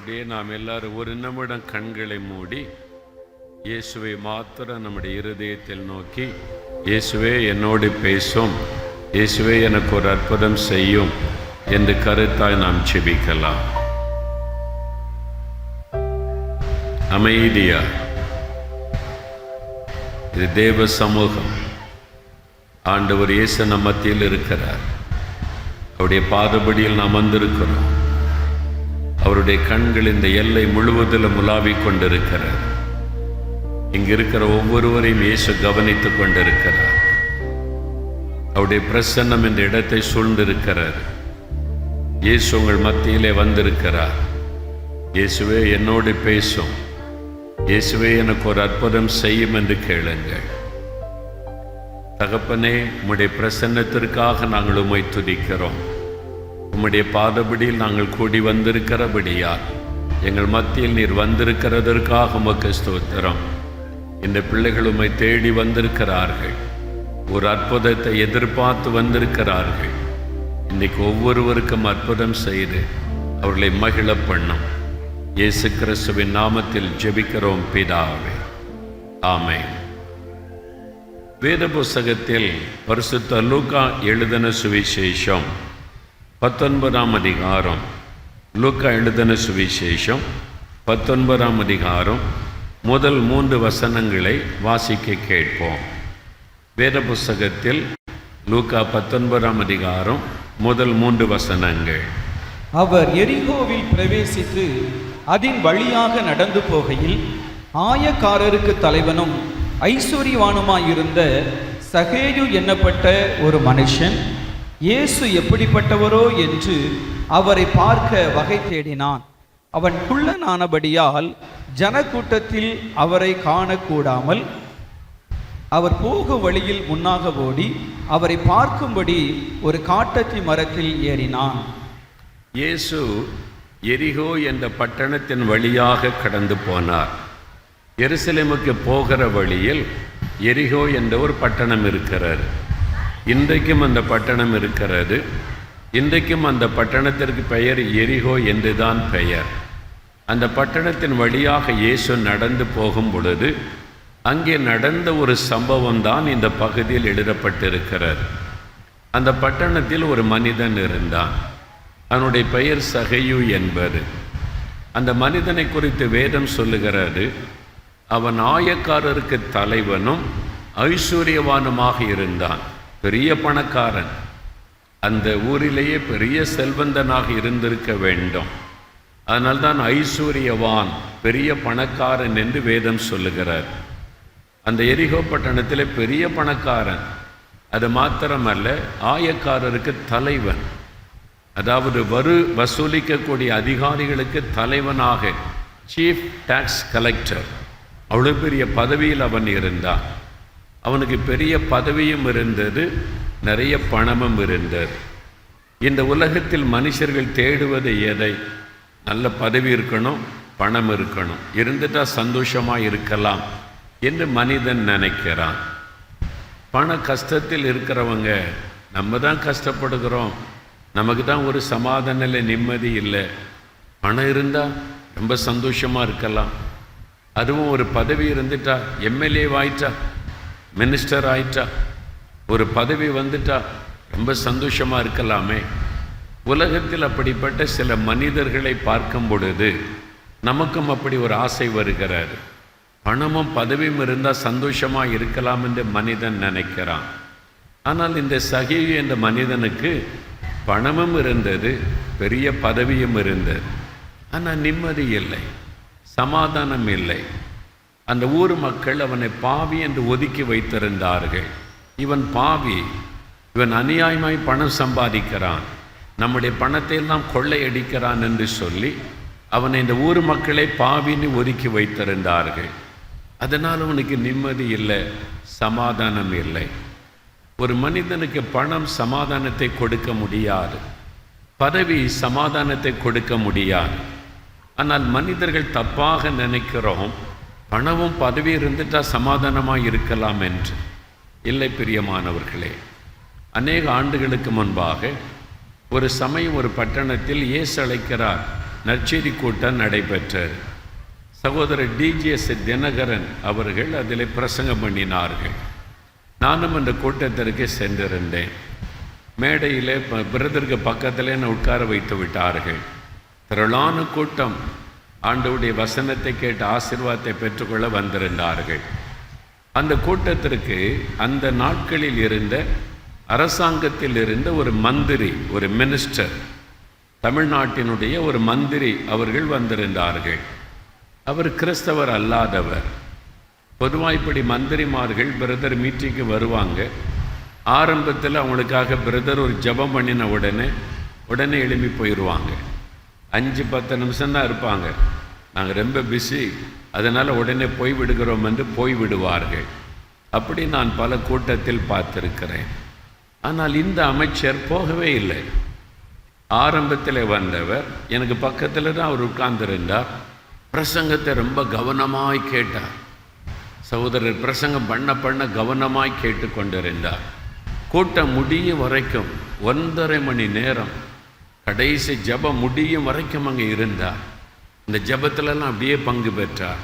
அப்படியே நாம் எல்லாரும் ஒரு நிமிடம் கண்களை மூடி இயேசுவை மாத்திரம் நம்முடைய இருதயத்தில் நோக்கி, இயேசுவே என்னோடு பேசும், இயேசுவே எனக்கு ஒரு அற்புதம் செய்யும் என்று கருத்தாய் நாம் செபிக்கலாம். அமைதியா, இது தேவ சமூகம். ஆண்டவர் இயேசு நம் மத்தியில் இருக்கிறார். அவருடைய பாதபடியில் நாம் வந்திருக்கிறோம். அவருடைய கண்கள் இந்த எல்லை முழுவதிலும் உலாவிக் கொண்டிருக்கிறார். இங்கு இருக்கிற ஒவ்வொருவரையும் இயேசு கவனித்துக் கொண்டிருக்கிறார். அவருடைய பிரசன்னம் இந்த இடத்தை சூழ்ந்திருக்கிறார். இயேசு உங்கள் மத்தியிலே வந்திருக்கிறார். இயேசுவே என்னோடு பேசும், இயேசுவே எனக்கு ஒரு அற்புதம் செய்யும் என்று கேளுங்கள். தகப்பனே, உம்முடைய பிரசன்னத்திற்காக நாங்கள் உம்மை துதிக்கிறோம். உம்முடைய பாதபடியில் நாங்கள் கூடி வந்திருக்கிறபடியால் எங்கள் மத்தியில் நீர் வந்திருக்கிறதற்காக உமக்கு ஸ்தோத்திரம். இந்த பிள்ளைகள் உம்மை தேடி வந்திருக்கிறார்கள். ஒரு அற்புதத்தை எதிர்பார்த்து வந்திருக்கிறார்கள். இன்னைக்கு ஒவ்வொருவருக்கும் அற்புதம் செய்து அவர்களை மகிழ பண்ணும். இயேசு கிறிஸ்துவின் நாமத்தில் ஜெபிக்கிறோம் பிதாவே, ஆமென். வேத புஸ்தகத்தில் பரிசுத்த லூக்கா எழுதின சுவிசேஷம் 19ஆம் அதிகாரம், லூக்கா எழுதின சுவிசேஷம் 19ஆம் அதிகாரம் முதல் 3 வசனங்களை வாசிக்க கேட்போம். வேத புஸ்தகத்தில் லூக்கா 19ஆம் அதிகாரம் முதல் 3 வசனங்கள். அவர் எரிகோவில் பிரவேசித்து அதன் வழியாக நடந்து போகையில் ஆயக்காரருக்கு தலைவனும் ஐஸ்வர்யவானுமாயிருந்த சகேயு என்னப்பட்ட ஒரு மனுஷன் இயேசு எப்படிப்பட்டவரோ என்று அவரை பார்க்க வகை தேடினான். அவன் குள்ளனானபடியால் ஜனக்கூட்டத்தில் அவரை காணக்கூடாமல் அவர் போகும் வழியில் முன்னாக ஓடி அவரை பார்க்கும்படி ஒரு காட்டத்தி மரத்தில் ஏறினான். இயேசு எரிகோ என்ற பட்டணத்தின் வழியாக கடந்து போனார். எருசலேமுக்கு போகிற வழியில் எரிகோ என்ற ஒரு பட்டணம் இருக்கிறது. இன்றைக்கும் அந்த பட்டணம் இருக்கிறது. இன்றைக்கும் அந்த பட்டணத்திற்கு பெயர் எரிகோ என்றுதான் பெயர். அந்த பட்டணத்தின் வழியாக இயேசு நடந்து போகும் பொழுது அங்கே நடந்த ஒரு சம்பவம் தான் இந்த பகுதியில் எழுதப்பட்டிருக்கிறது. அந்த பட்டணத்தில் ஒரு மனிதன் இருந்தான். அவனுடைய பெயர் சகேயு என்பது. அந்த மனிதனை குறித்து வேதம் சொல்லுகிறது, அவன் ஆயக்காரருக்கு தலைவனும் ஐஸ்வர்யவானுமாக இருந்தான். பெரிய பணக்காரன், அந்த ஊரிலேயே பெரிய செல்வந்தனாக இருந்திருக்க வேண்டும். அதனால்தான் ஐஸ்வர்யவான், பெரிய பணக்காரன் என்று வேதம் சொல்லுகிறார். அந்த எரிகோ பட்டணத்தில் பெரிய பணக்காரன். அது மாத்திரமல்ல, ஆயக்காரருக்கு தலைவன், அதாவது வசூலிக்கக்கூடிய அதிகாரிகளுக்கு தலைவனாக, சீஃப் டாக்ஸ் கலெக்டர், அவ்வளோ பெரிய பதவியில் அவன் இருந்தான். அவனுக்கு பெரிய பதவியும் இருந்தது, நிறைய பணமும் இருந்தது. இந்த உலகத்தில் மனுஷர்கள் தேடுவது எதை? நல்ல பதவி இருக்கணும், பணம் இருக்கணும், இருந்துட்டால் சந்தோஷமாக இருக்கலாம் என்று மனிதன் நினைக்கிறான். பண கஷ்டத்தில் இருக்கிறவங்க, நம்ம தான் கஷ்டப்படுகிறோம், நமக்கு தான் ஒரு சமாதான நிம்மதி இல்லை, பணம் இருந்தால் ரொம்ப சந்தோஷமாக இருக்கலாம். அதுவும் ஒரு பதவி இருந்துட்டா, எம்எல்ஏ ஆயிட்டா, மினிஸ்டர் ஆயிட்டா, ஒரு பதவி வந்துட்டா ரொம்ப சந்தோஷமாக இருக்கலாமே. உலகத்தில் அப்படிப்பட்ட சில மனிதர்களை பார்க்கும் பொழுது நமக்கும் அப்படி ஒரு ஆசை வருகிறது. பணமும் பதவியும் இருந்தால் சந்தோஷமாக இருக்கலாம் என்று மனிதன் நினைக்கிறான். ஆனால் இந்த சகேயு என்ற மனிதனுக்கு பணமும் இருந்தது, பெரிய பதவியும் இருந்தது, ஆனால் நிம்மதி இல்லை, சமாதானம் இல்லை. அந்த ஊர் மக்கள் அவனை பாவி என்று ஒதுக்கி வைத்திருந்தார்கள். இவன் பாவி, இவன் அநியாயமாய் பணம் சம்பாதிக்கிறான், நம்முடைய பணத்தை எல்லாம் கொள்ளையடிக்கிறான் என்று சொல்லி அவனை இந்த ஊர் மக்களை பாவின்னு ஒதுக்கி வைத்திருந்தார்கள். அதனால் அவனுக்கு நிம்மதி இல்லை, சமாதானம் இல்லை. ஒரு மனிதனுக்கு பணம் சமாதானத்தை கொடுக்க முடியாது, பதவி சமாதானத்தை கொடுக்க முடியாது. ஆனால் மனிதர்கள் தப்பாக நினைக்கிறோம், பணமும் பதவி இருந்துட்டால் சமாதானமாக இருக்கலாம் என்று. இல்லை பிரியமானவர்களே, அநேக ஆண்டுகளுக்கு முன்பாக ஒரு சமயம் ஒரு பட்டணத்தில் இயேசு அழைக்கிறார், நற்செய்தி கூட்டம் நடைபெற்றது. சகோதரர் டிஜிஎஸ் தினகரன் அவர்கள் அதில் பிரசங்கம் பண்ணினார்கள். நானும் அந்த கூட்டத்திற்கு சென்றிருந்தேன். மேடையில் பிரதருக்கு பக்கத்தில் என்னை உட்கார வைத்து விட்டார்கள். திரளான கூட்டம் ஆண்டவருடைய வசனத்தை கேட்டு ஆசீர்வாதத்தை பெற்றுக்கொள்ள வந்திருந்தார்கள். அந்த கூட்டத்திற்கு அந்த நாட்களில் இருந்த அரசாங்கத்தில் இருந்த ஒரு மந்திரி, ஒரு மினிஸ்டர், தமிழ்நாட்டினுடைய ஒரு மந்திரி அவர்கள் வந்திருந்தார்கள். அவர் கிறிஸ்தவர் அல்லாதவர். பொதுவாக இப்படி மந்திரிமார்கள் பிரதர் மீட்டிங்கு வருவாங்க. ஆரம்பத்தில் அவங்களுக்காக பிரதர் ஒரு ஜெபம் பண்ணின உடனே எழுப்பி போயிடுவாங்க. 5-10 நிமிஷம்தான் இருப்பாங்க. நாங்கள் ரொம்ப பிஸி, அதனால் உடனே போய்விடுகிறோம் என்று போய்விடுவார்கள். அப்படி நான் பல கூட்டத்தில் பார்த்திருக்கிறேன். ஆனால் இந்த அமைச்சர் போகவே இல்லை. ஆரம்பத்தில் வந்தவர் எனக்கு பக்கத்தில் தான் அவர் உட்கார்ந்திருந்தார். பிரசங்கத்தை ரொம்ப கவனமாய் கேட்டார். சகோதரர் பிரசங்கம் பண்ண கவனமாய் கேட்டு கொண்டிருந்தார். கூட்டம் முடியும் வரைக்கும் 1.5 மணி நேரம், கடைசி ஜெபம் முடியும் வரைக்கும் அங்கே இருந்தார். இந்த ஜெபத்திலலாம் அப்படியே பங்கு பெற்றார்.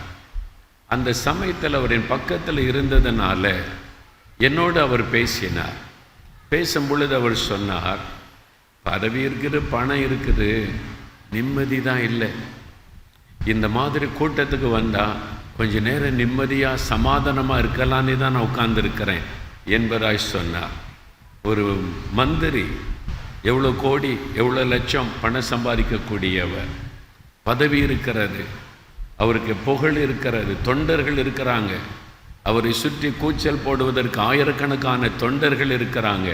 அந்த சமயத்தில் அவரின் பக்கத்தில் இருந்ததுனால என்னோடு அவர் பேசினார். பேசும் பொழுது அவர் சொன்னார், பதவி இருக்குது, பணம் இருக்குது, நிம்மதி தான் இல்லை. இந்த மாதிரி கூட்டத்துக்கு வந்தால் கொஞ்ச நேரம் நிம்மதியாக சமாதானமாக இருக்கலான்னு தான் நான் உட்கார்ந்துருக்கிறேன் என்பதாய் சொன்னார். ஒரு மந்திரி எவ்வளோ கோடி எவ்வளோ லட்சம் பணம் சம்பாதிக்கக்கூடியவர், பதவி இருக்கிறது, அவருக்கு புகழ் இருக்கிறது, தொண்டர்கள் இருக்கிறாங்க, அவரை சுற்றி கூச்சல் போடுவதற்கு ஆயிரக்கணக்கான தொண்டர்கள் இருக்கிறாங்க.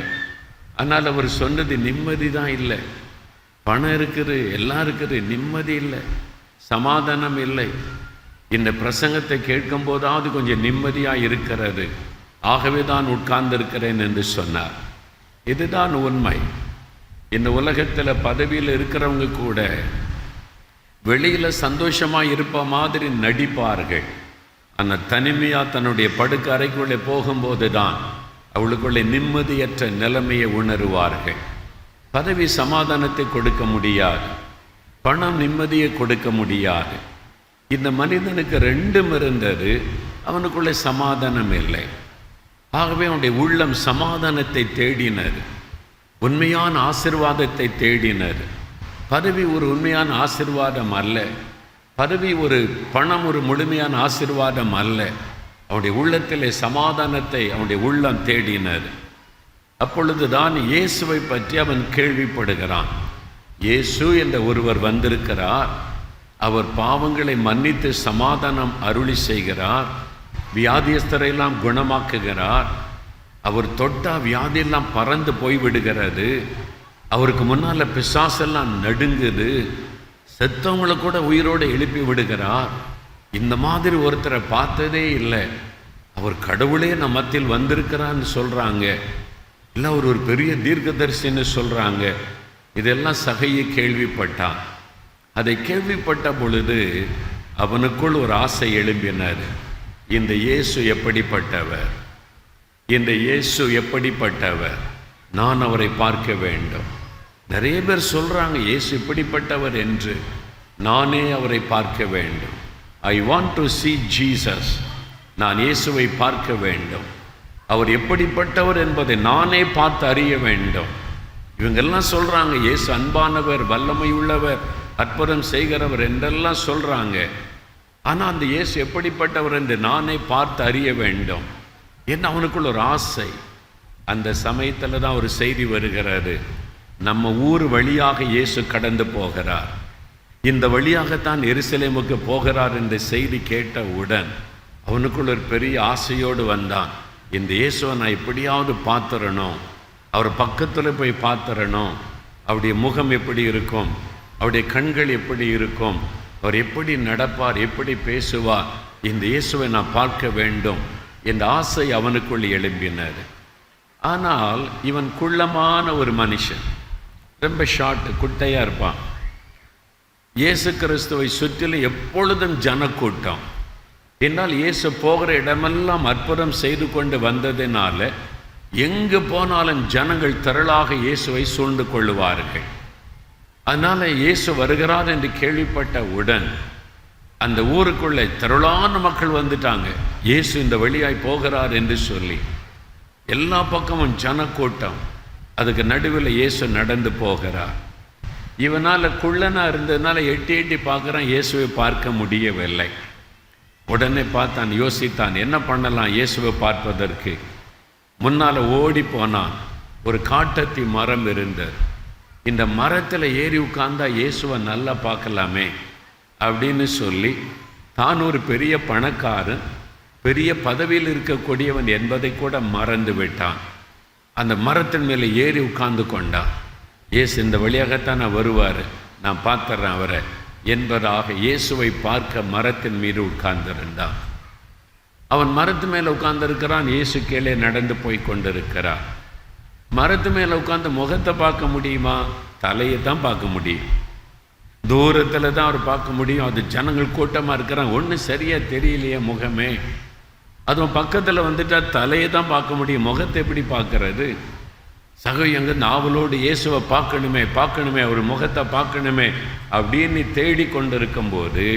ஆனால் அவர் சொன்னது நிம்மதி தான் இல்லை. பணம் இருக்குது, எல்லாம் இருக்குது, நிம்மதி இல்லை, சமாதானம் இல்லை. இந்த பிரசங்கத்தை கேட்கும் போதாவது கொஞ்சம் நிம்மதியாக இருக்கிறது, ஆகவே தான் உட்கார்ந்திருக்கிறேன் என்று சொன்னார். இதுதான் உண்மை. இந்த உலகத்தில் பதவியில் இருக்கிறவங்க கூட வெளியில் சந்தோஷமாக இருப்ப மாதிரி நடிப்பார்கள். ஆனால் தனிமையாக தன்னுடைய படுக்க அறைக்குள்ளே போகும்போது தான் அவளுக்குள்ளே நிம்மதியற்ற நிலைமையை உணருவார்கள். பதவி சமாதானத்தை கொடுக்க முடியாது, பணம் நிம்மதியை கொடுக்க முடியாது. இந்த மனிதனுக்கு ரெண்டும் இருந்தது, அவனுக்குள்ளே சமாதானம் இல்லை. ஆகவே அவனுடைய உள்ளம் சமாதானத்தை தேடினது, உண்மையான ஆசீர்வாதத்தை தேடினது. பதவி ஒரு உண்மையான ஆசீர்வாதம் அல்ல, பதவி ஒரு பணம் ஒரு முழுமையான ஆசீர்வாதம் அல்ல. அவனுடைய உள்ளத்திலே சமாதானத்தை அவனுடைய உள்ளம் தேடினது. அப்பொழுதுதான் இயேசுவை பற்றி அவன் கேள்விப்படுகிறான். இயேசு என்ற ஒருவர் வந்திருக்கிறார், அவர் பாவங்களை மன்னித்து சமாதானம் அருளி செய்கிறார், வியாதியஸ்தரையெல்லாம் குணமாக்குகிறார், அவர் தொட்டா வியாதியெல்லாம் பறந்து போய்விடுகிறது, அவருக்கு முன்னால் பிசாசெல்லாம் நடுங்குது, செத்தவங்களை கூட உயிரோடு எழுப்பி விடுகிறார். இந்த மாதிரி ஒருத்தரை பார்த்ததே இல்லை, அவர் கடவுளே நம்ம மத்தியில் வந்திருக்கிறான்னு சொல்கிறாங்க, இல்லை அவர் ஒரு பெரிய தீர்க்கதரிசின்னு சொல்கிறாங்க. இதெல்லாம் சகையை கேள்விப்பட்டான். அதை கேள்விப்பட்ட பொழுது அவனுக்குள் ஒரு ஆசை எழும்பினார். இந்த இயேசு எப்படிப்பட்டவர், இந்த இயேசு எப்படிப்பட்டவர், நான் அவரை பார்க்க வேண்டும். நிறைய பேர் சொல்கிறாங்க இயேசு இப்படிப்பட்டவர் என்று, நானே அவரை பார்க்க வேண்டும். I want to see Jesus. நான் இயேசுவை பார்க்க வேண்டும், அவர் எப்படிப்பட்டவர் என்பதை நானே பார்த்து அறிய வேண்டும். இவங்கெல்லாம் சொல்கிறாங்க இயேசு அன்பானவர், வல்லமை உள்ளவர், அற்புதம் செய்கிறவர் என்றெல்லாம் சொல்கிறாங்க. ஆனால் அந்த இயேசு எப்படிப்பட்டவர் என்று நானே பார்த்து அறிய வேண்டும் என்ன அவனுக்குள்ள ஒரு ஆசை. அந்த சமயத்தில் தான் ஒரு செய்தி வருகிறது, நம்ம ஊர் வழியாக இயேசு கடந்து போகிறார், இந்த வழியாகத்தான் எருசலேமுக்கு போகிறார் என்ற செய்தி கேட்டவுடன் அவனுக்குள்ள ஒரு பெரிய ஆசையோடு வந்தான். இந்த இயேசுவை நான் எப்படியாவது பார்த்துறணும், அவர் பக்கத்தில் போய் பார்த்துறணும், அவருடைய முகம் எப்படி இருக்கும், அவருடைய கண்கள் எப்படி இருக்கும், அவர் எப்படி நடப்பார், எப்படி பேசுவார், இந்த இயேசுவை நான் பார்க்க வேண்டும் என்ற ஆசை அவனுக்குள் எழும்பினது. ஆனால் இவன் குள்ளமான ஒரு மனுஷன், ரொம்ப ஷார்ட் குட்டையாக இருப்பான். இயேசு கிறிஸ்துவை சுற்றிலும் எப்பொழுதும் ஜனக்கூட்டம். என்னால் இயேசு போகிற இடமெல்லாம் அற்புதம் செய்து கொண்டு வந்ததினால எங்கு போனாலும் ஜனங்கள் திரளாக இயேசுவை சூழ்ந்து கொள்ளுவார்கள். அதனால இயேசு வருகிறார் என்று கேள்விப்பட்ட உடன் அந்த ஊருக்குள்ளே திரளான மக்கள் வந்துட்டாங்க. இயேசு இந்த வழியாய் போகிறார் என்று சொல்லி எல்லா பக்கமும் ஜனக்கூட்டம். அதுக்கு நடுவில் இயேசு நடந்து போகிறார். இவனால் குள்ளனா இருந்ததுனால எட்டி எட்டி பார்க்குறான், இயேசுவை பார்க்க முடியவில்லை. உடனே பார்த்தான், யோசித்தான் என்ன பண்ணலாம் இயேசுவை பார்ப்பதற்கு. முன்னால் ஓடி போனான். ஒரு காட்டத்தி மரம் இருந்தது. இந்த மரத்தில் ஏறி உட்கார்ந்தா இயேசுவை நல்லா பார்க்கலாமே அப்படின்னு சொல்லி தான் ஒரு பெரிய பணக்காரன், பெரிய பதவியில் இருக்கக்கூடியவன் என்பதை கூட மறந்து விட்டான். அந்த மரத்தின் மேலே ஏறி உட்கார்ந்து கொண்டான். இயேசு இந்த வழியாகத்தான் நான் வருவார், நான் பார்த்துறேன் அவரை என்பதாக இயேசுவை பார்க்க மரத்தின் மீது உட்கார்ந்திருந்தான். அவன் மரத்து மேலே உட்கார்ந்திருக்கிறான். இயேசு கீழே நடந்து போய் கொண்டிருக்கிறான். மரத்து மேலே உட்கார்ந்து முகத்தை பார்க்க முடியுமா? தலையை தான் பார்க்க முடியும். தூரத்தில் தான் அவர் பார்க்க முடியும். அது ஜனங்கள் கூட்டமாக இருக்கிறான். ஒன்றும் சரியாக தெரியலையே முகமே. அதுவும் பக்கத்தில் வந்துட்டா தலையை தான் பார்க்க முடியும், முகத்தை எப்படி பார்க்கறது? சகையங்க நாவலோடு இயேசுவை பார்க்கணுமே அவர் முகத்தை பார்க்கணுமே அப்படின்னு தேடி கொண்டிருக்கும்போது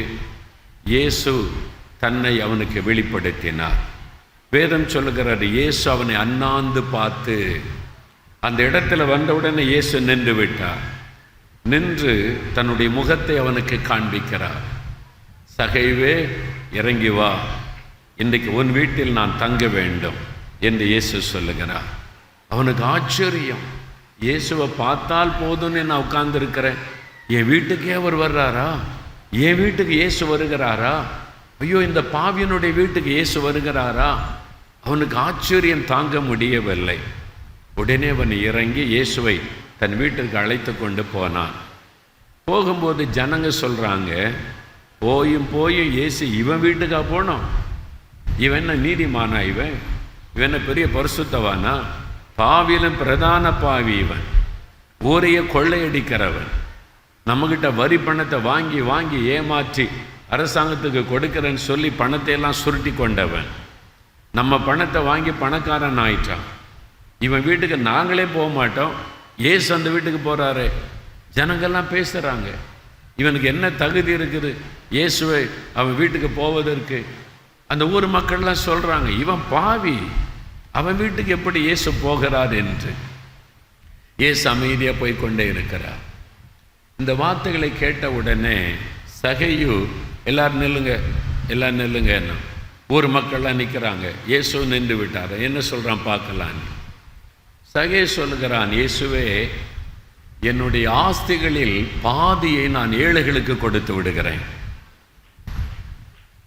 இயேசு தன்னை அவனுக்கு வெளிப்படுத்தினார். வேதம் சொல்லுகிறார், இயேசு அவனை அண்ணாந்து பார்த்து அந்த இடத்துல வந்தவுடனே இயேசு நின்று விட்டார். நின்று தன்னுடைய முகத்தை அவனுக்கு காண்பிக்கிறார். சகைவே இறங்கி வா, இன்றைக்கு உன் வீட்டில் நான் தங்க வேண்டும் என்று இயேசு சொல்லுகிறார். அவனுக்கு ஆச்சரியம். இயேசுவை பார்த்தால் போதும்னு நான் உட்கார்ந்துருக்கிறேன், என் வீட்டுக்கே அவர் வர்றாரா? என் வீட்டுக்கு இயேசு வருகிறாரா? ஐயோ, இந்த பாவியனுடைய வீட்டுக்கு இயேசு வருகிறாரா? அவனுக்கு ஆச்சரியம் தாங்க முடியவில்லை. உடனே அவன் இறங்கி இயேசுவை தன் வீட்டிற்கு அழைத்து கொண்டு போனான். போகும்போது ஜனங்க சொல்கிறாங்க, போயும் இயேசு இவன் வீட்டுக்கா போனோம்? இவன் என்ன நீதிமானா? இவன் என்ன பெரிய பரிசுத்தவானா? பாவியிலும் பிரதான பாவி இவன். ஊரையே கொள்ளையடிக்கிறவன். நம்மகிட்ட வரி பணத்தை வாங்கி ஏமாற்றி அரசாங்கத்துக்கு கொடுக்கிறேன்னு சொல்லி பணத்தை எல்லாம் சுருட்டி கொண்டவன். நம்ம பணத்தை வாங்கி பணக்காரன் ஆயிட்டான். இவன் வீட்டுக்கு நாங்களே போக மாட்டோம், ஏசு அந்த வீட்டுக்கு போகிறாரு. ஜனங்கள்லாம் பேசுகிறாங்க, இவனுக்கு என்ன தகுதி இருக்குது இயேசுவை அவன் வீட்டுக்கு போவதற்கு? அந்த ஊர் மக்கள்லாம் சொல்கிறாங்க, இவன் பாவி, அவன் வீட்டுக்கு எப்படி இயேசு போகிறார் என்று. இயேசு அமைதியாக போய் கொண்டே இருக்கிறார். இந்த வார்த்தைகளை கேட்ட உடனே சகையு, எல்லாரும் நில்லுங்க என்ன. ஊர் மக்கள்லாம் நிற்கிறாங்க. இயேசு நின்று விட்டார். என்ன சொல்கிறான் பார்க்கலான்னு. சகை சொல்லுகிறான், இயேசுவே, என்னுடைய ஆஸ்திகளில் பாதியை நான் ஏழைகளுக்கு கொடுத்து விடுகிறேன்.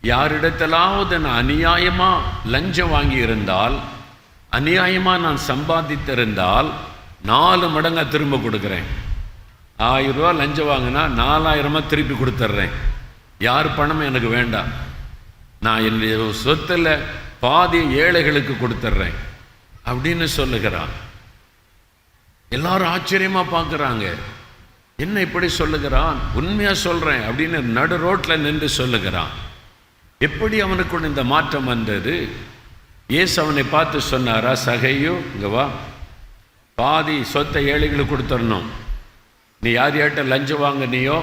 யாரிடத்திலாவது நான் அநியாயமாக லஞ்சம் வாங்கி இருந்தால், அநியாயமாக நான் சம்பாதித்திருந்தால் 4 மடங்காக திரும்ப கொடுக்குறேன். 1000 ரூபா லஞ்சம் வாங்கினா 4000 திருப்பி கொடுத்துட்றேன். யார் பணமும் எனக்கு வேண்டாம். நான் என்னுடைய சொத்தில் பாதி ஏழைகளுக்கு கொடுத்துட்றேன் அப்படின்னு சொல்லுகிறான். எல்லாரும் ஆச்சரியமாக பார்க்குறாங்க, என்ன இப்படி சொல்லுகிறான்? உண்மையாக சொல்கிறேன் அப்படின்னு நடு ரோட்டில் நின்று சொல்லுகிறான். எப்படி அவனுக்குள்ள இந்த மாற்றம் வந்தது? இயேசு அவனை பார்த்து சொன்னாரா, சகையோ இங்கே வா, பாதி சொத்தை ஏழைகளுக்கு கொடுத்துடணும். நீ யார்கிட்ட லஞ்சம் வாங்கினியோ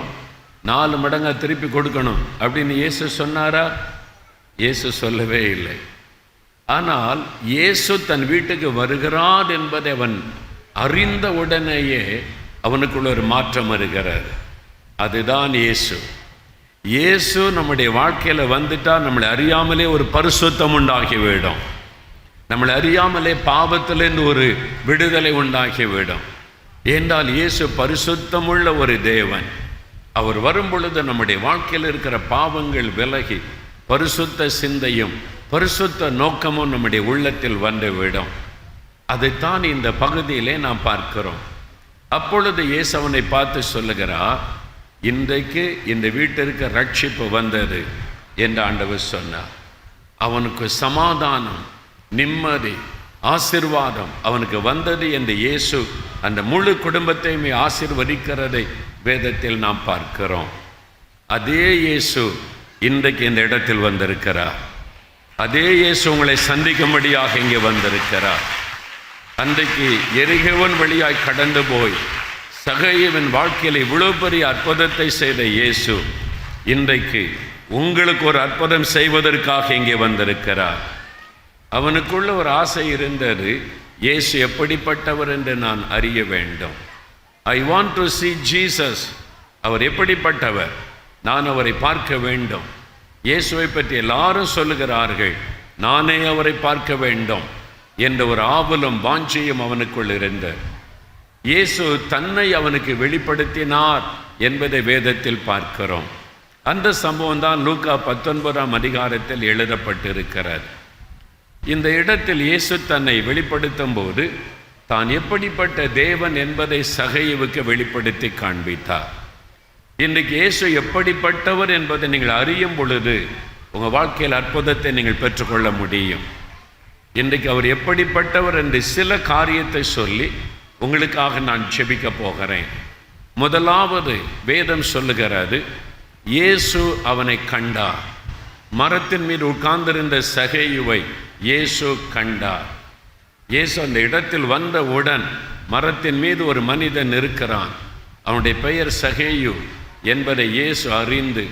4 மடங்காக திருப்பி கொடுக்கணும் அப்படின்னு இயேசு சொன்னாரா? இயேசு சொல்லவே இல்லை. ஆனால் இயேசு தன் வீட்டுக்கு வருகிறார் என்பதை அவன் அறிந்த உடனேயே அவனுக்குள்ள ஒரு மாற்றம் வருகிறது. அதுதான் இயேசு. இயேசு நம்முடைய வாழ்க்கையில் வந்துட்டால் நம்மளை அறியாமலே ஒரு பரிசுத்தம் உண்டாகிவிடும். நம்மளை அறியாமலே பாவத்திலிருந்து ஒரு விடுதலை உண்டாகிவிடும். ஏனென்றால் இயேசு பரிசுத்தமுள்ள ஒரு தேவன். அவர் வரும் பொழுது நம்முடைய வாழ்க்கையில் இருக்கிற பாவங்கள் விலகி பரிசுத்த சிந்தையும் பரிசுத்த நோக்கமும் நம்முடைய உள்ளத்தில் வந்துவிடும். அதைத்தான் இந்த பகுதியிலே நாம் பார்க்கிறோம். அப்பொழுது இயேசு அவனை பார்த்து சொல்லுகிறார், இன்றைக்கு இந்த வீட்டிற்கு ரட்சிப்பு வந்தது என்று ஆண்டவர் சொன்னார். அவனுக்கு சமாதானம், நிம்மதி, ஆசீர்வாதம் அவனுக்கு வந்தது என்று இயேசு அந்த முழு குடும்பத்தையுமே ஆசீர்வதிக்கிறதை வேதத்தில் நாம் பார்க்கிறோம். அதே இயேசு இன்றைக்கு இந்த இடத்தில் வந்திருக்கிறார். அதே இயேசு உங்களை சந்திக்கும்படியாக இங்கே வந்திருக்கிறார். அன்றைக்கு எரிகோவின் வழியாய் கடந்து போய் சகேயுவின் வாழ்க்கையில் இவ்வளவு பெரிய அற்புதத்தை செய்த இயேசு இன்றைக்கு உங்களுக்கு ஒரு அற்புதம் செய்வதற்காக இங்கே வந்திருக்கிறார். அவனுக்குள்ள ஒரு ஆசை இருந்தது, இயேசு எப்படிப்பட்டவர் என்று நான் அறிய வேண்டும். I want to see Jesus. அவர் எப்படிப்பட்டவர், நான் அவரை பார்க்க வேண்டும். இயேசுவை பற்றி எல்லாரும் சொல்லுகிறார்கள், நானே அவரை பார்க்க வேண்டும் என்ற ஒரு ஆவலும் வாஞ்சையும் அவனுக்குள் இருந்தது. இயேசு தன்னை அவனுக்கு வெளிப்படுத்தினார் என்பதை வேதத்தில் பார்க்கிறோம். அந்த சம்பவம் தான் லூக்கா 19ஆம் அதிகாரத்தில் எழுதப்பட்டிருக்கிறது. இந்த இடத்தில் இயேசு தன்னை வெளிப்படுத்தும் போது தான் எப்படிப்பட்ட தேவன் என்பதை சகேயுவுக்கு வெளிப்படுத்தி காண்பித்தார். இன்றைக்கு இயேசு எப்படிப்பட்டவர் என்பதை நீங்கள் அறியும் பொழுது உங்கள் வாழ்க்கையில் அற்புதத்தை நீங்கள் பெற்றுக்கொள்ள முடியும். இன்றைக்கு அவர் எப்படிப்பட்டவர் என்று சில காரியத்தை சொல்லி உங்களுக்காக நான் ஜெபிக்க போகிறேன். முதலாவது வேதம் சொல்லுகிறது, இயேசு அவனை கண்டார். மரத்தின் மீது உட்கார்ந்திருந்த சகேயுவை இயேசு கண்டார். இயேசு அந்த இடத்தில் வந்தவுடன் மரத்தின் மீது ஒரு மனிதன் இருக்கிறான். அவனுடைய பெயர் சகேயு என்பதை இயேசு அறிந்து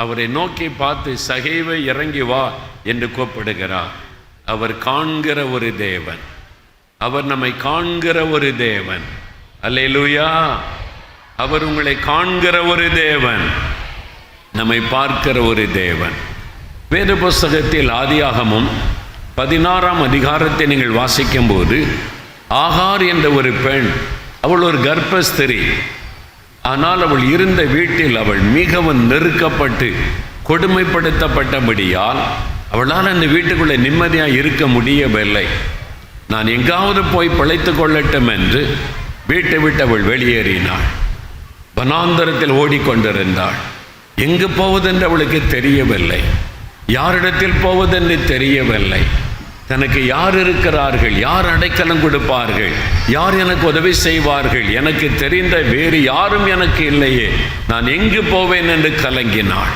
அவரை நோக்கி பார்த்து, சகேயுவை இறங்கி வா என்று கூப்பிடுகிறார். அவர் காண்கிற ஒரு தேவன், அவர் நம்மை காண்கிற ஒரு தேவன். அல்லேலூயா. அவர் உங்களை காண்கிற ஒரு தேவன், நம்மை பார்க்கிற ஒரு தேவன். வேத புஸ்தகத்தில் ஆதியாகமம் 16ஆம் அதிகாரத்தை நீங்கள் வாசிக்கும் போது, ஆகார் என்ற ஒரு பெண், அவள் ஒரு கர்ப்பஸ்திரி. ஆனால் அவள் இருந்த வீட்டில் அவள் மிகவும் நெருக்கப்பட்டு கொடுமைப்படுத்தப்பட்டபடியால் அவளால் அந்த வீட்டுக்குள்ளே நிம்மதியாக இருக்க முடியவில்லை. நான் எங்காவது போய் பிழைத்து கொள்ளட்டும் என்று வீட்டை விட்டு அவள் வெளியேறினாள். வனாந்தரத்தில் ஓடிக்கொண்டிருந்தாள். எங்கு போவதென்று அவளுக்கு தெரியவில்லை, யாரிடத்தில் போவதென்று தெரியவில்லை. தனக்கு யார் இருக்கிறார்கள், யார் அடைக்கலம் கொடுப்பார்கள், யார் எனக்கு உதவி செய்வார்கள், எனக்கு தெரிந்த வேறு யாரும் எனக்கு இல்லையே, நான் எங்கு போவேன் என்று கலங்கினாள்.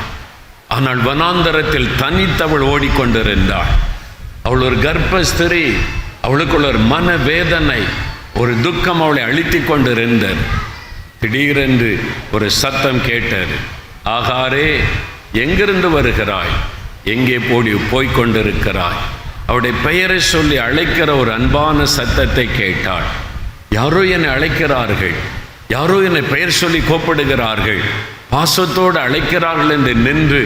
ஆனால் வனாந்தரத்தில் தனித்தவள் ஓடிக்கொண்டிருந்தாள். அவள் ஒரு கர்ப்பஸ்திரீ. அவளுக்குள்ள ஒரு மனவேதனை, ஒரு துக்கம் அவளை அழித்து கொண்டிருந்தது. திடீரென்று ஒரு சத்தம் கேட்டது, ஆகாரே, எங்கிருந்து வருகிறாய், எங்கே போய்கொண்டிருக்கிறாய்? அவருடைய பெயரை சொல்லி அழைக்கிற ஒரு அன்பான சத்தத்தை கேட்டாள். யாரோ என்னை அழைக்கிறார்கள், யாரோ என்னை பெயர் சொல்லி கூப்பிடுகிறார்கள், பாசத்தோடு அழைக்கிறார்கள் என்று நின்று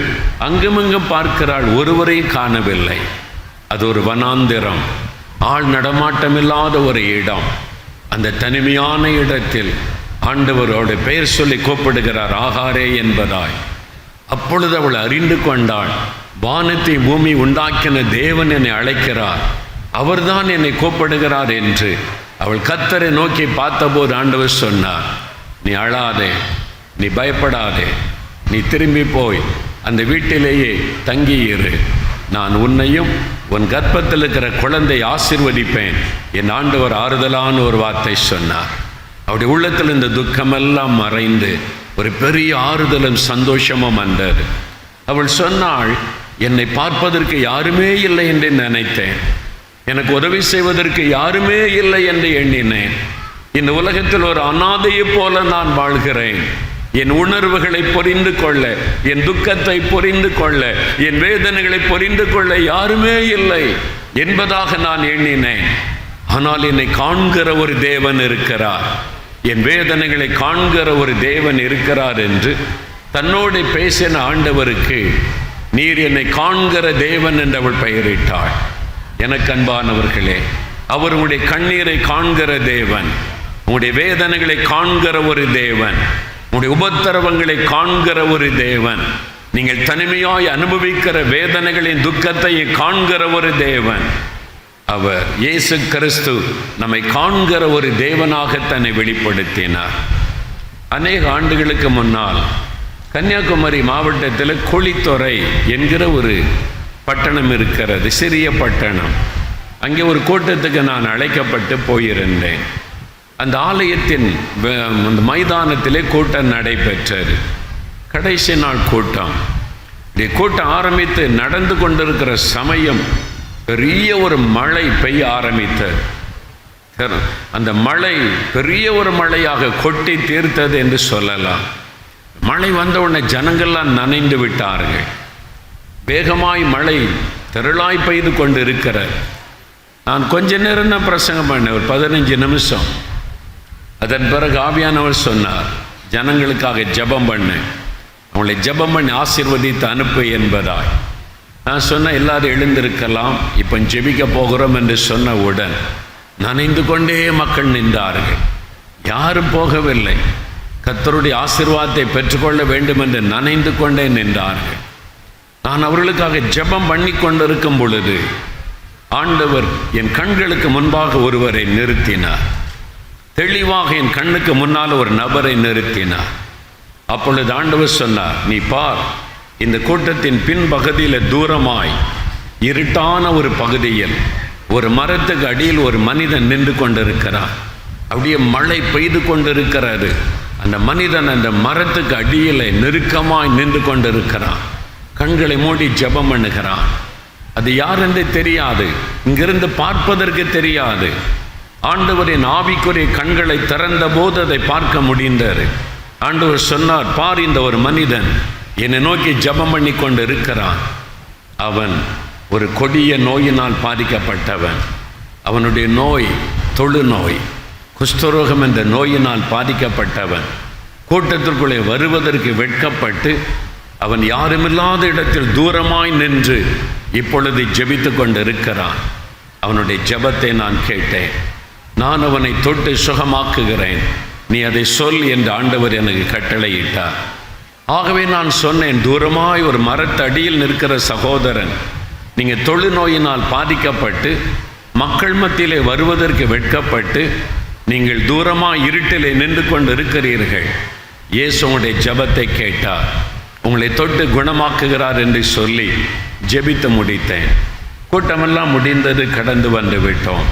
அங்குமிங்கும் பார்க்கிறாள். ஒருவரையும் காணவில்லை. அது ஒரு வனாந்திரம், ஆள் நடமாட்டமில்லாத ஒரு இடம். அந்த தனிமையான இடத்தில் ஆண்டவர் அவருடைய பெயர் சொல்லி கூப்பிடுகிறார், ஆகாரே என்பதாய். அப்பொழுது அவள் அறிந்து கொண்டாள், வானத்தை பூமி உண்டாக்கின தேவன் என்னை அழைக்கிறார், அவர்தான் என்னை கூப்பிடுகிறார் என்று. அவள் கர்த்தரை நோக்கி பார்த்தபோது ஆண்டவர் சொன்னார், நீ அழாதே, நீ பயப்படாதே, நீ திரும்பி போய் அந்த வீட்டிலேயே தங்கியிரு. நான் உன்னையும் உன் கர்ப்பத்தில் இருக்கிற குழந்தை ஆசீர்வதிப்பேன். என் ஆண்டவர் ஆறுதலான ஒரு வார்த்தை சொன்னார். அவருடைய உள்ளத்தில் இந்த துக்கமெல்லாம் மறைந்து ஒரு பெரிய ஆறுதலும் சந்தோஷமும் வந்தது. அவள் சொன்னாள், என்னை பார்ப்பதற்கு யாருமே இல்லை என்று நினைத்தேன், எனக்கு உதவி செய்வதற்கு யாருமே இல்லை என்று எண்ணினேன். இந்த உலகத்தில் ஒரு அனாதையைப் போல நான் வாழ்கிறேன். என் உணர்வுகளை புரிந்து கொள்ள, என் துக்கத்தை புரிந்து கொள்ள, என் வேதனைகளை புரிந்து கொள்ள யாருமே இல்லை என்பதாக நான் எண்ணினேன். ஆனால் என்னை காண்கிற ஒரு தேவன் இருக்கிறார், என் வேதனைகளை காண்கிற ஒரு தேவன் இருக்கிறார் என்று தன்னோடு பேசின ஆண்டவருக்கு நீர் என்னை காண்கிற தேவன் என்று அவள் பெயரிட்டாள். எனக்கு அன்பானவர்களே, அவர் உங்களுடைய கண்ணீரை காண்கிற தேவன், உங்களுடைய வேதனைகளை காண்கிற ஒரு தேவன், உங்களுடைய உபத்திரவங்களை காண்கிற ஒரு தேவன், நீங்கள் தனிமையாய் அனுபவிக்கிற வேதனைகளின் துக்கத்தை காண்கிற ஒரு தேவன். அவர் இயேசு கிறிஸ்து நம்மை காண்கிற ஒரு தேவனாக தன்னை வெளிப்படுத்தினார். அநேக ஆண்டுகளுக்கு முன்னால் கன்னியாகுமரி மாவட்டத்தில் குளித்துறை என்கிற ஒரு பட்டணம் இருக்கிறது, சிறிய பட்டணம். அங்கே ஒரு கூட்டத்துக்கு நான் அழைக்கப்பட்டு போயிருந்தேன். அந்த ஆலயத்தின் அந்த மைதானத்திலே கூட்டம் நடைபெற்றது. கடைசி நாள் கூட்டம். கூட்டம் ஆரம்பித்து நடந்து கொண்டிருக்கிற சமயம் பெரிய ஒரு மழை பெய்ய ஆரம்பித்தது. அந்த மழை பெரிய ஒரு மழையாக கொட்டி தீர்த்தது என்று சொல்லலாம். மழை வந்த உடனே ஜனங்கள்லாம் நனைந்து விட்டார்கள். வேகமாய் மழை திரளாய் பெய்து கொண்டு இருக்கிறார். நான் கொஞ்ச நேரம் தான் பிரசங்கம் பண்ணேன், ஒரு 15 நிமிஷம். அதன் பிறகு ஆவியானவர் சொன்னார், ஜனங்களுக்காக ஜெபம் பண்ணு, அவங்களை ஜெபம் பண்ணி ஆசீர்வதித்து அனுப்பு என்பதாய். நான் சொன்ன எல்லாரும் எழுந்திருக்கலாம், இப்போ ஜெபிக்க போகிறோம் என்று சொன்னவுடன் நனைந்து கொண்டே மக்கள் நின்றார்கள். யாரும் போகவில்லை. கர்த்தருடைய ஆசீர்வாதத்தை பெற்றுக்கொள்ள வேண்டும் என்று நனைந்து கொண்டே நின்றார்கள். நான் அவர்களுக்காக ஜெபம் பண்ணி கொண்டிருக்கும் பொழுது ஆண்டவர் என் கண்களுக்கு முன்பாக ஒருவரை நிறுத்தினார். தெளிவாக என் கண்ணுக்கு முன்னால் ஒரு நபரை நிறுத்தினார். அப்பொழுது ஆண்டவர் சொன்னார், நீ பார், இந்த கூட்டத்தின் பின்பகுதியில் தூரமாய் இருட்டான ஒரு பகுதியில் ஒரு மரத்துக்கு அடியில் ஒரு மனிதன் நின்று கொண்டிருக்கிறார். அப்படியே மழை பெய்து கொண்டிருக்கிறது. அந்த மனிதன் அந்த மரத்துக்கு அடியில் நெருக்கமாய் நின்று கொண்டிருக்கிறான். கண்களை மூடி ஜெபம் பண்ணுகிறான். அது யார் என்று தெரியாது, இங்கிருந்து பார்ப்பதற்கு தெரியாது. ஆண்டவரின் ஆவிக்குரிய கண்களை திறந்த போது அதை பார்க்க முடிந்தது. ஆண்டவர் சொன்னார், பார், இந்த ஒரு மனிதன் என்னை நோக்கி ஜெபம் பண்ணி கொண்டு இருக்கிறான். அவன் ஒரு கொடிய நோயினால் பாதிக்கப்பட்டவன். அவனுடைய நோய் தொழுநோய், குஷ்டரோகம் என்ற நோயினால் பாதிக்கப்பட்டவன். கூட்டத்திற்குள்ளே வருவதற்கு வெட்கப்பட்டு அவன் யாருமில்லாத இடத்தில் தூரமாய் நின்று இப்பொழுது ஜெபித்து கொண்டு இருக்கிறான். அவனுடைய ஜெபத்தை நான் கேட்டேன். நான் அவனை தொட்டு சுகமாக்குகிறேன், நீ அதை சொல் என்று ஆண்டவர் எனக்கு கட்டளையிட்டார். ஆகவே நான் சொன்னேன், தூரமாய் ஒரு மரத்தடியில் நிற்கிற சகோதரன், நீங்கள் தொழுநோயினால் பாதிக்கப்பட்டு மக்கள் மத்தியிலே வருவதற்கு வெட்கப்பட்டு நீங்கள் தூரமாக இருட்டிலே நின்று கொண்டு இருக்கிறீர்கள். இயேசு உங்களுடைய ஜெபத்தை கேட்டார், உங்களை தொட்டு குணமாக்குகிறார் என்று சொல்லி ஜெபித்து முடித்தேன். கூட்டமெல்லாம் முடிந்தது, கடந்து வந்து விட்டோம்.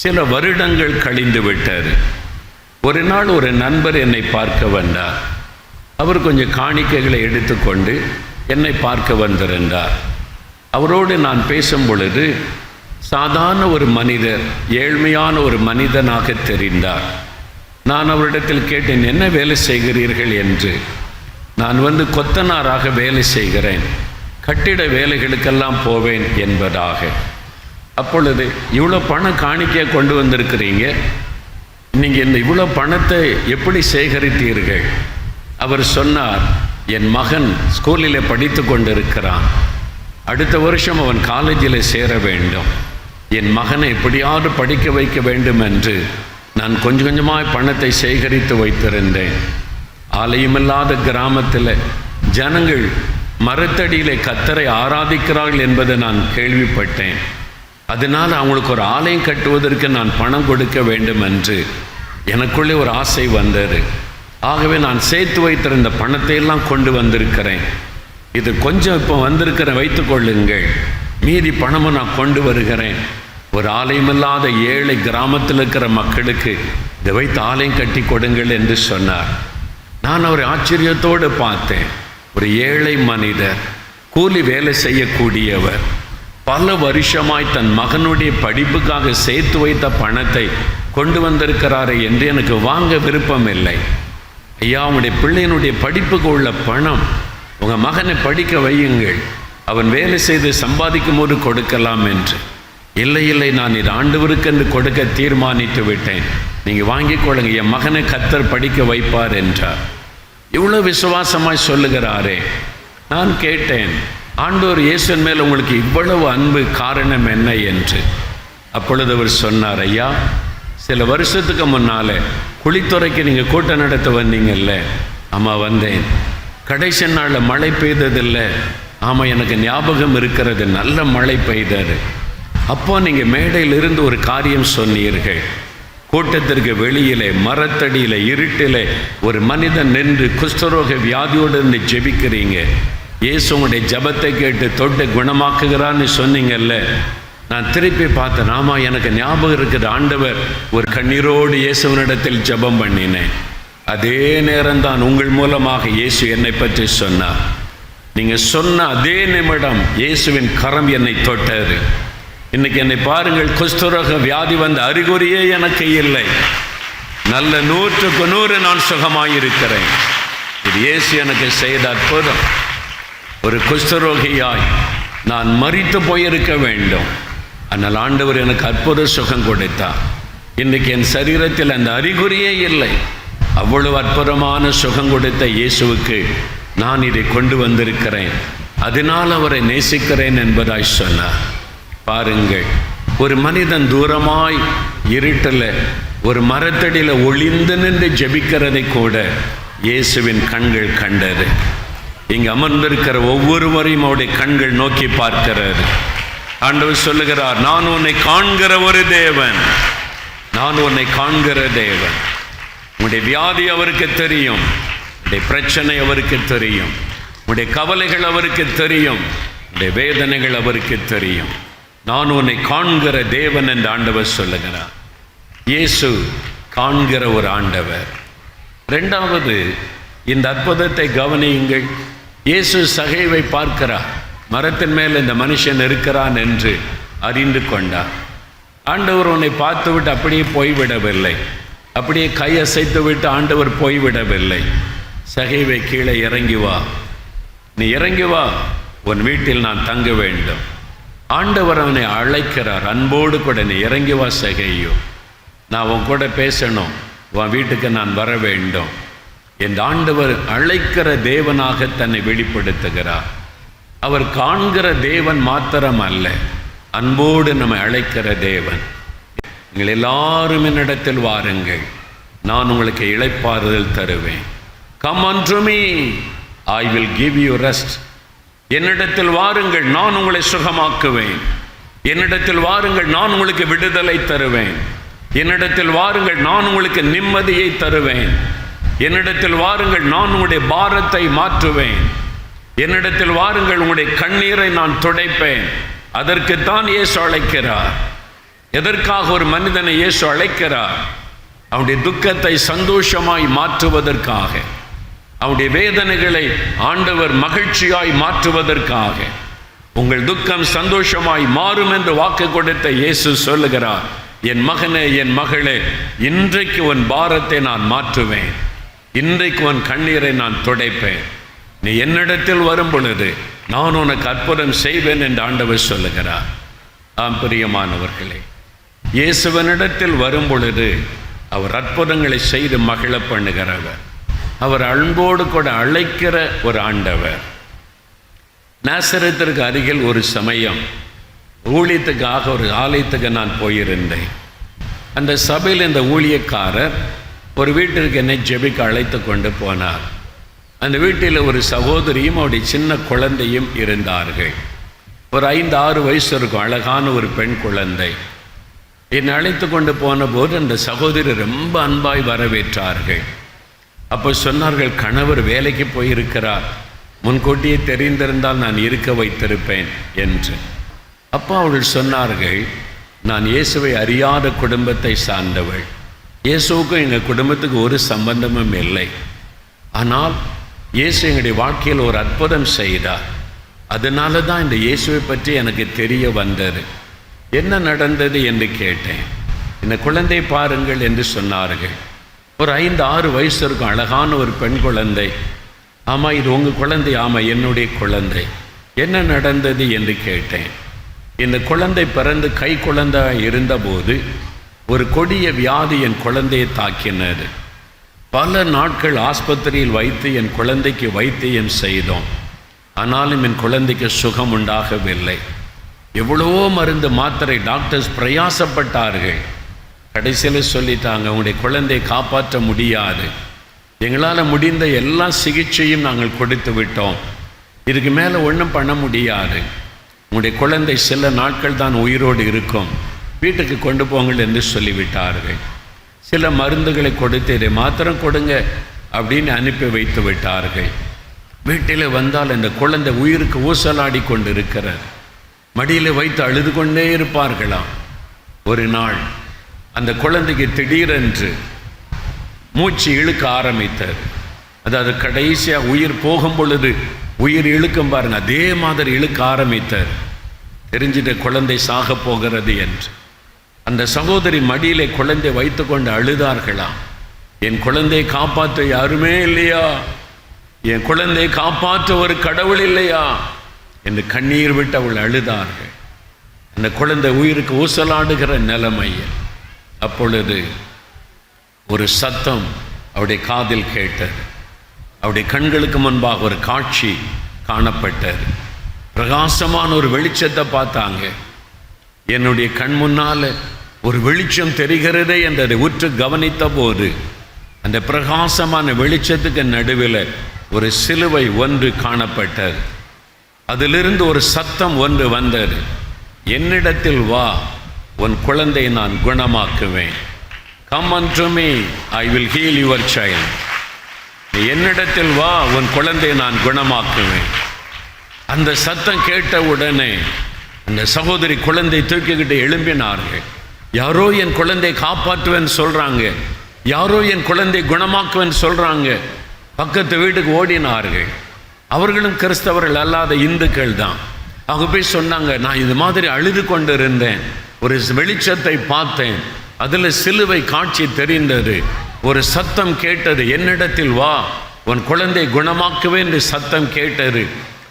சில வருடங்கள் கழிந்து விட்டது. ஒரு நாள் ஒரு நண்பர் என்னை பார்க்க வந்தார். அவர் கொஞ்சம் காணிக்கைகளை எடுத்துக்கொண்டு என்னை பார்க்க வந்திருந்தார். அவரோடு நான் பேசும் பொழுது சாதாரண ஒரு மனிதர், ஏழ்மையான ஒரு மனிதனாக தெரிந்தார். நான் அவரிடத்தில் கேட்டேன், என்ன வேலை செய்கிறீர்கள் என்று. நான் கொத்தனாராக வேலை செய்கிறேன், கட்டிட வேலைகளுக்கெல்லாம் போவேன் என்பதாக. அப்பொழுது இவ்வளோ பணம் காணிக்கையை கொண்டு வந்திருக்கிறீங்க, நீங்கள் இந்த இவ்வளோ பணத்தை எப்படி சேகரித்தீர்கள்? அவர் சொன்னார், என் மகன் ஸ்கூலில் படித்து கொண்டிருக்கிறான், அடுத்த வருஷம் அவன் காலேஜில் சேர வேண்டும், என் மகனை எப்படியாவது படிக்க வைக்க வேண்டும் என்று நான் கொஞ்சம் கொஞ்சமாக பணத்தை சேகரித்து வைத்திருந்தேன். ஆலயமில்லாத கிராமத்தில் ஜனங்கள் மரத்தடியிலே கர்த்தரை ஆராதிக்கிறார்கள் என்பதை நான் கேள்விப்பட்டேன். அதனால் அவங்களுக்கு ஒரு ஆலயம் கட்டுவதற்கு நான் பணம் கொடுக்க வேண்டும் என்று எனக்குள்ளே ஒரு ஆசை வந்தது. ஆகவே நான் சேர்த்து வைத்திருந்த பணத்தை எல்லாம் கொண்டு வந்திருக்கிறேன். இது கொஞ்சம் இப்போ வந்திருக்கிறேன், வைத்துக்கொள்ளுங்கள், மீதி பணமும் நான் கொண்டு வருகிறேன். ஒரு ஆலயமில்லாத ஏழை கிராமத்தில் இருக்கிற மக்களுக்கு இதை வைத்து ஆலயம் கட்டி கொடுங்கள் என்று சொன்னார். நான் அவரை ஆச்சரியத்தோடு பார்த்தேன். ஒரு ஏழை மனிதர், கூலி வேலை செய்யக்கூடியவர், பல வருஷமாய் தன் மகனுடைய படிப்புக்காக சேர்த்து வைத்த பணத்தை கொண்டு வந்திருக்கிறாரே என்று எனக்கு வாங்க விருப்பம் இல்லை. ஐயா, உங்களுடைய பிள்ளையினுடைய படிப்புக்கு உள்ள பணம் உங்கள் மகனை படிக்க வையுங்கள், அவன் வேலை செய்து சம்பாதிக்கும் போது கொடுக்கலாம் என்று. இல்லை இல்லை, நான் இது ஆண்டவருக்கென்று கொடுக்க தீர்மானித்து விட்டேன், நீங்கள் வாங்கிக் கொள்ளுங்க, என் மகனை கர்த்தர் படிக்க வைப்பார் என்றார். இவ்வளோ விசுவாசமாய் சொல்லுகிறாரே. நான் கேட்டேன், ஆண்டவர் இயேசுவின் மேல் உங்களுக்கு இவ்வளவு அன்பு காரணம் என்ன என்று. அப்பொழுது அவர் சொன்னார், ஐயா, சில வருஷத்துக்கு முன்னால் குளித்துறைக்கு நீங்கள் கூட்டம் நடத்த வந்தீங்கல்ல? ஆமாம், வந்தேன். கடைசி நாளில் மழை பெய்ததில்லை? ஆமாம், எனக்கு ஞாபகம் இருக்கிறது, நல்ல மழை பெய்தது. அப்போ நீங்கள் மேடையிலிருந்து ஒரு காரியம் சொன்னீர்கள், கூட்டத்திற்கு வெளியிலே மரத்தடியில் இருட்டில் ஒரு மனிதன் நின்று குஷ்டரோக வியாதியோடு இருந்து ஜெபிக்கிறீங்க, இயேசு உங்களுடைய ஜெபத்தை கேட்டு தொட்டு குணமாக்குகிறான்னு சொன்னீங்கல்ல. நான் திருப்பி பார்த்தேன், ஆமாம், எனக்கு ஞாபகம் இருக்குது, ஆண்டவர் ஒரு கண்ணீரோடு இயேசுவனிடத்தில் ஜெபம் பண்ணினேன். அதே நேரம்தான் உங்கள் மூலமாக இயேசு என்னை பற்றி சொன்னார். நீங்கள் சொன்ன அதே நிமிடம் இயேசுவின் கரம் என்னை தொட்டது. இன்னைக்கு என்னை பாருங்கள், குஷ்டரோக வியாதி வந்த அறிகுறியே எனக்கு இல்லை. நல்ல 100க்கு 100 நான் சுகமாயிருக்கிறேன். இது இயேசு எனக்கு செய்த அற்புதம். ஒரு குஷ்டரோகியாய் நான் மரித்து போயிருக்க வேண்டும். ஆனால் ஆண்டவர் எனக்கு அற்புத சுகம் கொடுத்தார். இன்றைக்கு என் சரீரத்தில் அந்த அறிகுறியே இல்லை. அவ்வளவு அற்புதமான சுகம் கொடுத்த இயேசுவுக்கு நான் இதை கொண்டு வந்திருக்கிறேன். அதனால் அவரை நேசிக்கிறேன் என்பதாய் சொன்னார். பாருங்கள், ஒரு மனிதன் தூரமாய் இருட்டில் ஒரு மரத்தடியில் ஒளிந்து நின்று ஜெபிக்கிறதை கூட இயேசுவின் கண்கள் கண்டது. இங்கு அமர்ந்திருக்கிற ஒவ்வொருவரையும் அவருடைய கண்கள் நோக்கி பார்க்கிறது. ஆண்டவர் சொல்லுகிறார், நான் உன்னை காண்கிற ஒரு தேவன், நான் உன்னை காண்கிற தேவன். உன்னுடைய வியாதி அவருக்கு தெரியும், உன்னுடைய பிரச்சனை அவருக்கு தெரியும், உன்னுடைய கவலைகள் அவருக்கு தெரியும், உன்னுடைய வேதனைகள் அவருக்கு தெரியும். நான் உன்னை காண்கிற தேவன் என்று ஆண்டவர் சொல்லுகிறார். இயேசு காண்கிற ஒரு ஆண்டவர். இரண்டாவது, இந்த அற்புதத்தை கவனியுங்கள். இயேசு சகைவை பார்க்கிறார். மரத்தின் மேல் இந்த மனுஷன் இருக்கிறான் என்று அறிந்து கொண்டார். ஆண்டவர் உன்னை பார்த்துவிட்டு அப்படியே போய்விடவில்லை. அப்படியே கை அசைத்து விட்டு ஆண்டவர் போய்விடவில்லை. சகைவை கீழே இறங்கி வா, நீ இறங்கி வா, உன் வீட்டில் நான் தங்க வேண்டும். ஆண்டவர் அவனை அழைக்கிறார். அன்போடு கூட, நீ இறங்கி வா சகையோ, நான் உன் கூட பேசணும், உன் வீட்டுக்கு நான் வர வேண்டும் என்று ஆண்டவர் அழைக்கிற தேவனாக தன்னை வெளிப்படுத்துகிறார். அவர் காண்கிற தேவன் மாத்திரம் அல்ல, அன்போடு நம்மை அழைக்கிற தேவன். நீங்கள் எல்லாரும் என்னிடத்தில் வாருங்கள், நான் உங்களுக்கு இளைப்பாறுதல் தருவேன். Come unto me, I will give you rest. என்னிடத்தில் வாருங்கள், நான் உங்களை சுகமாக்குவேன். என்னிடத்தில் வாருங்கள், நான் உங்களுக்கு விடுதலை தருவேன். என்னிடத்தில் வாருங்கள், நான் உங்களுக்கு நிம்மதியை தருவேன். என்னிடத்தில் வாருங்கள், நான் உங்களுடைய பாரத்தை மாற்றுவேன். என்னிடத்தில் வாருங்கள், உங்களுடைய கண்ணீரை நான் துடைப்பேன். அதற்குத்தான் இயேசு அழைக்கிறார். எதற்காக ஒரு மனிதனை இயேசு அழைக்கிறார்? அவனுடைய துக்கத்தை சந்தோஷமாய் மாற்றுவதற்காக, அவனுடைய வேதனைகளை ஆண்டவர் மகிழ்ச்சியாய் மாற்றுவதற்காக. உங்கள் துக்கம் சந்தோஷமாய் மாறும் என்று வாக்கு கொடுத்த இயேசு சொல்லுகிறார், என் மகனே, என் மகளே, இன்றைக்கு உன் பாரத்தை நான் மாற்றுவேன், இன்றைக்கு உன் கண்ணீரை நான் துடைப்பேன். நீ என்னிடத்தில் வரும் பொழுது நான் உனக்கு அற்புதம் செய்வேன் என்று ஆண்டவர் சொல்லுகிறார். ஆம் பிரியமானவர்களே, இயேசுவனிடத்தில் வரும் பொழுது அவர் அற்புதங்களை செய்து மகிழ பண்ணுகிறவர். அவர் அன்போடு கூட அழைக்கிற ஒரு ஆண்டவர். நாசரேத்திற்கு அருகில் ஒரு சமயம் ஊழியத்துக்காக ஒரு ஆலயத்துக்கு நான் போயிருந்தேன். அந்த சபையில் இந்த ஊழியக்காரர் ஒரு வீட்டிற்கு என்னை ஜெபிக்க அழைத்து கொண்டு போனார். அந்த வீட்டில் ஒரு சகோதரியும் அவருடைய சின்ன குழந்தையும் இருந்தார்கள். ஒரு 5-6 வயசு இருக்கும், அழகான ஒரு பெண் குழந்தை. என்னை அழைத்து கொண்டு போன போது அந்த சகோதரி ரொம்ப அன்பாய் வரவேற்றார்கள். அப்போ சொன்னார்கள், கணவர் வேலைக்கு போயிருக்கிறார், முன்கூட்டியே தெரிந்திருந்தால் நான் இருக்க வைத்திருப்பேன் என்று. அப்போ அவர்கள் சொன்னார்கள், நான் இயேசுவை அறியாத குடும்பத்தை சார்ந்தவள், இயேசுவுக்கும் எங்கள் குடும்பத்துக்கு ஒரு சம்பந்தமும் இல்லை. ஆனால் இயேசு எங்களுடைய வாழ்க்கையில் ஒரு அற்புதம் செய்தார். அதனால தான் இந்த இயேசுவை பற்றி எனக்கு தெரிய வந்தது. என்ன நடந்தது என்று கேட்டேன். இந்த குழந்தை பாருங்கள் என்று சொன்னார்கள். ஒரு 5-6 வயசு இருக்கும், அழகான ஒரு பெண் குழந்தை. ஆமாம், இது உங்கள் குழந்தை? ஆமாம், என்னுடைய குழந்தை. என்ன நடந்தது என்று கேட்டேன். இந்த குழந்தை பிறந்து கை குழந்தை இருந்தபோது ஒரு கொடிய வியாதி என் குழந்தையை தாக்கினது. பல நாட்கள் ஆஸ்பத்திரியில் வைத்து என் குழந்தைக்கு வைத்தியம் செய்தோம். ஆனாலும் என் குழந்தைக்கு சுகம் உண்டாகவில்லை. எவ்வளவோ மருந்து மாத்திரை டாக்டர்ஸ் பிரயாசப்பட்டார்கள். கடைசியில் சொல்லிட்டாங்க, உங்களுடைய குழந்தையை காப்பாற்ற முடியாது, எங்களால் முடிந்த எல்லா சிகிச்சையும் நாங்கள் கொடுத்து விட்டோம், இதுக்கு மேலே ஒன்றும் பண்ண முடியாது, உங்களுடைய குழந்தை சில நாட்கள் தான் உயிரோடு இருக்கும், வீட்டுக்கு கொண்டு போங்கள் என்று சொல்லிவிட்டார்கள். சில மருந்துகளை கொடுத்து இதை மாத்திரம் கொடுங்க அப்படின்னு அனுப்பி வைத்து விட்டார்கள். வீட்டில் வந்தால் இந்த குழந்தை உயிருக்கு ஊசலாடி கொண்டு இருக்கிறார். மடியில் வைத்து அழுது கொண்டே இருப்பார்களாம். ஒரு நாள் அந்த குழந்தைக்கு திடீரென்று மூச்சு இழுக்க ஆரம்பித்தார். அதாவது கடைசியாக உயிர் போகும் பொழுது உயிர் இழுக்கும் பாருங்க, அதே மாதிரி இழுக்க ஆரம்பித்தார். தெரிஞ்சிட்ட குழந்தை சாக போகிறது என்று. அந்த சகோதரி மடியிலே குழந்தை வைத்து கொண்டு அழுதார்களாம். என் குழந்தையை காப்பாற்ற யாருமே இல்லையா, என் குழந்தையை காப்பாற்ற ஒரு கடவுள் இல்லையா என்று கண்ணீர் விட்டு அவள் அழுதார்கள். அந்த குழந்தை உயிருக்கு ஊசலாடுகிற நிலைமையில் அப்பொழுது ஒரு சத்தம் அவருடைய காதில் கேட்டது. அவருடைய கண்களுக்கு முன்பாக ஒரு காட்சி காணப்பட்டது. பிரகாசமான ஒரு வெளிச்சத்தை பார்த்தாங்க. என்னுடைய கண் முன்னால் ஒரு வெளிச்சம் தெரிகிறதே என்றதை உற்று கவனித்த போது அந்த பிரகாசமான வெளிச்சத்துக்கு நடுவில் ஒரு சிலுவை ஒன்று காணப்பட்டது. அதிலிருந்து ஒரு சத்தம் ஒன்று வந்தது. என்னிடத்தில் வா, உன் குழந்தையை நான் குணமாக்குவேன். Come unto me, I will heal your child. நீ என்னிடத்தில் வா, உன் குழந்தையை நான் குணமாக்குவேன். அந்த சத்தம் கேட்ட உடனே அந்த சகோதரி குழந்தை தூக்கிக்கிட்டு எழும்பினார்கள். யாரோ என் குழந்தை காப்பாற்றுவேன்னு சொல்றாங்க, யாரோ என் குழந்தை குணமாக்குவேன்னு சொல்றாங்க. பக்கத்து வீட்டுக்கு ஓடினார்கள். அவர்களும் கிறிஸ்தவர்கள் அல்லாத இந்துக்கள் தான். அவங்க போய் சொன்னாங்க, நான் இது மாதிரி அழுது கொண்டு இருந்தேன், ஒரு வெளிச்சத்தை பார்த்தேன், அதில் சிலுவை காட்சி தெரிந்தது, ஒரு சத்தம் கேட்டது, என்னிடத்தில் வா, உன் குழந்தை குணமாக்குவேன் என்று சத்தம் கேட்டது.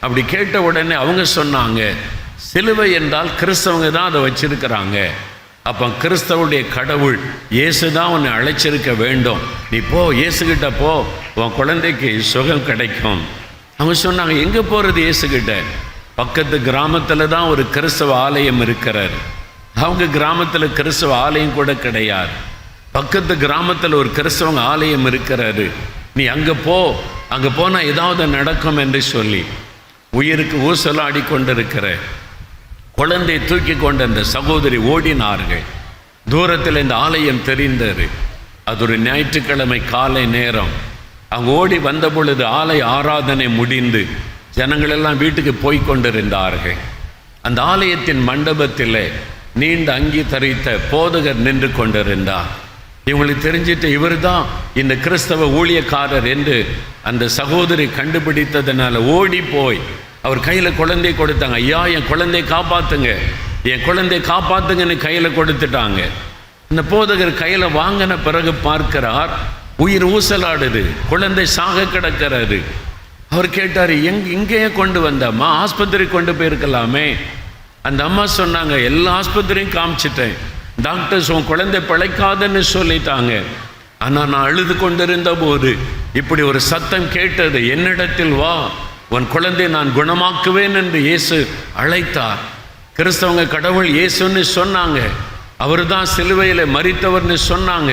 அப்படி கேட்ட உடனே அவங்க சொன்னாங்க, சிலுவை என்றால் கிறிஸ்தவங்க தான் அதை வச்சிருக்கிறாங்க. அப்போ கிறிஸ்தவனுடைய கடவுள் இயேசு தான் உன்னை அழைச்சிருக்க வேண்டும், நீ போ, இயேசுகிட்ட போ, உன் குழந்தைக்கு சுகம் கிடைக்கும். அவங்க சொன்னாங்க, எங்கே போகிறது இயேசுகிட்ட? பக்கத்து கிராமத்தில் தான் ஒரு கிறிஸ்தவ ஆலயம் இருக்கிறார். அவங்க கிராமத்தில் கிறிஸ்தவ ஆலயம் கூட கிடையாது. பக்கத்து கிராமத்தில் ஒரு கிறிஸ்தவங்க ஆலயம் இருக்கிறாரு, நீ அங்கே போ, அங்கே போனால் ஏதாவது நடக்கும் என்று சொல்லி உயிருக்கு ஊசலாடி கொண்டிருக்கிற குழந்தையை தூக்கி கொண்ட அந்த சகோதரி ஓடினார்கள். தூரத்தில் இந்த ஆலயம் தெரிந்தது. அது ஒரு ஞாயிற்றுக்கிழமை காலை நேரம். அவங்க ஓடி வந்த பொழுது ஆலய ஆராதனை முடிந்து ஜனங்கள் எல்லாம் வீட்டுக்கு போய் கொண்டிருந்தார்கள். அந்த ஆலயத்தின் மண்டபத்தில் நீண்ட அங்கி தரித்த போதகர் நின்று கொண்டிருந்தார். இவங்களுக்கு தெரிஞ்சிட்டு இவர் தான் இந்த கிறிஸ்தவ ஊழியக்காரர் என்று அந்த சகோதரி கண்டுபிடித்ததுனால ஓடி போய் அவர் கையில் குழந்தை கொடுத்தாங்க. ஐயா, என் குழந்தையை காப்பாற்றுங்க, என் குழந்தையை காப்பாற்றுங்கன்னு கையில் கொடுத்துட்டாங்க. இந்த போதகர் கையில் வாங்கின பிறகு பார்க்கிறார், உயிர் ஊசலாடுது, குழந்தை சாக கிடக்கிறாரு. அவர் கேட்டார், இங்கேயே கொண்டு வந்தம்மா, ஆஸ்பத்திரி கொண்டு போயிருக்கலாமே. அந்த அம்மா சொன்னாங்க, எல்லா ஆஸ்பத்திரியும் காமிச்சிட்டேன், டாக்டர்ஸ் உன் குழந்தை பிழைக்காதுன்னு சொல்லிட்டாங்க. ஆனால் நான் அழுது கொண்டிருந்த போது இப்படி ஒரு சத்தம் கேட்டது, என்னிடத்தில் வா, உன் குழந்தையை நான் குணமாக்குவேன் என்று இயேசு அழைத்தார். கிறிஸ்தவங்க கடவுள் இயேசுன்னு சொன்னாங்க, அவர் தான் சிலுவையில் மரித்தவர்னு சொன்னாங்க.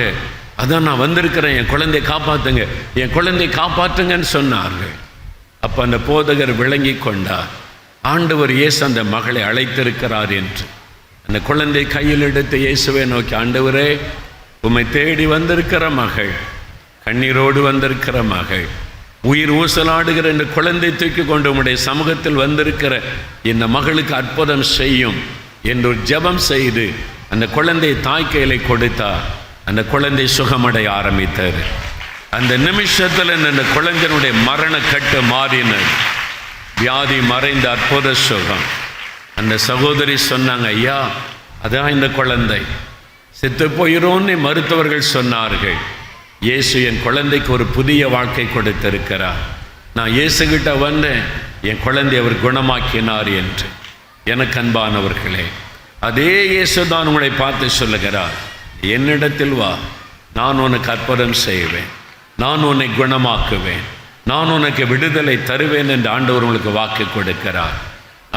அதான் நான் வந்திருக்கிறேன், என் குழந்தையை காப்பாற்றுங்க, என் குழந்தையை காப்பாற்றுங்கன்னு சொன்னார்கள். அப்போ அந்த போதகர் விளங்கி கொண்டார், ஆண்டவர் இயேசு அந்த மகளை அழைத்திருக்கிறார் என்று. அந்த குழந்தை கையில் எடுத்து இயேசுவை நோக்கி, ஆண்டவரே, உம்மை தேடி வந்திருக்கிற மகள், கண்ணீரோடு வந்திருக்கிற மகள், உயிர் ஊசலாடுகிற இந்த குழந்தை தூக்கி கொண்டு உம்முடைய சமூகத்தில் வந்திருக்கிற இந்த மகளுக்கு அற்புதம் செய்யும் என்று ஒரு ஜெபம் செய்து அந்த குழந்தை தாய் கையில கொடுத்தார். அந்த குழந்தை சுகமடைய ஆரம்பித்தார். அந்த நிமிஷத்தில் அந்த குழந்தையினுடைய மரண கட்டு மாறினது, வியாதி மறைந்த அற்புத சுகம். அந்த சகோதரி சொன்னாங்க, ஐயா, அதான் இந்த குழந்தை செத்து போயிரோன்னு மருத்துவர்கள் சொன்னார்கள். இயேசு என் குழந்தைக்கு ஒரு புதிய வாழ்க்கை கொடுத்திருக்கிறார். நான் இயேசுகிட்ட வந்தேன், என் குழந்தை அவர் குணமாக்கினார் என்று. எனக்கு அன்பானவர்களே, அதே இயேசு தான் உங்களை பார்த்து சொல்லுகிறார், என்னிடத்தில் வா, நான் உனக்கு அற்புதம் செய்வேன், நான் உன்னை குணமாக்குவேன், நான் உனக்கு விடுதலை தருவேன் என்று ஆண்டவர் உங்களுக்கு வாக்கு கொடுக்கிறார்.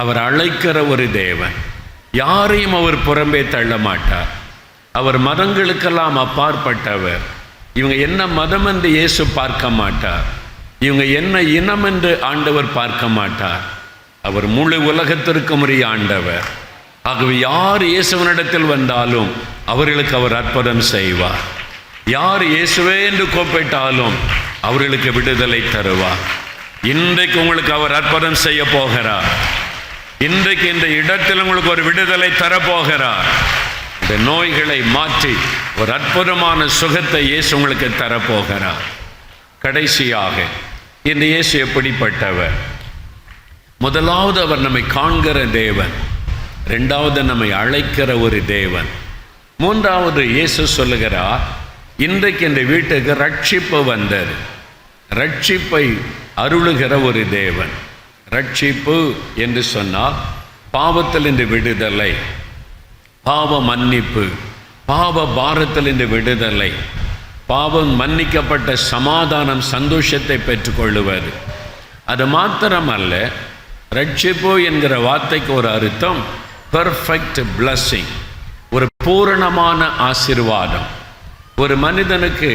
அவர் அழைக்கிற ஒரு தேவன், யாரையும் அவர் புறம்பே தள்ள மாட்டார். அவர் மதங்களுக்கெல்லாம் அப்பாற்பட்டவர். இவங்க என்ன மதம் என்று இயேசு பார்க்க மாட்டார், இவங்க என்ன இனம் என்று ஆண்டவர் பார்க்க மாட்டார். அவர் முழு உலகத்திற்கும் உரிய ஆண்டவர். ஆகவே யார் இயேசுவனிடத்தில் வந்தாலும் அவர்களுக்கு அவர் அற்புதம் செய்வார். யார் இயேசுவே என்று கூப்பிட்டாலும் அவர்களுக்கு விடுதலை தருவார். இன்றைக்கு உங்களுக்கு அவர் அற்புதம் செய்ய போகிறார். இன்றைக்கு இந்த இடத்தில் உங்களுக்கு ஒரு விடுதலை தரப்போகிறார். இந்த நோய்களை மாற்றி ஒரு அற்புதமான சுகத்தை இயேசு உங்களுக்கு தரப்போகிறார். கடைசியாக இந்த இயேசு எப்படிப்பட்டவர்? முதலாவது அவர் நம்மை காண்கிற தேவன், ரெண்டாவது நம்மை அழைக்கிற ஒரு தேவன். மூன்றாவது இயேசு சொல்லுகிறார், இன்றைக்கு இந்த வீட்டுக்கு ரட்சிப்பு வந்தது. ரட்சிப்பை அருளுகிற ஒரு தேவன். ரட்சிப்பு என்று சொன்னால் பாவத்திலிருந்து விடுதலை, பாவ மன்னிப்பு, பாவ பாரத்திலிருந்து விடுதலை, பாவம் மன்னிக்கப்பட்ட சமாதானம், சந்தோஷத்தை பெற்றுக்கொள்ளுவது. அது மாத்திரமல்ல, ரட்சிப்பு என்கிற வார்த்தைக்கு ஒரு அர்த்தம் பெர்ஃபெக்ட் பிளஸ்ஸிங், ஒரு பூரணமான ஆசீர்வாதம். ஒரு மனிதனுக்கு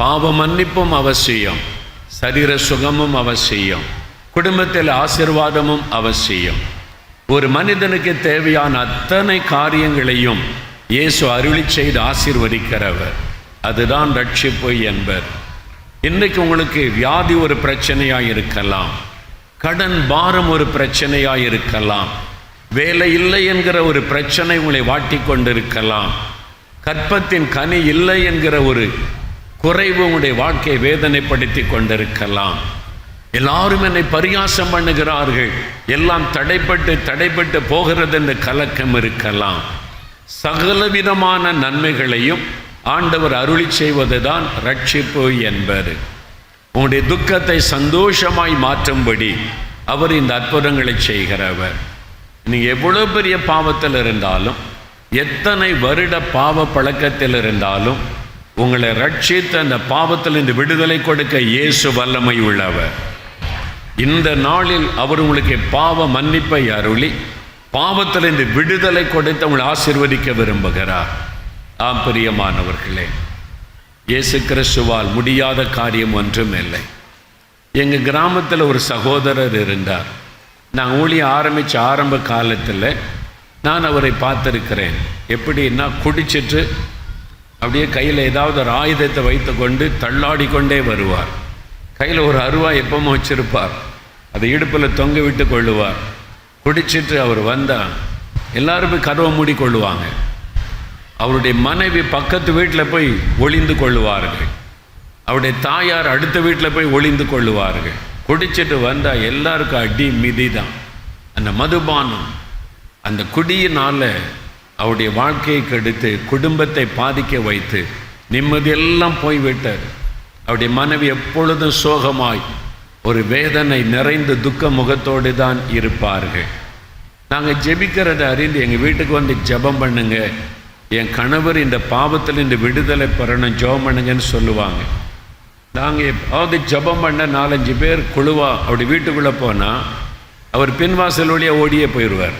பாவ மன்னிப்பும் அவசியம், சரீர சுகமும் அவசியம், குடும்பத்தில் ஆசீர்வாதமும் அவசியம். ஒரு மனிதனுக்கு தேவையான அத்தனை காரியங்களையும் இயேசு அருளி செய்து ஆசீர்வதிக்கிறவர். அதுதான் ரட்சிப்பு என்பர். இன்றைக்கு உங்களுக்கு வியாதி ஒரு பிரச்சனையாக இருக்கலாம், கடன் பாரம் ஒரு பிரச்சனையாக இருக்கலாம், வேலை இல்லை என்கிற ஒரு பிரச்சனை உங்களை வாட்டி கொண்டிருக்கலாம், கற்பத்தின் கனி இல்லை என்கிற ஒரு குறைவு உங்களுடைய வாழ்க்கையை வேதனைப்படுத்தி கொண்டிருக்கலாம். எல்லாரும் என்னை பரியாசம் பண்ணுகிறார்கள், எல்லாம் தடைப்பட்டு போகிறது என்ற கலக்கம் இருக்கலாம். சகலவிதமான நன்மைகளையும் ஆண்டவர் அருளி செய்வதுதான் ரட்சிப்பு என்பது. உங்களுடைய துக்கத்தை சந்தோஷமாய் மாற்றும்படி அவர் இந்த அற்புதங்களை செய்கிறவர். நீங்கள் எவ்வளோ பெரிய பாவத்தில் இருந்தாலும், எத்தனை வருட பாவ பழக்கத்தில் இருந்தாலும், உங்களை ரட்சித்து அந்த பாவத்தில் இந்த விடுதலை கொடுக்க இயேசு வல்லமை உள்ளவர். இந்த நாளில் அவர் உங்களுக்கு பாவ மன்னிப்பை அருளி பாவத்தில் இந்த விடுதலை கொடுத்து உங்களை ஆசீர்வதிக்க விரும்புகிறார். ஆம் பிரியமானவர்களே, இயேசு கிறிஸ்துவால் முடியாத காரியம் ஒன்றும் இல்லை. எங்கள் கிராமத்தில் ஒரு சகோதரர் இருந்தார். நான் ஊழியம் ஆரம்பித்த ஆரம்ப காலத்தில் நான் அவரை பார்த்துருக்கிறேன். எப்படின்னா, குடிச்சிட்டு அப்படியே கையில் ஏதாவது ஒரு ஆயுதத்தை வைத்து கொண்டு தள்ளாடி கொண்டே வருவார். கையில் ஒரு அருவா எப்பவும் வச்சிருப்பார், அதை இடுப்பில் தொங்க விட்டு கொள்ளுவார். குடிச்சிட்டு அவர் வந்தால் எல்லாருமே கதவை மூடி கொள்ளுவாங்க. அவருடைய மனைவி பக்கத்து வீட்டில் போய் ஒளிந்து கொள்ளுவார்கள், அவருடைய தாயார் அடுத்த வீட்டில் போய் ஒளிந்து கொள்ளுவார்கள். குடிச்சிட்டு வந்தால் எல்லாருக்கும் அடி மிதி தான். அந்த மதுபானம், அந்த குடியினால் அவருடைய வாழ்க்கையை கெடுத்து குடும்பத்தை பாதிக்க வைத்து நிம்மதியெல்லாம் போய்விட்டார். அவருடைய மனைவி எப்பொழுதும் சோகமாய் ஒரு வேதனை நிறைந்த துக்க முகத்தோடு தான் இருப்பார்கள். நாங்கள் ஜெபிக்கிறத அறிந்து எங்கள் வீட்டுக்கு வந்து ஜெபம் பண்ணுங்க, என் கணவர் இந்த பாவத்தில் இந்த விடுதலை பெறணும், ஜெபம் பண்ணுங்கன்னு சொல்லுவாங்க. நாங்கள் எப்பாவது ஜெபம் பண்ண 4-5 பேர் குழுவாக அப்படி வீட்டுக்குள்ளே போனால் அவர் பின்வாசல் வழியாக ஓடியே போயிடுவார்.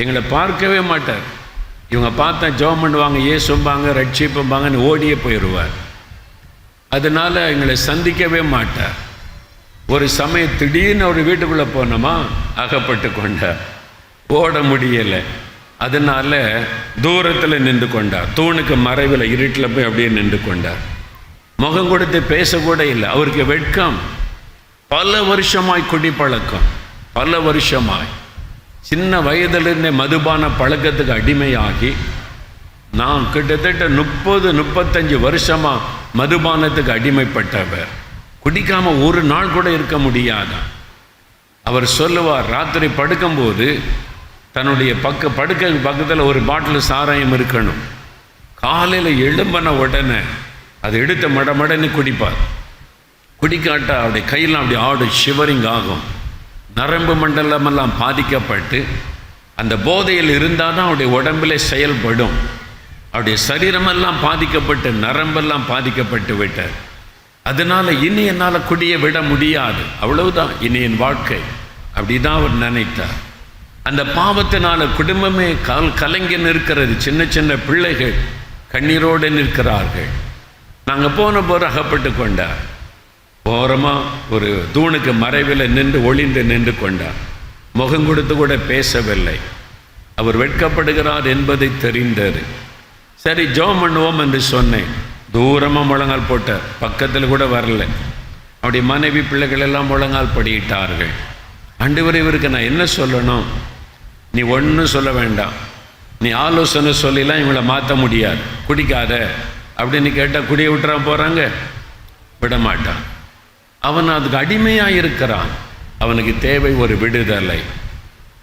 எங்களை பார்க்கவே மாட்டார். இவங்க பார்த்தா ஜெபம் பண்ணுவாங்க, ஏசும்பாங்க, ரட்சிப்பும்பாங்கன்னு ஓடியே போயிடுவார். அதனால் எங்களை சந்திக்கவே மாட்டார். ஒரு சமயம் திடீர்னு ஒரு வீட்டுக்குள்ளே போனோமா, அகப்பட்டு கொண்டார், ஓட முடியலை. அதனால் தூரத்தில் நின்று கொண்டார். தூணுக்கு மறைவில் இருட்டில் போய் அப்படியே நின்று கொண்டார். முகம் கொடுத்து பேசக்கூட இல்லை. அவருக்கு வெட்கம். பல வருஷமாய் குடிப்பழக்கம், பல வருஷமாய் சின்ன வயதிலிருந்தே மதுபான பழக்கத்துக்கு அடிமையாகி நான் கிட்டத்தட்ட 30-35 வருஷமாக மதுபானத்துக்கு அடிமைப்பட்டவர். குடிக்காமல் ஒரு நாள் கூட இருக்க முடியாதான். அவர் சொல்லுவார், ராத்திரி படுக்கும்போது தன்னுடைய படுக்கை பக்கத்தில் ஒரு பாட்டில் சாராயம் இருக்கணும். காலையில் எழும்பின உடனே அதை எடுத்து மடமடன்னு குடிப்பார். குடிக்காட்டா அவருடைய கையெல்லாம் அப்படி ஆடு ஷிவரிங் ஆகும். நரம்பு மண்டலமெல்லாம் பாதிக்கப்பட்டு அந்த போதையில் இருந்தால் தான் அவருடைய உடம்பிலே செயல்படும். அவருடைய சரீரமெல்லாம் பாதிக்கப்பட்டு நரம்பெல்லாம் பாதிக்கப்பட்டு விட்டார். அதனால் இனி என்னால் குடியை விட முடியாது, அவ்வளவுதான் இனி என் வாழ்க்கை, அப்படி தான் அவர் நினைத்தார். அந்த பாவத்தினால குடும்பமே கலங்கி நிற்கிறது. சின்ன சின்ன பிள்ளைகள் கண்ணீரோடு நிற்கிறார்கள். நாங்கள் போன போது அகப்பட்டு கொண்டார். ஓரமாக ஒரு தூணுக்கு மறைவில் நின்று ஒளிந்து நின்று கொண்டார். முகம் கொடுத்து கூட பேசவில்லை. அவர் வெட்கப்படுகிறார் என்பதை தெரிந்தது. சரி ஜெபம் பண்ணுவோம் என்று சொன்னேன். தூரமாக முழங்கால் போட்டார், பக்கத்தில் கூட வரல. அவருடைய மனைவி பிள்ளைகள் எல்லாம் முழங்கால் படியிட்டார்கள். ஆண்டவரே, இவருக்கு நான் என்ன சொல்லணும்? நீ ஒன்றும் சொல்ல வேண்டாம், நீ ஆலோசனை சொல்லிலாம் இவங்களை மாற்ற முடியாது, குடிக்காத அப்படின்னு கேட்டால் குடியை விட்டுறா போகிறாங்க, விட மாட்டான். அவன் அதுக்கு அடிமையாக இருக்கிறான். அவனுக்கு தேவை ஒரு விடுதலை.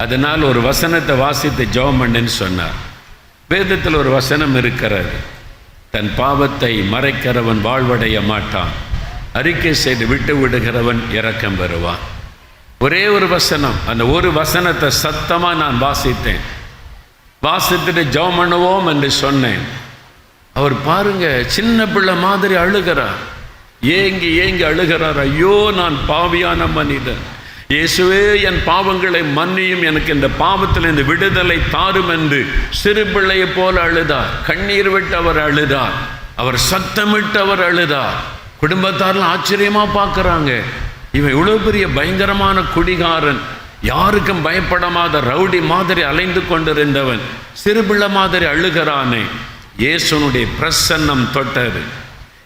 அதனால் ஒரு வசனத்தை வாசித்து ஜெபம் பண்ணுன்னு சொன்னார். வேதத்தில் ஒரு வசனம் இருக்கிறது, தன் பாவத்தை மறைக்கிறவன் வாழ்வடைய மாட்டான், அறிக்கை செய்து விட்டு விடுகிறவன் இரக்கம் பெறுவான். ஒரே ஒரு வசனம், அந்த ஒரு வசனத்தை சத்தமாக நான் வாசித்தேன். வாசித்துட்டு ஜெபம் பண்ணுவோம் என்று சொன்னேன். அவர் பாருங்க, சின்ன பிள்ளை மாதிரி அழுகிறார், ஏங்கி ஏங்கி அழுகிறார். ஐயோ, நான் பாவியான மனிதன், இயேசுவே என் பாவங்களை மன்னியும், எனக்கு இந்த பாவத்தில் இந்த விடுதலை தாரும் என்று சிறு பிள்ளையை போல அழுதார். கண்ணீர் விட்டு அவர் அழுதார், அவர் சத்தமிட்டு அவர் அழுதார். குடும்பத்தாரெல்லாம் ஆச்சரியமா பார்க்குறாங்க, இவன் இவ்வளோ பெரிய பயங்கரமான குடிகாரன், யாருக்கும் பயப்படாத ரவுடி மாதிரி அலைந்து கொண்டிருந்தவன் சிறு பிள்ளை மாதிரி அழுகிறானே. இயேசுனுடைய பிரசன்னம் தொட்டது,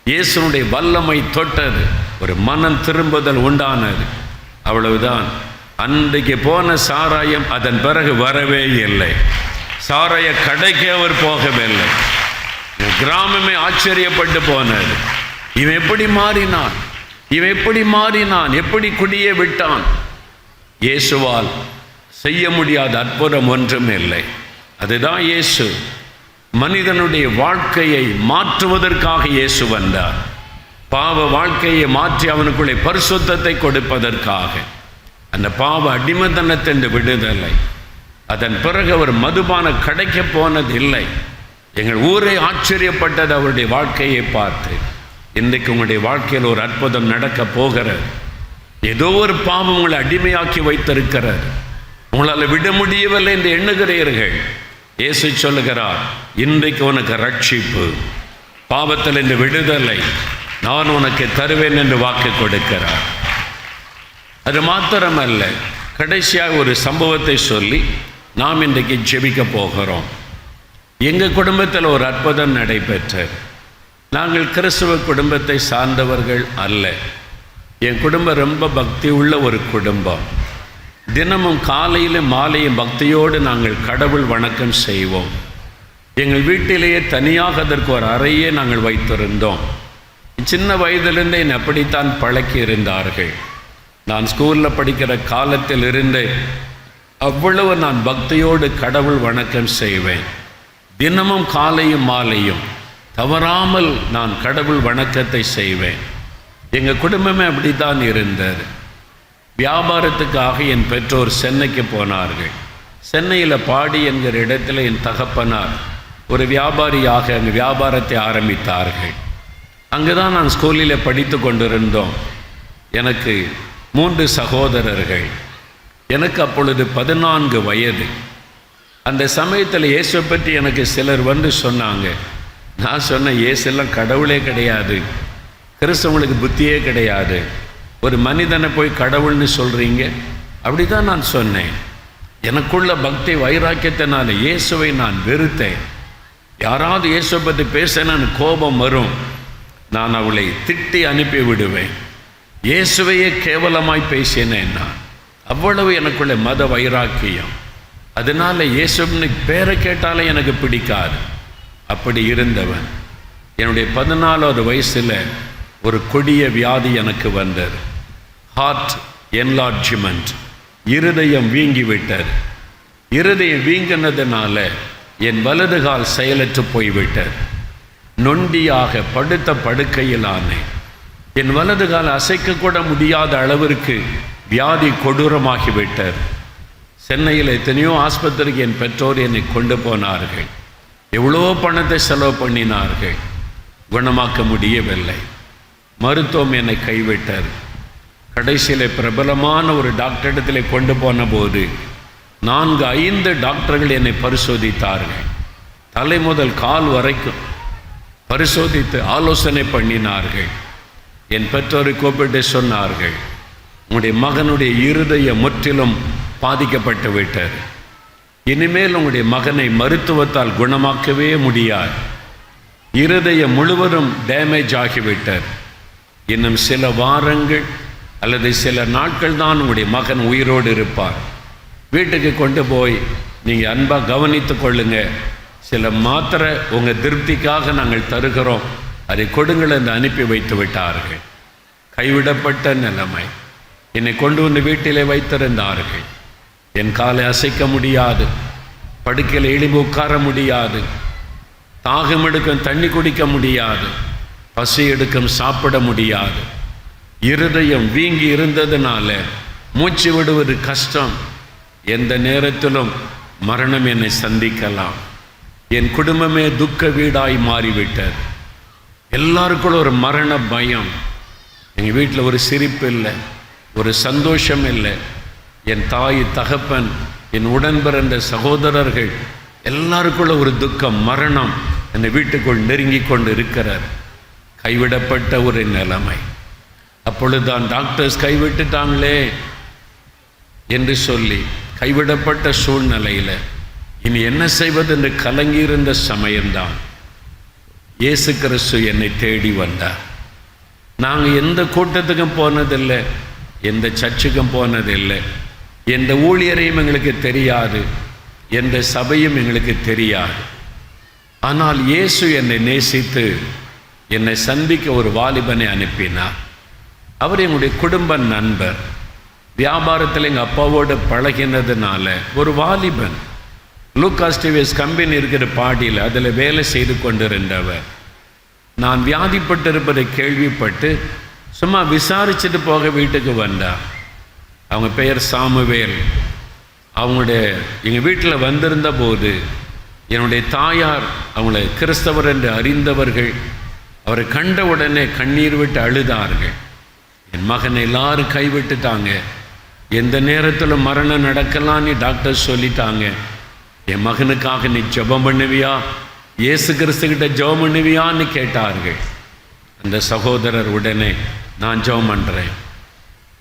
இயேசுனுடைய வல்லமை தொட்டது, ஒரு மனம் திரும்புதல் உண்டானது. அவ்வளவுதான். அன்றைக்கு போன சாராயம் அதன் பிறகு வரவே இல்லை. சாராய கடைக்கு அவர் போகவில்லை. கிராமமே ஆச்சரியப்பட்டு போனது. இவன் எப்படி மாறினான், இவன் எப்படி மாறினான், எப்படி குடியே விட்டான். இயேசுவால் செய்ய முடியாத அற்புதம் ஒன்றும் இல்லை. அதுதான் இயேசு. மனிதனுடைய வாழ்க்கையை மாற்றுவதற்காக இயேசு வந்தார். பாவ வாழ்க்கையை மாற்றி அவனுக்குள்ளே பரிசுத்தத்தை கொடுப்பதற்காக. அந்த பாவ அடிமைத்தனத்தின் விடுதலை. அதன் பிறகு அவர் மதுபான கடைக்க போனது இல்லை. எங்கள் ஊரை ஆச்சரியப்பட்டது அவருடைய வாழ்க்கையை பார்த்து. இன்றைக்கு உங்களுடைய வாழ்க்கையில் ஒரு அற்புதம் நடக்க போகிறது. ஏதோ ஒரு பாவம் உங்களை அடிமையாக்கி வைத்திருக்கிறது, உங்களால் விட முடியவில்லை என்று எண்ணுகிறீர்கள். இயேசு சொல்லுகிறார், இன்றைக்கு உனக்கு ரட்சிப்பு, பாவத்தில் இந்த விடுதலை நான் உனக்கு தருவேன் என்று வாக்கு கொடுக்கிறார். அது மாத்திரமல்ல, கடைசியாக ஒரு சம்பவத்தை சொல்லி நாம் இன்றைக்கு ஜெபிக்க போகிறோம். எங்கள் குடும்பத்தில் ஒரு அற்புதம் நடைபெற்றது. நாங்கள் கிறிஸ்துவ குடும்பத்தை சார்ந்தவர்கள் அல்ல. என் குடும்பம் ரொம்ப பக்தி உள்ள ஒரு குடும்பம். தினமும் காலையிலும் மாலையும் பக்தியோடு நாங்கள் கடவுள் வணக்கம் செய்வோம். எங்கள் வீட்டிலேயே தனியாக அதற்கு ஒரு அறையே நாங்கள் வைத்திருந்தோம். சின்ன வயதிலிருந்து என்னை அப்படித்தான் பழக்கி இருந்தார்கள். நான் ஸ்கூலில் படிக்கிற காலத்தில் இருந்து அவ்வளவு நான் பக்தியோடு கடவுள் வணக்கம் செய்வேன். தினமும் காலையும் மாலையும் தவறாமல் நான் கடவுள் வணக்கத்தை செய்வேன். எங்கள் குடும்பமே அப்படித்தான் இருந்தது. வியாபாரத்துக்காக என் பெற்றோர் சென்னைக்கு போனார்கள். சென்னையில் பாடி என்கிற இடத்துல என் தகப்பனார் ஒரு வியாபாரியாக அங்கே வியாபாரத்தை ஆரம்பித்தார்கள். அங்கே தான் நான் ஸ்கூலில் படித்து கொண்டிருந்தோம். எனக்கு 3 சகோதரர்கள். எனக்கு அப்பொழுது 14 வயது. அந்த சமயத்தில் இயேசுவை பற்றி எனக்கு சிலர் வந்து சொன்னாங்க. நான் சொன்னேன், இயேசுலாம் கடவுளே கிடையாது, கிறிஸ்தவங்களுக்கு புத்தியே கிடையாது, ஒரு மனிதனை போய் கடவுள்னு சொல்கிறீங்க. அப்படி தான் நான் சொன்னேன். எனக்குள்ள பக்தி வைராக்கியத்தினால இயேசுவை நான் வெறுத்தேன். யாராவது இயேசுவை பற்றி பேசினான்னு கோபம் வரும், நான் அவளை திட்டி அனுப்பி விடுவேன். இயேசுவையே கேவலமாய் பேசினேன் நான். அவ்வளவு எனக்குள்ள மத வைராக்கியம். அதனால இயேசுன்னு பேரை கேட்டாலே எனக்கு பிடிக்காது. அப்படி இருந்தவன் என்னுடைய 14வது வயசில் ஒரு கொடிய வியாதி எனக்கு வந்தது. ஹார்ட் என்லார்ஜ்மெண்ட், இருதயம் வீங்கி விட்டது. இருதயம் வீங்கினதுனால என் வலது கால் செயலற்று போய்விட்டது. நொண்டியாக படுத்த படுக்கையில் ஆனேன். என் வலது கால் அசைக்கக்கூட முடியாத அளவிற்கு வியாதி கொடூரமாகிவிட்டது. சென்னையில் எத்தனையோ ஆஸ்பத்திரிக்கு என் பெற்றோர் என்னை கொண்டு போனார்கள். எவ்வளோ பணத்தை செலவு பண்ணினார்கள், குணமாக்க முடியவில்லை. மருத்துவம் என்னை கைவிட்டார். கடைசியில் பிரபலமான ஒரு டாக்டரிடத்தில் கொண்டு போன போது 4-5 டாக்டர்கள் என்னை பரிசோதித்தார்கள். தலை முதல் கால் வரைக்கும் பரிசோதித்து ஆலோசனை பண்ணினார்கள். என் பெற்றோரை கூப்பிட்டு சொன்னார்கள், உங்களுடைய மகனுடைய இருதயம் முற்றிலும் பாதிக்கப்பட்டு விட்டது. இனிமேல் உங்களுடைய மகனை மருத்துவத்தால் குணமாக்கவே முடியாது. இருதயம் முழுவதும் டேமேஜ் ஆகிவிட்டது. இன்னும் சில வாரங்கள் அல்லது சில நாட்கள் தான் உங்களுடைய மகன் உயிரோடு இருப்பார். வீட்டுக்கு கொண்டு போய் நீங்கள் அன்பாக கவனித்து கொள்ளுங்க. சில மாத்திரை உங்கள் திருப்திக்காக நாங்கள் தருகிறோம், அதை கொடுங்கள் என்று அனுப்பி வைத்து விட்டார்கள். கைவிடப்பட்ட நிலைமை. என்னை கொண்டு வந்து வீட்டிலே வைத்திருந்தார்கள். என் காலை அசைக்க முடியாது, படுக்கையில் எழும்பி உட்கார முடியாது, தாகம் எடுக்கும் தண்ணி குடிக்க முடியாது, பசி எடுக்கும் சாப்பிட முடியாது, இருதயம் வீங்கி இருந்ததுனால மூச்சு விடுவது கஷ்டம். எந்த நேரத்திலும் மரணம் என்னை சந்திக்கலாம். என் குடும்பமே துக்க வீடாய் மாறிவிட்டது. எல்லாருக்குள்ள ஒரு மரண பயம். எங்கள் வீட்டில் ஒரு சிரிப்பு இல்லை, ஒரு சந்தோஷம் இல்லை. என் தாய் தகப்பன், என் உடன் பிறந்த சகோதரர்கள் எல்லாருக்குள்ள ஒரு துக்கம், மரணம் என்னை வீட்டுக்குள் நெருங்கி கொண்டு இருக்கிறார். கைவிடப்பட்ட ஒரு நிலைமை. அப்பொழுதுதான் டாக்டர்ஸ் கைவிட்டுட்டாங்களே என்று சொல்லி கைவிடப்பட்ட சூழ்நிலையில் இனி என்ன செய்வது என்று கலங்கியிருந்த சமயம்தான் இயேசு கிறிஸ்து என்னை தேடி வந்தார். நாங்கள் எந்த கூட்டத்துக்கும் போனதில்லை, எந்த சர்ச்சுக்கும் போனதில்லை, எந்த ஊழியரையும் எங்களுக்கு தெரியாது, எந்த சபையும் எங்களுக்கு தெரியாது. ஆனால் இயேசு என்னை நேசித்து என்னை சந்திக்க ஒரு வாலிபனை அனுப்பினார். அவர் எங்களுடைய குடும்ப நண்பர். வியாபாரத்தில் எங்கள் அப்பாவோடு பழகினதுனால ஒரு வாலிபன் லூகாஸ் டிவிஎஸ் கம்பெனி இருக்கிற பாடியில் அதில் வேலை செய்து கொண்டிருந்தவர். நான் வியாதிப்பட்டிருப்பதை கேள்விப்பட்டு சும்மா விசாரிச்சுட்டு போக வீட்டுக்கு வந்தார். அவங்க பெயர் சாமுவேல். எங்கள் வீட்டில் வந்திருந்த போது என்னுடைய தாயார் அவங்களை கிறிஸ்தவர் என்று அறிந்தவர்கள் அவரை கண்ட உடனே கண்ணீர் விட்டு அழுதார்கள். என் மகனை எல்லாரும் கைவிட்டுட்டாங்க, எந்த நேரத்தில் மரணம் நடக்கலான்னு டாக்டர் சொல்லிட்டாங்க. என் மகனுக்காக நீ ஜெபம் பண்ணுவியா, இயேசு கிறிஸ்துக்கிட்ட ஜெபம் பண்ணுவியான்னு கேட்டார்கள். அந்த சகோதரர் உடனே நான் ஜெபம் பண்ணுறேன்.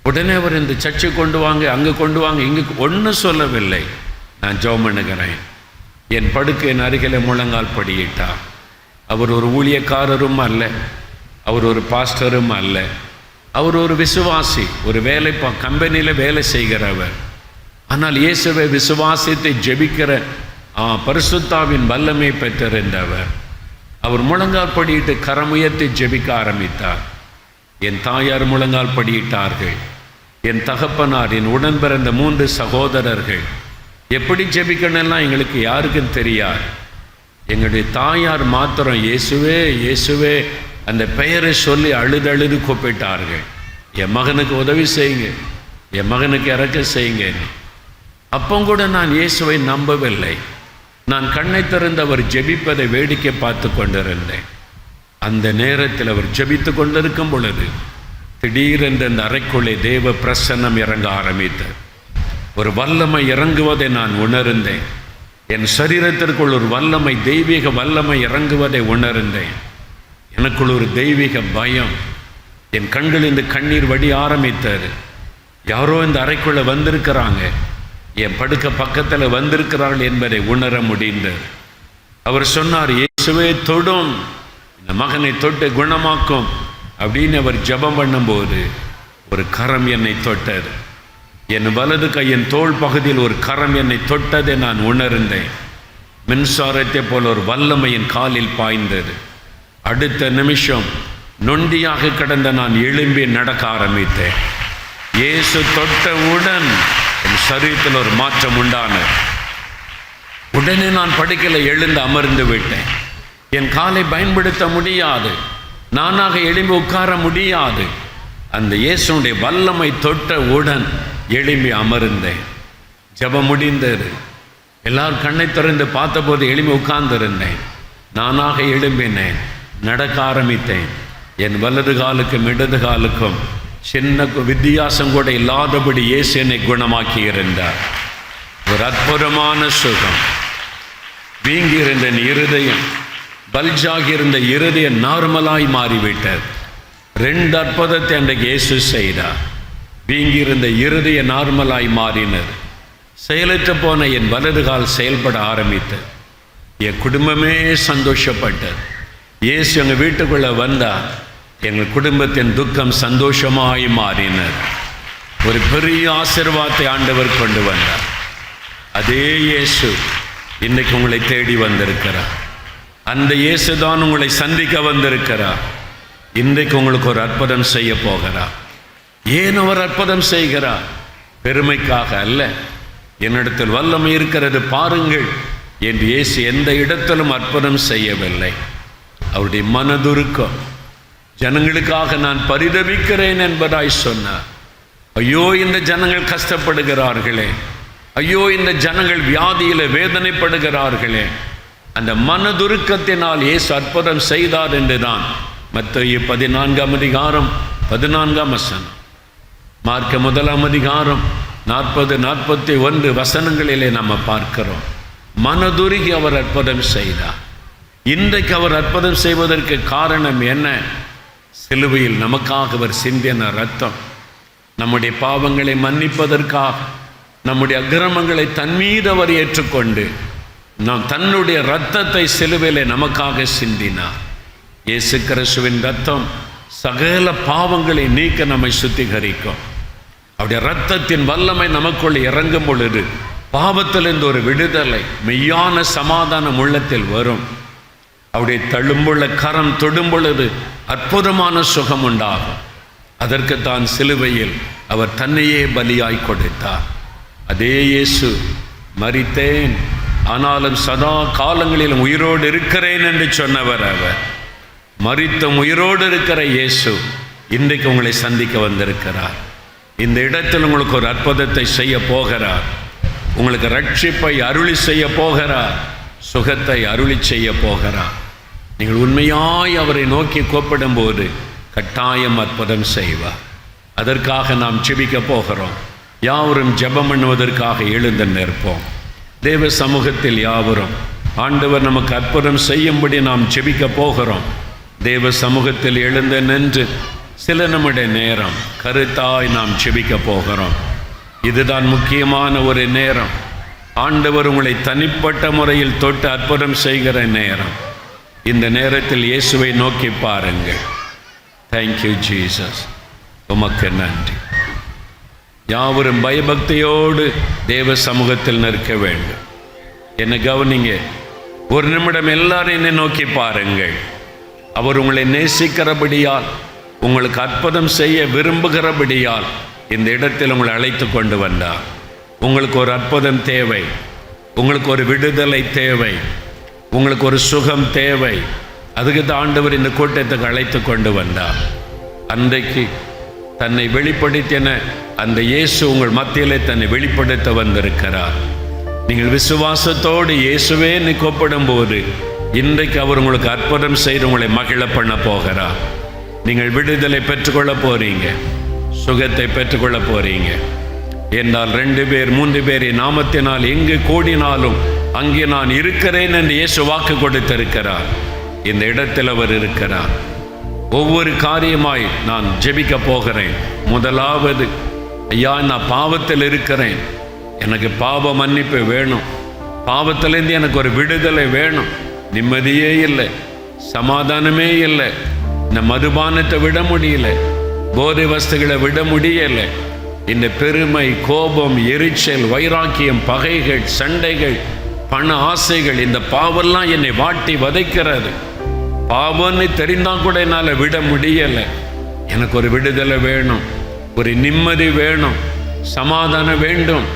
உடனே அவர் இந்த சர்ச்சை கொண்டு வாங்க, அங்கே கொண்டு வாங்க, இங்கே ஒன்றும் சொல்லவில்லை. நான் ஜெபம் பண்ணுகிறேன். என் படுக்கையின் அருகில் முழங்கால் படியிட்டார். அவர் ஒரு ஊழியக்காரரும் அல்ல, அவர் ஒரு பாஸ்டரும் அல்ல, அவர் ஒரு விசுவாசி, ஒரு வேலை கம்பெனியில் வேலை செய்கிறவர். ஆனால் இயேசுவை விசுவாசித்து ஜெபிக்கிற பரிசுத்தாவின் வல்லமை பெற்றிருந்தவர். அவர் முழங்கால் படியிட்டு கரமுயர்த்தி ஜெபிக்க ஆரம்பித்தார். என் தாயார் முழங்கால் படியிட்டார்கள். என் தகப்பனார், என் உடன் பிறந்த 3 சகோதரர்கள் எப்படி ஜெபிக்கணும்லாம் எங்களுக்கு யாருக்கும் தெரியாது. எங்களுடைய தாயார் மாத்திரம் இயேசுவே இயேசுவே அந்த பெயரை சொல்லி அழுது கூப்பிட்டார்கள். என் மகனுக்கு உதவி செய்யுங்க, என் மகனுக்கு இறக்க செய்யுங்க. அப்போ கூட நான் இயேசுவை நம்பவில்லை. நான் கண்ணை திறந்து அவர் ஜெபிப்பதை வேடிக்கை பார்த்து கொண்டிருந்தேன். அந்த நேரத்தில் அவர் ஜெபித்து கொண்டிருக்கும் பொழுது திடீரென்று அந்த அறைக்குள்ளே தேவ பிரசன்னம் இறங்க ஆரம்பித்தது. ஒரு வல்லமை இறங்குவதை நான் உணர்ந்தேன். என் சரீரத்திற்குள் ஒரு வல்லமை, தெய்வீக வல்லமை இறங்குவதை உணர்ந்தேன். எனக்குள் ஒரு தெய்வீக பயம். என் கண்கள் இந்த கண்ணீர் வடி ஆரம்பித்தது. யாரோ இந்த அறைக்குள்ளே வந்திருக்கிறாங்க, என் படுக்க பக்கத்தில் வந்திருக்கிறார்கள் என்பதை உணர முடிந்தது. அவர் சொன்னார், இயேசுவே தொடும், இந்த மகனை தொட்டு குணமாக்கும் அப்படின்னு அவர் ஜெபம் பண்ணும்போது ஒரு கரம் என்னை தொட்டது. என் வலது கையின் தோள் பகுதியில் ஒரு கரம் என்னை தொட்டதை நான் உணர்ந்தேன். மின்சாரத்தை போல ஒரு வல்லமை என் காலில் பாய்ந்தது. அடுத்த நிமிஷம் நொண்டியாக கிடந்த நான் எழும்பி நடக்க ஆரம்பித்தேன். இயேசு தொட்டவுடன் என் சரீரத்தில் ஒரு மாற்றம் உண்டானது. உடனே நான் படுக்கையில் எழுந்து அமர்ந்து விட்டேன். என் காலை பயன்படுத்த முடியாது, நானாக எழும்பி உட்கார முடியாது. அந்த இயேசுடைய வல்லமை தொட்டவுடன் எழும்பி அமர்ந்தேன். ஜெபம் முடிந்தது. எல்லாரும் கண்ணை திறந்து பார்த்தபோது எழும்பி உட்கார்ந்திருந்தேன். நானாக எழும்பினேன், நடக்க ஆரம்பித்தேன். என் வலது காலுக்கும் இடது காலுக்கும் சின்ன வித்தியாசம் கூட இல்லாதபடி இயேசு என்னை குணமாக்கி இருந்தார். ஒரு அற்புதமான சுகம். வீங்கியிருந்த இருதயம், பல்ஜாகி இருந்த இருதயம் நார்மலாய் மாறிவிட்டது. 2 அற்புதத்தை அன்றைக்கு இயேசு செய்தார். வீங்கியிருந்த இருதய நார்மலாய் மாறினது. செயலற்று போன என் வலது கால் செயல்பட ஆரம்பித்தது. என் குடும்பமே சந்தோஷப்பட்டது. இயேசு எங்கள் வீட்டுக்குள்ளே வந்தார். எங்கள் குடும்பத்தின் துக்கம் சந்தோஷமாய் மாறினர். ஒரு பெரிய ஆசீர்வாதத்தை ஆண்டவர் கொண்டு வந்தார். அதே இயேசு இன்னைக்கு உங்களை தேடி வந்திருக்கிறார். அந்த இயேசு தான் உங்களை சந்திக்க வந்திருக்கிறார். இன்றைக்கு உங்களுக்கு ஒரு அற்புதம் செய்ய போகிறார். ஏன் அவர் அற்புதம் செய்கிறார்? பெருமைக்காக அல்ல, என்னிடத்தில் வல்லமை இருக்கிறது பாருங்கள் என்று இயேசு எந்த இடத்திலும் அற்புதம் செய்யவில்லை. அவருடைய மனதுருக்கம், ஜனங்களுக்காக நான் பரிதபிக்கிறேன் என்பதாய் சொன்னார். ஐயோ, இந்த ஜனங்கள் கஷ்டப்படுகிறார்களே, ஐயோ, இந்த ஜனங்கள் வியாதியில வேதனைப்படுகிறார்களே. அந்த மனதுருக்கத்தினால் இயேசு அற்புதம் செய்தார் என்றுதான் மத்தேயு 14ஆம் அதிகாரம் 14ஆம் வசனம், மார்க்கு 1ஆம் அதிகாரம் 40-41 வசனங்களிலே நம்ம பார்க்கிறோம். மனதுருகி அவர் அற்புதம் செய்தார். இன்றைக்கு அவர் அற்புதம் செய்வதற்கு காரணம் என்ன? சிலுவையில் நமக்காக அவர் சிந்தின இரத்தம். நம்முடைய பாவங்களை மன்னிப்பதற்காக, நம்முடைய அக்கிரமங்களை தன்மீது அவர் ஏற்றுக்கொண்டு நாம் தன்னுடைய இரத்தத்தை சிலுவையிலே நமக்காக சிந்தினார். இயேசு கிறிஸ்துவின் இரத்தம் சகல பாவங்களை நீக்க நம்மை சுத்திகரிக்கும். அவருடைய இரத்தத்தின் வல்லமை நமக்குள் இறங்கும் பொழுது பாவத்திலிருந்து ஒரு விடுதலை, மெய்யான சமாதானம் உள்ளத்தில் வரும். அவருடைய தழும்புள்ள கரம் தொடும் பொழுது அற்புதமான சுகம் உண்டாகும். அதற்குத்தான் சிலுவையில் அவர் தன்னையே பலியாய் கொடுத்தார். அதே இயேசு, மரித்தேன் ஆனாலும் சதா காலங்களிலும் உயிரோடு இருக்கிறேன் என்று சொன்னவர். அவர் மரித்தும் உயிரோடு இருக்கிற இயேசு இன்றைக்கு உங்களை சந்திக்க வந்திருக்கிறார். இந்த இடத்தில் உங்களுக்கு ஒரு அற்புதத்தை செய்ய போகிறார். உங்களுக்கு ரட்சிப்பை அருளி செய்ய போகிறார். சுகத்தை அருளி செய்ய போகிறார். நீங்கள் உண்மையாய் அவரை நோக்கி கூப்பிடும் போது கட்டாயம் அற்புதம் செய்வார். அதற்காக நாம் ஜெபிக்க போகிறோம். யாவரும் ஜெபம் பண்ணுவதற்காக எழுந்து நிற்போம். தேவ சமூகத்தில் யாவரும் ஆண்டவர் நமக்கு அற்புதம் செய்யும்படி நாம் ஜெபிக்க போகிறோம். தேவ சமூகத்தில் எழுந்து நின்று சில நம்முடைய நேரம் கருத்தாய் நாம் ஜெபிக்க போகிறோம். இதுதான் முக்கியமான ஒரு நேரம். ஆண்டவர் உங்களை தனிப்பட்ட முறையில் தொட்டு அற்புதம் செய்கிற நேரம். இந்த நேரத்தில் இயேசுவை நோக்கி பாருங்கள். தேங்க்யூ ஜீசஸ், உமக்கு நன்றி. யாவரும் பயபக்தியோடு தேவ சமூகத்தில் நிற்க வேண்டும். என்னை கவனிங்க, ஒரு நிமிடம் எல்லாரும் என்னை நோக்கி பாருங்கள். அவர் உங்களை நேசிக்கிறபடியால், உங்களுக்கு அற்புதம் செய்ய விரும்புகிறபடியால் இந்த இடத்தில் உங்களை அழைத்து கொண்டு வந்தார். உங்களுக்கு ஒரு அற்புதம் தேவை, உங்களுக்கு ஒரு விடுதலை தேவை, உங்களுக்கு ஒரு சுகம் தேவை. அதுக்கு தான் ஆண்டவர் இந்த கூட்டத்துக்கு அழைத்து கொண்டு வந்தார். அன்றைக்கு தன்னை வெளிப்படுத்தின அந்த இயேசு உங்கள் மத்தியிலே தன்னை வெளிப்படுத்த வந்திருக்கிறார். நீங்கள் விசுவாசத்தோடு இயேசுவே கூப்பிடும் போது இன்றைக்கு அவர் உங்களுக்கு அற்புதம் செய்து உங்களை மகிழ பண்ண போகிறார். நீங்கள் விடுதலை பெற்றுக்கொள்ள போறீங்க, சுகத்தை பெற்றுக்கொள்ள போறீங்க. என்றால் 2 பேர் 3 பேர் நாமத்தினால் எங்கு கூடினாலும் அங்கே நான் இருக்கிறேன் என்று இயேசு வாக்கு கொடுத்திருக்கிறார். இந்த இடத்தில் அவர் இருக்கிறார். ஒவ்வொரு காரியமாய் நான் ஜெபிக்க போகிறேன். முதலாவது, ஐயா, நான் பாவத்தில் இருக்கிறேன், எனக்கு பாவ மன்னிப்பு வேணும், பாவத்திலேருந்து எனக்கு ஒரு விடுதலை வேணும். நிம்மதியே இல்லை, சமாதானமே இல்லை, இந்த மதுபானத்தை விட முடியல, போதை வஸ்துகளை விட முடியலை, இந்த பெருமை, கோபம், எரிச்சல், வைராக்கியம், பகைகள், சண்டைகள், பண ஆசைகள், இந்த பாவெல்லாம் என்னை வாட்டி வதைக்கிறது. பாவம்னு தெரிந்தால் கூட என்னால் விட முடியலை. எனக்கு ஒரு விடுதலை வேணும், ஒரு நிம்மதி வேணும், சமாதானம் வேண்டும்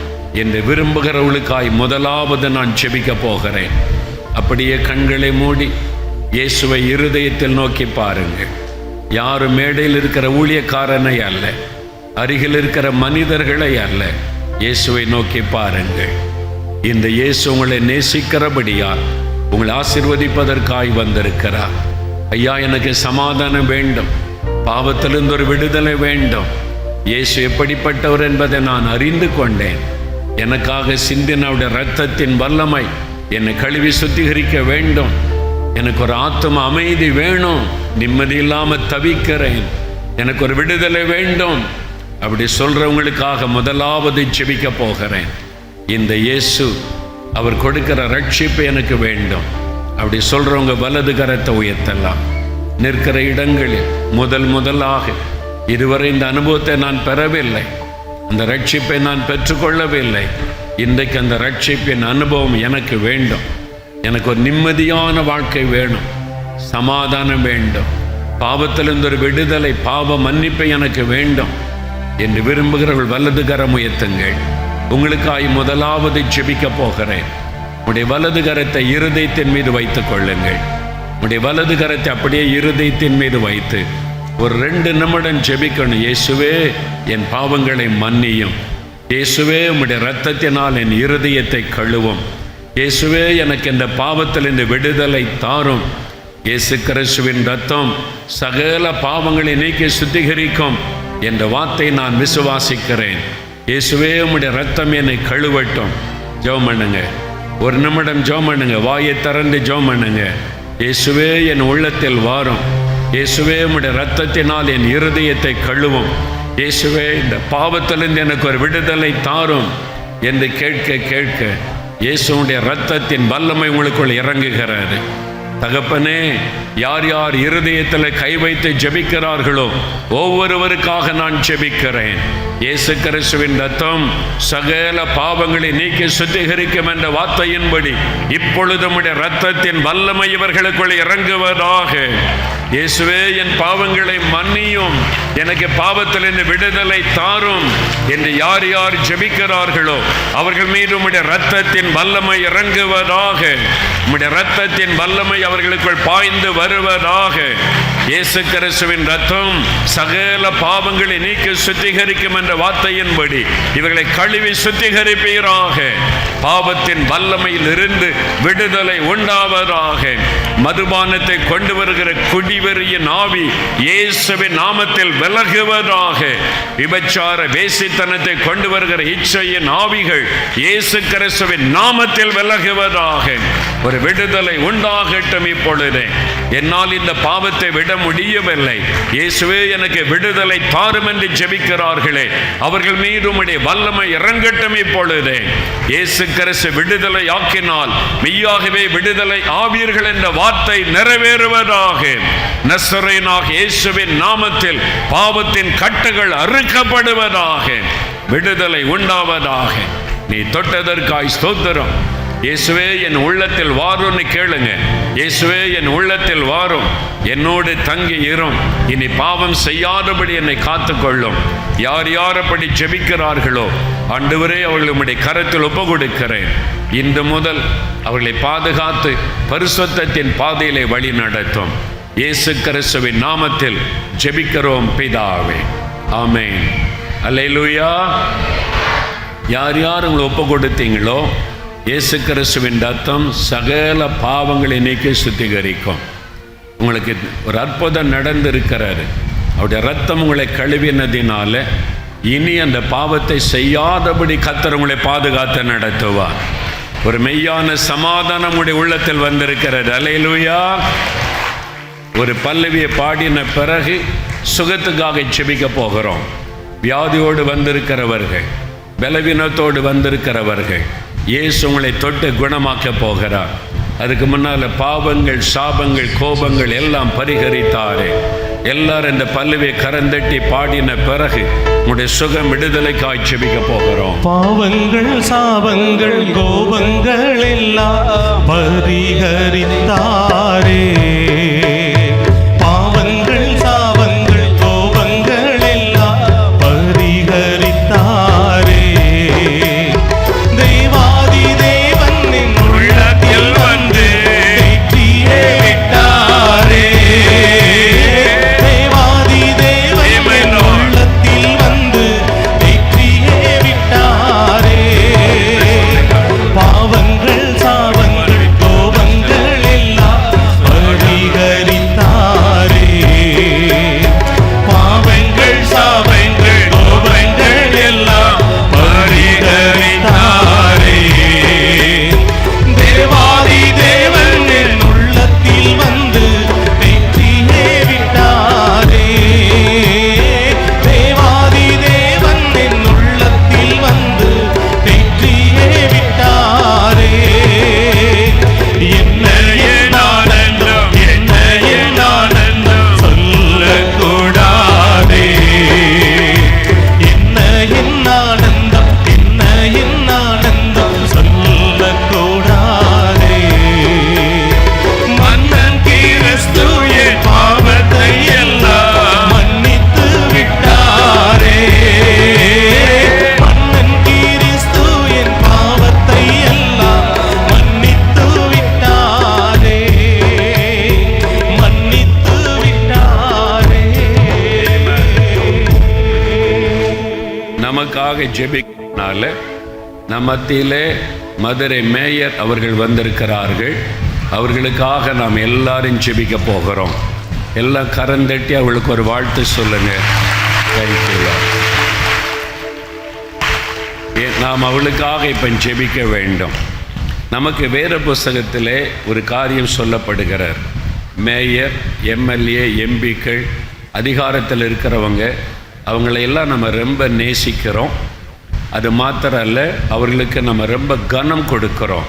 என்று விரும்புகிறவளுக்காய் முதலாவது நான் ஜெபிக்க போகிறேன். அப்படியே கண்களை மூடி இயேசுவை இருதயத்தில் நோக்கி பாருங்கள். யாரும் மேடையில் இருக்கிற ஊழியக்காரனை அல்ல, அருகில் இருக்கிற மனிதர்களை அல்ல, இயேசுவை நோக்கி பாருங்கள். இந்த இயேசு உங்களை நேசிக்கிறபடியால் உங்களை ஆசீர்வதிப்பதற்காய் வந்திருக்கிறார். ஐயா, எனக்கு சமாதானம் வேண்டும், பாவத்திலிருந்து ஒரு விடுதலை வேண்டும். இயேசு எப்படிப்பட்டவர் என்பதை நான் அறிந்து கொண்டேன். எனக்காக சிந்தினவுடைய இரத்தத்தின் வல்லமை என்னை கழுவி சுத்திகரிக்க வேண்டும். எனக்கு ஒரு ஆத்ம அமைதி வேணும், நிம்மதி இல்லாமல் தவிக்கிறேன், எனக்கு ஒரு விடுதலை வேண்டும். அப்படி சொல்றவங்களுக்காக முதலாவது ஜெபிக்க போகிறேன். இந்த இயேசு அவர் கொடுக்கிற ரட்சிப்பு எனக்கு வேண்டும். அப்படி சொல்றவங்க வலது கரத்தை உயர்த்தலாம். நிற்கிற இடங்களில் முதலாக இதுவரை இந்த அனுபவத்தை நான் பெறவில்லை, அந்த ரட்சிப்பை நான் பெற்றுக்கொள்ளவில்லை. இன்றைக்கு அந்த ரட்சிப்பின் அனுபவம் எனக்கு வேண்டும். எனக்கு ஒரு நிம்மதியான வாழ்க்கை வேணும், சமாதானம் வேண்டும், பாவத்திலிருந்து ஒரு விடுதலை, பாவ மன்னிப்பை எனக்கு வேண்டும் என்று விரும்புகிறவர்கள் வலது கரம் உயர்த்துங்கள். உங்களுக்காய் முதலாவது ஜெபிக்க போகிறேன். உடைய வலது கரத்தை இருதயத்தின் மீது வைத்துக் கொள்ளுங்கள். உடைய வலது கரத்தை அப்படியே இருதயத்தின் மீது வைத்து ஒரு 2 நிமிடம் ஜெபிக்கணும். இயேசுவே, என் பாவங்களை மன்னியும். இயேசுவே, உம்முடைய இரத்தத்தினால் என் இருதயத்தை கழுவும். இயேசுவே, எனக்கு இந்த பாவத்தில் இந்த விடுதலை தாரும். இயேசு கிறிஸ்துவின் இரத்தம் சகல பாவங்களை நீக்கி சுத்திகரிக்கும் என்ற வார்த்தை நான் விசுவாசிக்கிறேன். இயேசுவே, உம்முடைய இரத்தம் என்னை கழுவட்டும். ஜெபம் பண்ணுங்க. 1 நிமிடம் ஜெபம் பண்ணுங்க. வாயை திறந்து ஜெபம் பண்ணுங்க. இயேசுவே, என் உள்ளத்தில் வாரும். இயேசுவே, உம்முடைய இரத்தத்தினால் என் இருதயத்தை கழுவும். இயேசுவே, இந்த பாவத்திலிருந்து எனக்கு ஒரு விடுதலை தாரும் என்று கேட்க கேட்க இயேசுடைய இரத்தத்தின் வல்லமை உங்களுக்குள் இறங்குகிறது. தகப்பனே, யார் யார் இருதயத்தில் கை வைத்து ஜெபிக்கிறார்களோ ஒவ்வொருவருக்காக நான் ஜெபிக்கிறேன். இயேசு கிறிஸ்துவின் இரத்தம் சகல பாவங்களை நீக்கி சுத்திகரிக்கும் என்ற வார்த்தையின்படி இப்பொழுது உம்முடைய இரத்தத்தின் வல்லமை இவர்களுக்குள் இறங்குவதாக. இயேசுவே, என் பாவங்களை மன்னியும், எனக்கு பாவத்தில் இந்த விடுதலை தாரும் என்று யார் யார் ஜெபிக்கிறார்களோ அவர்கள் மீது உம்முடைய இரத்தத்தின் வல்லமை இறங்குவதாக. உம்முடைய இரத்தத்தின் வல்லமை அவர்களுக்குள் பாய்ந்து வருவதாக. இயேசு கிறிஸ்துவின் இரத்தம் சகல பாவங்களை நீக்கி சுத்திகரிக்கும் என்ற வார்த்தையின்படி இவர்களை கழுவி சுத்திகரிப்பீராக. பாவத்தின் வல்லமையில் இருந்து விடுதலை உண்டாவதாக. மதுபானத்தை கொண்டு வருகிற குடிவெறியின் ஆவி இயேசுவின் நாமத்தில் விலகுவதாக. விபச்சார வேசித்தனத்தை கொண்டு வருகிற இச்சையின் ஆவிகள் இயேசு கிறிஸ்துவின் நாமத்தில் விலகுவதாக. ஒரு விடுதலை உண்டாகட்டும். இப்பொழுதே என்னால் இந்த பாவத்தை விட முடியவில்லை, இயேசுவே எனக்கு விடுதலை தாரும் என்று ஜெபிக்கிறார்களே அவர்கள் மீது உம்முடைய வல்லமை இறங்கட்டும். இப்பொழுதே இயேசு கிறிஸ்து விடுதலை ஆக்கினால் மெய்யாகவே விடுதலை ஆவீர்கள் என்ற வார்த்தை நிறைவேறுவதாக. நசரேயனாகிய இயேசுவின் நாமத்தில் பாவத்தின் கட்டுகள் அறுக்கப்படுவதாக. விடுதலை உண்டாவதாக. நீ தொட்டதற்காய் ஸ்தோத்திரம். இயேசுவே, என் உள்ளத்தில் வாரும்னு கேளுங்க. இயேசுவே, என் உள்ளத்தில் வாரும், என்னோடு தங்கி இரும், இனி பாவம் செய்யாதபடி என்னை காத்துக்கொள்ளும். யார் யார் அப்படி ஜெபிக்கிறார்களோ ஆண்டவரே அவர்கள் உம்முடைய கரத்தில் ஒப்பு கொடுக்கிறேன். இன்று முதல் அவர்களை பாதுகாத்து பரிசுத்தத்தின் பாதையிலே வழி நடத்தும். இயேசு கிறிஸ்துவின் நாமத்தில் ஜெபிக்கிறோம் பிதாவே, ஆமென். அல்லேலூயா. யார் யார் உங்களை ஒப்பு கொடுத்தீங்களோ இயேசு கிறிஸ்துவின் இரத்தம் சகல பாவங்களை நீக்கி சுத்திகரிக்கும். உங்களுக்கு ஒரு அற்புதம் நடந்திருக்கிறாரு. அவருடைய இரத்தம் உங்களை கழுவினதினால இனி அந்த பாவத்தை செய்யாதபடி கர்த்தர் உங்களை பாதுகாத்து நடத்துவார். ஒரு மெய்யான சமாதானம் உடைய உள்ளத்தில் வந்திருக்கிறது. அல்லேலூயா. ஒரு பல்லவியை பாடின பிறகு சுகத்துக்காக ஜெபிக்க போகிறோம். வியாதியோடு வந்திருக்கிறவர்கள், பலவீனத்தோடு வந்திருக்கிறவர்கள் இயேசு உங்களை தொட்டு குணமாக்க போகிறார். அதுக்கு முன்னால் பாவங்கள், சாபங்கள், கோபங்கள் எல்லாம் பரிகரித்தாரே. எல்லாரும் இந்த பல்லுவை கரந்தட்டி பாடின பிறகு உங்களுடைய சுகம் விடுதலைக்காய் ஜெபிக்க போகிறோம். பாவங்கள், சாபங்கள், கோபங்கள் எல்லாம் பரிகரித்தாரே. பாவங்கள், சாபங்கள், கோபங்கள் எல்லாம் பரிகரித்தாரே. தேவாதி தேவன் என் உள்ளத்தில் வந்து வெற்றியே விட்டாரே. தேவாதி தேவன் என் உள்ளத்தில் வந்து வெற்றியே விட்டாரே. பாவங்கள், சாபங்கள், கோபங்கள் எல்லாம் ஜெபிக்கிறதுனால நம் மத்தியிலே மதுரை மேயர் அவர்கள் வந்திருக்கிறார்கள். அவர்களுக்காக நாம் எல்லாரும் ஜெபிக்க போகிறோம். எல்லாம் கரந்தட்டி அவளுக்கு ஒரு வாழ்த்து சொல்லுங்க. நாம் அவளுக்காக இப்போ ஜெபிக்க வேண்டும். நமக்கு வேத புஸ்தகத்திலே ஒரு காரியம் சொல்லப்படுகிறார். மேயர், எம்எல்ஏ, எம்பிக்கள், அதிகாரத்தில் இருக்கிறவங்க, அவங்களையெல்லாம் நம்ம ரொம்ப நேசிக்கிறோம். அது மாத்திரம் அல்ல, அவர்களுக்கு நம்ம ரொம்ப கனம் கொடுக்கிறோம்.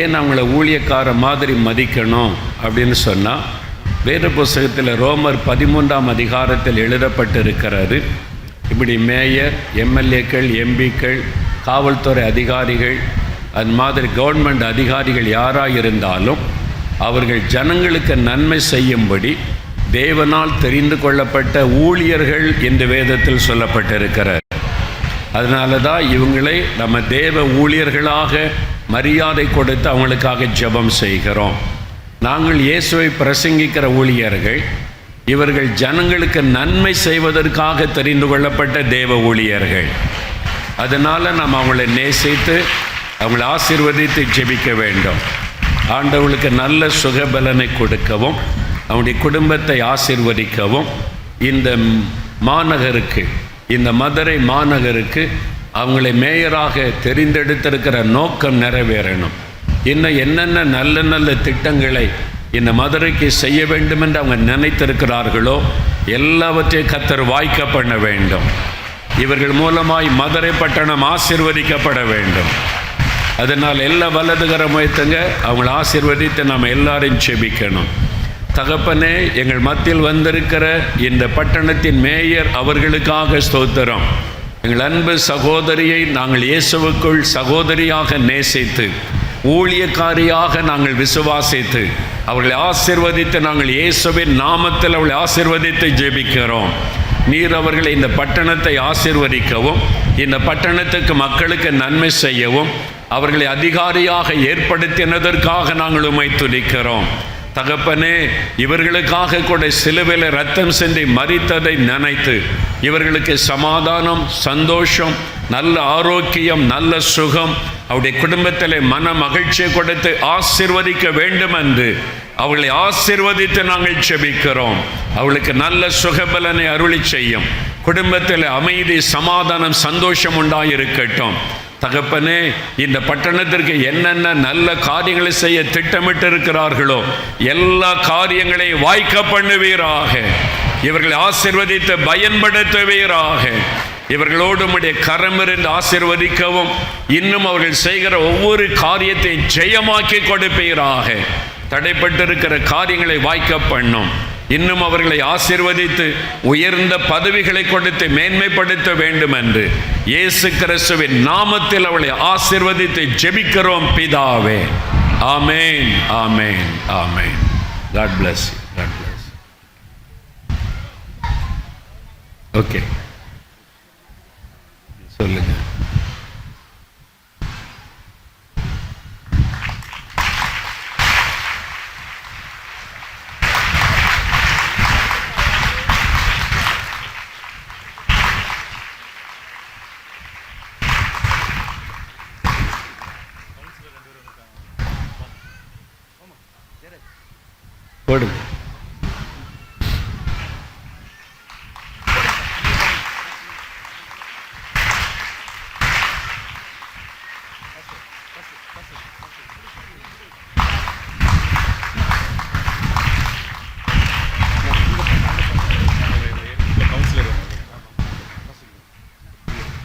ஏன் அவங்கள ஊழியக்கார மாதிரி மதிக்கணும் அப்படின்னு சொன்னால், வேத புஸ்தகத்தில் ரோமர் 13ஆம் அதிகாரத்தில் எழுதப்பட்டிருக்கிறது. இப்படி மேயர், எம்எல்ஏக்கள், எம்பிக்கள், காவல்துறை அதிகாரிகள், அது மாதிரி கவர்மெண்ட் அதிகாரிகள் யாராக இருந்தாலும் அவர்கள் ஜனங்களுக்கு நன்மை செய்யும்படி தேவனால் தெரிந்து கொள்ளப்பட்ட ஊழியர்கள் என்று வேதத்தில் சொல்லப்பட்டிருக்கிறார். அதனால தான் இவங்களை நம்ம தேவ ஊழியர்களாக மரியாதை கொடுத்து அவங்களுக்காக ஜெபம் செய்கிறோம். நாங்கள் இயேசுவை பிரசங்கிக்கிற ஊழியர்கள், இவர்கள் ஜனங்களுக்கு நன்மை செய்வதற்காக தெரிந்து கொள்ளப்பட்ட தேவ ஊழியர்கள். அதனால் நம்ம அவங்களை நேசித்து அவங்களை ஆசீர்வதித்து ஜெபிக்க வேண்டும். ஆண்டவர்களுக்கு நல்ல சுகபலனை கொடுக்கவும் அவனுடைய குடும்பத்தை ஆசீர்வதிக்கவும் இந்த மாநகருக்கு, இந்த மதுரை மாநகருக்கு அவங்களை மேயராக தெரிந்தெடுத்திருக்கிற நோக்கம் நிறைவேறணும். இன்னும் என்னென்ன நல்ல நல்ல திட்டங்களை இந்த மதுரைக்கு செய்ய வேண்டும் என்று அவங்க நினைத்திருக்கிறார்களோ எல்லாவற்றையும் கர்த்தர் வாய்க்க பண்ண வேண்டும். இவர்கள் மூலமாய் மதுரை பட்டணம் ஆசீர்வதிக்கப்பட வேண்டும். அதனால் எல்லா வலதுகரம் வைத்துங்க அவங்களை ஆசீர்வதித்து நாம் எல்லாரையும் செபிக்கணும். தகப்பனே, எங்கள் மத்தியில் வந்திருக்கிற இந்த பட்டணத்தின் மேயர் அவர்களுக்காக ஸ்தோத்திரம். எங்கள் அன்பு சகோதரியை நாங்கள் இயேசுவுக்குள் சகோதரியாக நேசித்து ஊழியக்காரியாக நாங்கள் விசுவாசித்து அவர்களை ஆசீர்வதித்து நாங்கள் இயேசுவின் நாமத்தில் அவளை ஆசீர்வதித்து ஜெபிக்கிறோம். நீர் அவர்களை இந்த பட்டணத்தை ஆசீர்வதிக்கவும் இந்த பட்டணத்துக்கு மக்களுக்கு நன்மை செய்யவும் அவர்களை அதிகாரியாக ஏற்படுத்தினதற்காக நாங்கள் உம்மை துதிக்கிறோம். தகப்பனே, இவர்களுக்காக கூட சிலுவையில் இரத்தம் சிந்தி மரித்ததை நினைத்து இவர்களுக்கு சமாதானம், சந்தோஷம், நல்ல ஆரோக்கியம், நல்ல சுகம், அவருடைய குடும்பத்தில் மன மகிழ்ச்சியை கொடுத்து ஆசீர்வதிக்க வேண்டும் என்று அவளை ஆசீர்வதித்து நாங்கள் ஜெபிக்கிறோம். அவளுக்கு நல்ல சுகபலனை அருளி செய்யும். குடும்பத்தில் அமைதி, சமாதானம், சந்தோஷம் உண்டாயிருக்கட்டும். தகப்பனே, இந்த பட்டணத்திற்கு என்னென்ன நல்ல காரியங்களை செய்ய திட்டமிட்டு இருக்கிறார்களோ எல்லா காரியங்களையும் வாய்க்க பண்ணுவீராக. இவர்களை ஆசீர்வதித்து பயன்படுத்துவீராக. இவர்களோடு உம்முடைய கரமிருந்து ஆசீர்வதிக்கவும் இன்னும் அவர்கள் செய்கிற ஒவ்வொரு காரியத்தை ஜெயமாக்கி கொடுப்பீராக. தடைப்பட்டிருக்கிற காரியங்களை வாய்க்க பண்ணும். இன்னும் அவர்களை ஆசீர்வதித்து உயர்ந்த பதவிகளை கொடுத்து மேன்மைப்படுத்த வேண்டும் என்று இயேசு கிறிஸ்துவின் நாமத்தில் அவளை ஆசீர்வதித்து ஜெபிக்கிறோம் பிதாவே. ஆமென், ஆமென், ஆமென். God bless you. God bless you. Okay. சொல்லுங்க. போடுங்க.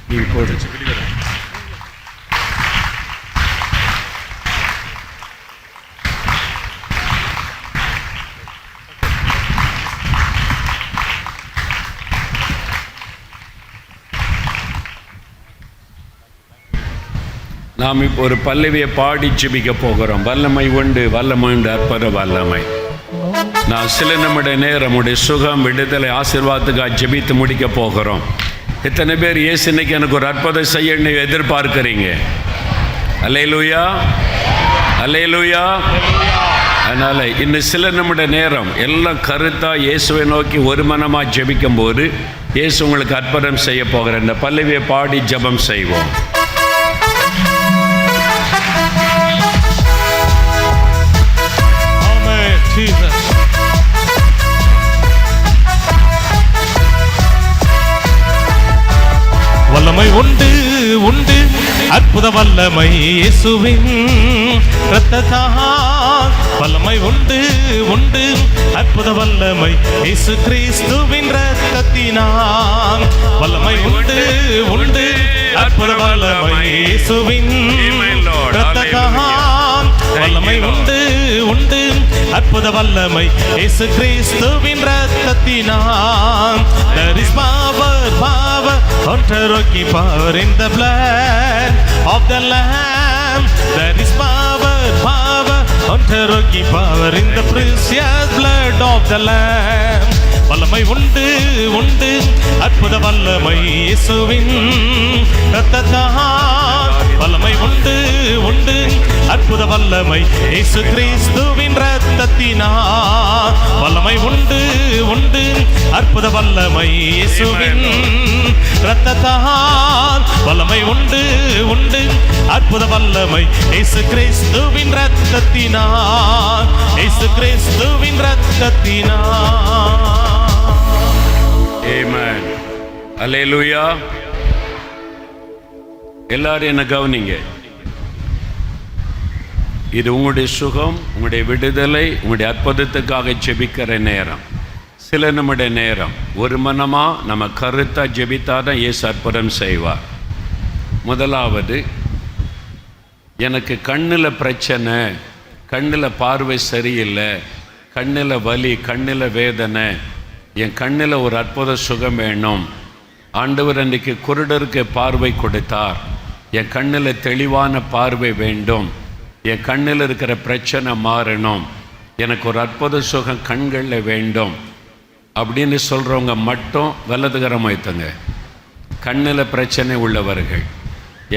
நீங்க போடுங்க. நாம் இப்போ ஒரு பல்லவியை பாடி ஜெபிக்க போகிறோம். வல்லமை உண்டு, வல்லமை உண்டு, அற்புத வல்லமை. நான் சில நிமிட நேரம் உடைய சுகம், விடுதலை, ஆசீர்வாதத்துக்காக ஜெபித்து முடிக்க போகிறோம். எத்தனை பேர் இயேசு இன்னைக்கு எனக்கு ஒரு அற்புதம் செய்யன்னு எதிர்பார்க்கிறீங்க? அல்லேலூயா, அல்லேலூயா. அதனால் இன்னும் சில நிமிட நேரம் எல்லாம் கருத்தாக இயேசுவை நோக்கி ஒரு மனமாக ஜெபிக்கும் போது இயேசு உங்களுக்கு அற்புதம் செய்ய போகிற இந்த பல்லவியை பாடி ஜெபம் செய்வோம். Amen, Jesus. வல்லமை உண்டு உண்டு அற்புத வல்லமை இயேசுவின் இரத்தத்தால். வல்லமை உண்டு உண்டு அற்புத வல்லமை இயேசு கிறிஸ்துவின் இரத்தத்தினால். வல்லமை உண்டு உண்டு அற்புத வல்லமை இயேசுவின் இரத்தத்தால். வல்லமை உண்டு உண்டு அற்புத வல்லமை இயேசு கிறிஸ்துவின் இரத்தத்தினால். There is power, power, unterroking power in the blood of the Lamb. There is power, power, unterroking power in the precious blood of the Lamb. வல்லமை உண்டு உண்டு அற்புத வல்லமை இயேசுவின் இரத்தத்தால். வல்லமை உண்டு உண்டு அற்புத வல்லமை இயேசு கிறிஸ்துவின் இரத்தத்தினால். வல்லமை உண்டு உண்டு அற்புத வல்லமை இயேசுவின் இரத்தத்தால். வல்லமை உண்டு உண்டு அற்புத வல்லமை இயேசு கிறிஸ்துவின் இரத்தத்தினால். இயேசு கிறிஸ்துவின் இரத்தத்தினால். Amen. அல்லேலூயா. எல்லாரும் என்ன கவனிங்க. இது உங்களுடைய சுகம், உங்களுடைய விடுதலை, உங்களுடைய அற்புதத்துக்காக ஜெபிக்கிற நேரம். சில நம்முடைய நேரம் ஒரு மனமாக நம்ம கருத்தாக ஜெபித்தாதான் இயேசு அற்புதம் செய்வார். முதலாவது, எனக்கு கண்ணில் பிரச்சனை, கண்ணில் பார்வை சரியில்லை, கண்ணில் வலி, கண்ணில் வேதனை, என் கண்ணில் ஒரு அற்புத சுகம் வேணும். ஆண்டவர் அன்றைக்கு குருடருக்கு பார்வை கொடுத்தார். என் கண்ணில் தெளிவான பார்வை வேண்டும். என் கண்ணில் இருக்கிற பிரச்சனை மாறணும். எனக்கு ஒரு அற்புத சுகம் கண்களில் வேண்டும் அப்படின்னு சொல்கிறவங்க மட்டும் வலதுகரம் வைத்துங்க. கண்ணில் பிரச்சனை உள்ளவர்கள்,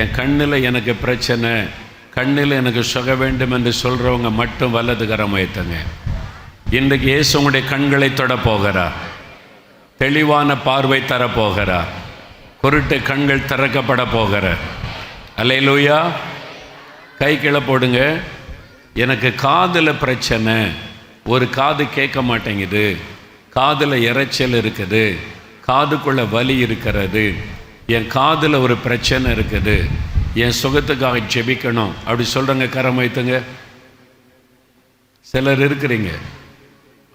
என் கண்ணில் எனக்கு பிரச்சனை, கண்ணில் எனக்கு சுக வேண்டும் என்று சொல்கிறவங்க மட்டும் வலதுகரம் வைத்துங்க. இன்றைக்கு இயேசு உங்களுடைய கண்களை தொட போகிறார். தெளிவான பார்வை தரப்போகிறார். குருட்டு கண்கள் திறக்கப்பட போகிறார். அல்லேலூயா. கை கீழே போடுங்க. எனக்கு காதில் பிரச்சனை, ஒரு காது கேட்க மாட்டேங்குது, காதில் இரைச்சல் இருக்குது, காதுக்குள்ளே வலி இருக்கிறது, என் காதில் ஒரு பிரச்சனை இருக்குது, என் சுகத்துக்காக ஜெபிக்கணும் அப்படி சொல்கிறவங்க கரம் வைத்துங்க. சிலர் இருக்கிறீங்க.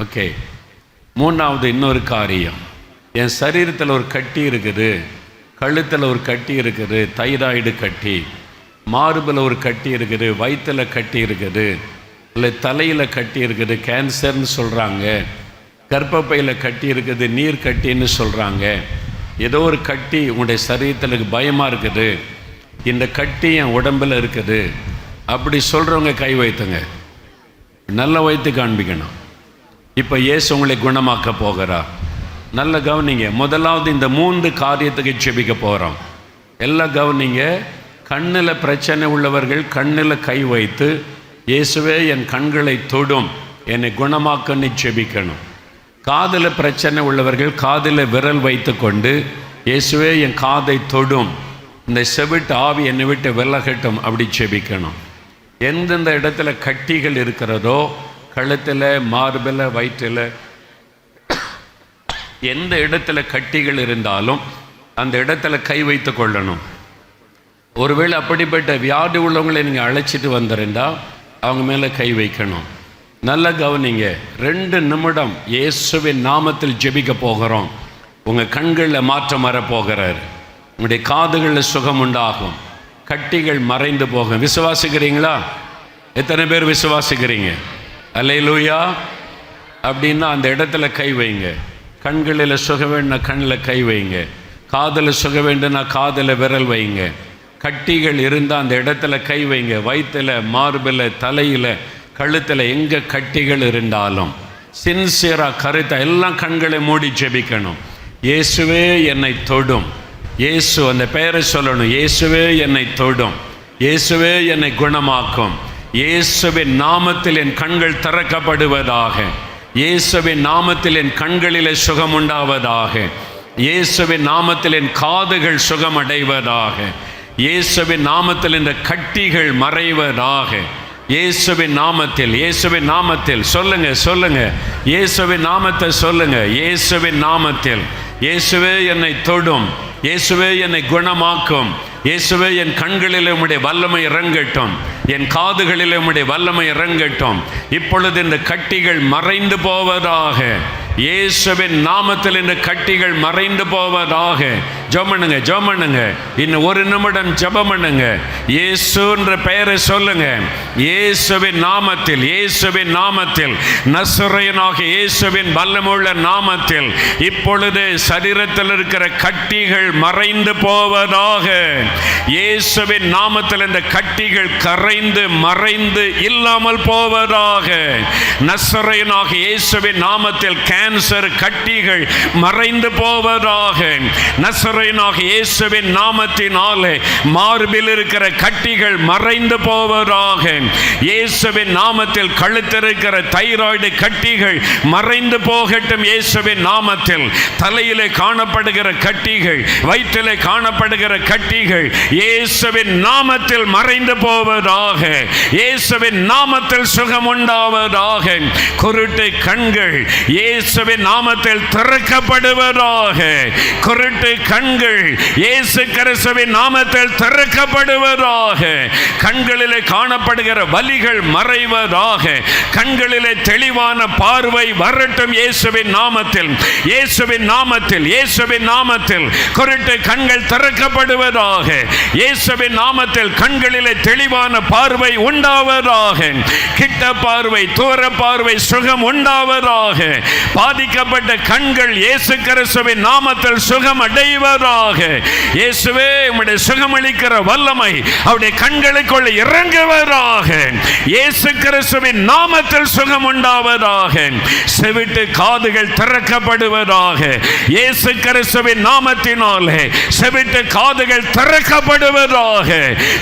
ஓகே. மூணாவது இன்னொரு காரியம், என் சரீரத்தில் ஒரு கட்டி இருக்குது, கழுத்தில் ஒரு கட்டி இருக்குது, தைராய்டு கட்டி, மார்பில் ஒரு கட்டி இருக்குது, வயிற்றில் கட்டி இருக்குது, இல்லை தலையில் கட்டி இருக்குது, கேன்சர்னு சொல்கிறாங்க, கர்ப்பப்பையில் கட்டி இருக்குது, நீர் கட்டின்னு சொல்கிறாங்க. ஏதோ ஒரு கட்டி உங்களுடைய சரீரத்தில் பயமாக இருக்குது, இந்த கட்டி என் உடம்பில் இருக்குது அப்படி சொல்கிறவங்க கை வைத்துங்க. நல்ல வைத்து காண்பிக்கணும். இப்போ இயேசு உங்களை குணமாக்க போகிறார். நல்ல கவனிங்க. முதலாவது இந்த 3 காரியத்துக்கு ஜெபிக்க போகிறோம். எல்லாம் கவனிங்க. கண்ணில் பிரச்சனை உள்ளவர்கள் கண்ணில் கை வைத்து, இயேசுவே என் கண்களை தொடும், என்னை குணமாக்கன்னு ஜெபிக்கணும். காதில் பிரச்சனை உள்ளவர்கள் காதில் விரல் வைத்து கொண்டு, இயேசுவே என் காதை தொடும், இந்த செவிட்டு ஆவி என்னை விட்டு விலகட்டும் அப்படி ஜெபிக்கணும். எந்தெந்த இடத்துல கட்டிகள் இருக்கிறதோ, கழுத்தில், மார்பில், வயிற்றில், எந்த இடத்துல கட்டிகள் இருந்தாலும் அந்த இடத்துல கை வைத்து கொள்ளணும். ஒருவேளை அப்படிப்பட்ட வியாதி உள்ளவங்களை நீங்கள் அழைச்சிட்டு வந்திருந்தா அவங்க மேலே கை வைக்கணும். நல்ல கவனிங்க. 2 நிமிடம் இயேசுவின் நாமத்தில் ஜெபிக்க போகிறோம். உங்கள் கண்களில் மாற்றம் வரப்போகிறார். உங்களுடைய காதுகளில் சுகம் உண்டாகும். கட்டிகள் மறைந்து போகும். விசுவாசிக்கிறீங்களா? எத்தனை பேர் விசுவாசிக்கிறீங்க? அல்லேலூயா. அப்படின்னா அந்த இடத்துல கை வைங்க. கண்களில் சுக வேண்டுனா கண்ணில் கை வைங்க. காதில் சுக வேண்டுனா காதில் விரல் வைங்க. கட்டிகள் இருந்தால் அந்த இடத்துல கை வைங்க. வயிற்றில், மார்பில், தலையில், கழுத்தில் எங்கே கட்டிகள் இருந்தாலும் சின்சியராக கருத்தை எல்லாம் கண்களை மூடி ஜெபிக்கணும். இயேசுவே என்னை தொடும். இயேசு அந்த பெயரை சொல்லணும். இயேசுவே என்னை தொடும், இயேசுவே என்னை குணமாக்கும், இயேசுவின் நாமத்தில் என் கண்கள் திறக்கப்படுவதாக, இயேசுவின் நாமத்தில் என் கண்களிலே சுகம் உண்டாவதாக, இயேசுவின் நாமத்தில் என் காதுகள் சுகமடைவதாக. இயேசுவின் நாமத்தில் இந்த கட்டிகள் மறைவதாக. இயேசுவின் நாமத்தில், இயேசுவின் நாமத்தில் சொல்லுங்க, சொல்லுங்க, இயேசுவின் நாமத்தை சொல்லுங்க. இயேசுவின் நாமத்தில், இயேசுவே என்னை தொடும், இயேசுவே என்னை குணமாக்கும், இயேசுவே என் கண்களில் உம்முடைய வல்லமை இறங்கட்டும், என் காதுகளில் உம்முடைய வல்லமை இறங்கட்டும். இப்பொழுது இந்த கட்டிகள் மறைந்து போவதாக. இயேசுவின் நாமத்தில் இந்த கட்டிகள் மறைந்து போவதாக. ஜெபம் பண்ணுங்க, ஜெபம் பண்ணுங்க. இன்னும் ஒரு நிமிடம் ஜெபம் பண்ணுங்க. இயேசுன்ற பெயரை சொல்லுங்க. இயேசுவின் நாமத்தில், இயேசுவின் நாமத்தில், நசரேயனாகிய இயேசுவின் வல்லமையுள்ள நாமத்தில் இப்பொழுது சரீரத்தில் இருக்கிற கட்டிகள் மறைந்து போவதாக. இயேசுவின் நாமத்தில் இந்த கட்டிகள் கரைந்து மறைந்து இல்லாமல் போவதாக. நசரேயனாகிய இயேசுவின் நாமத்தில் கேன்சர் கட்டிகள் மறைந்து போவதாக. நசரேயனாகிய இயேசுவின் நாமத்தினாலே மார்பில் இருக்கிற கட்டிகள் மறைந்து போவதாக. இயேசுவின் நாமத்தில் கழுத்தில் இருக்கிற தைராய்டு கட்டிகள் மறைந்து போகட்டும். இயேசுவின் நாமத்தில் தலையிலே காணப்படுகிற கட்டிகள், வயிற்றிலே காணப்படுகிற கட்டிகள் இயேசுவின் நாமத்தில் மறைந்து போவதாக. இயேசுவின் நாமத்தில் சுகம் உண்டாவதாக. குருட்டு கண்கள் இயேசுவின் நாமத்தில் திறக்கப்படுவதாக. குருட்டு கண்கள் இயேசு கிறிஸ்துவின் நாமத்தில் திறக்கப்படுவதாக. கண்களிலே காணப்படுகிற வலிகள் மறைவதாக. கண்களிலே தெளிவான பார்வை வரட்டும். இயேசுவின் நாமத்தில், இயேசுவின் நாமத்தில், இயேசுவின் நாமத்தில் குருட்டு கண்கள் திறக்கப்படுவதாக. இயேசுவின் நாமத்தில் கண்களிலே தெளிவான பார்வை உண்டாவதாக. கிட்ட பார்வை, தூர பார்வை சுகம் உண்டாவதாக. பாதிக்கப்பட்ட கண்கள் இயேசு கிறிஸ்துவின் நாமத்தில் சுகம் அடைவதாக. இயேசுவே உம்முடைய சுகமளிக்கிற வல்லமை அவருடைய கண்களுக்குள்ள இறங்குவதாக. இயேசு கிறிஸ்துவின் நாமத்தில் சுகம் உண்டாவதாக. செவிட்டு காதுகள் திறக்கப்படுவதாக. இயேசு கிறிஸ்துவின் நாமத்தினாலே செவிட்டு காதுகள் திறக்கப்படுவதாக.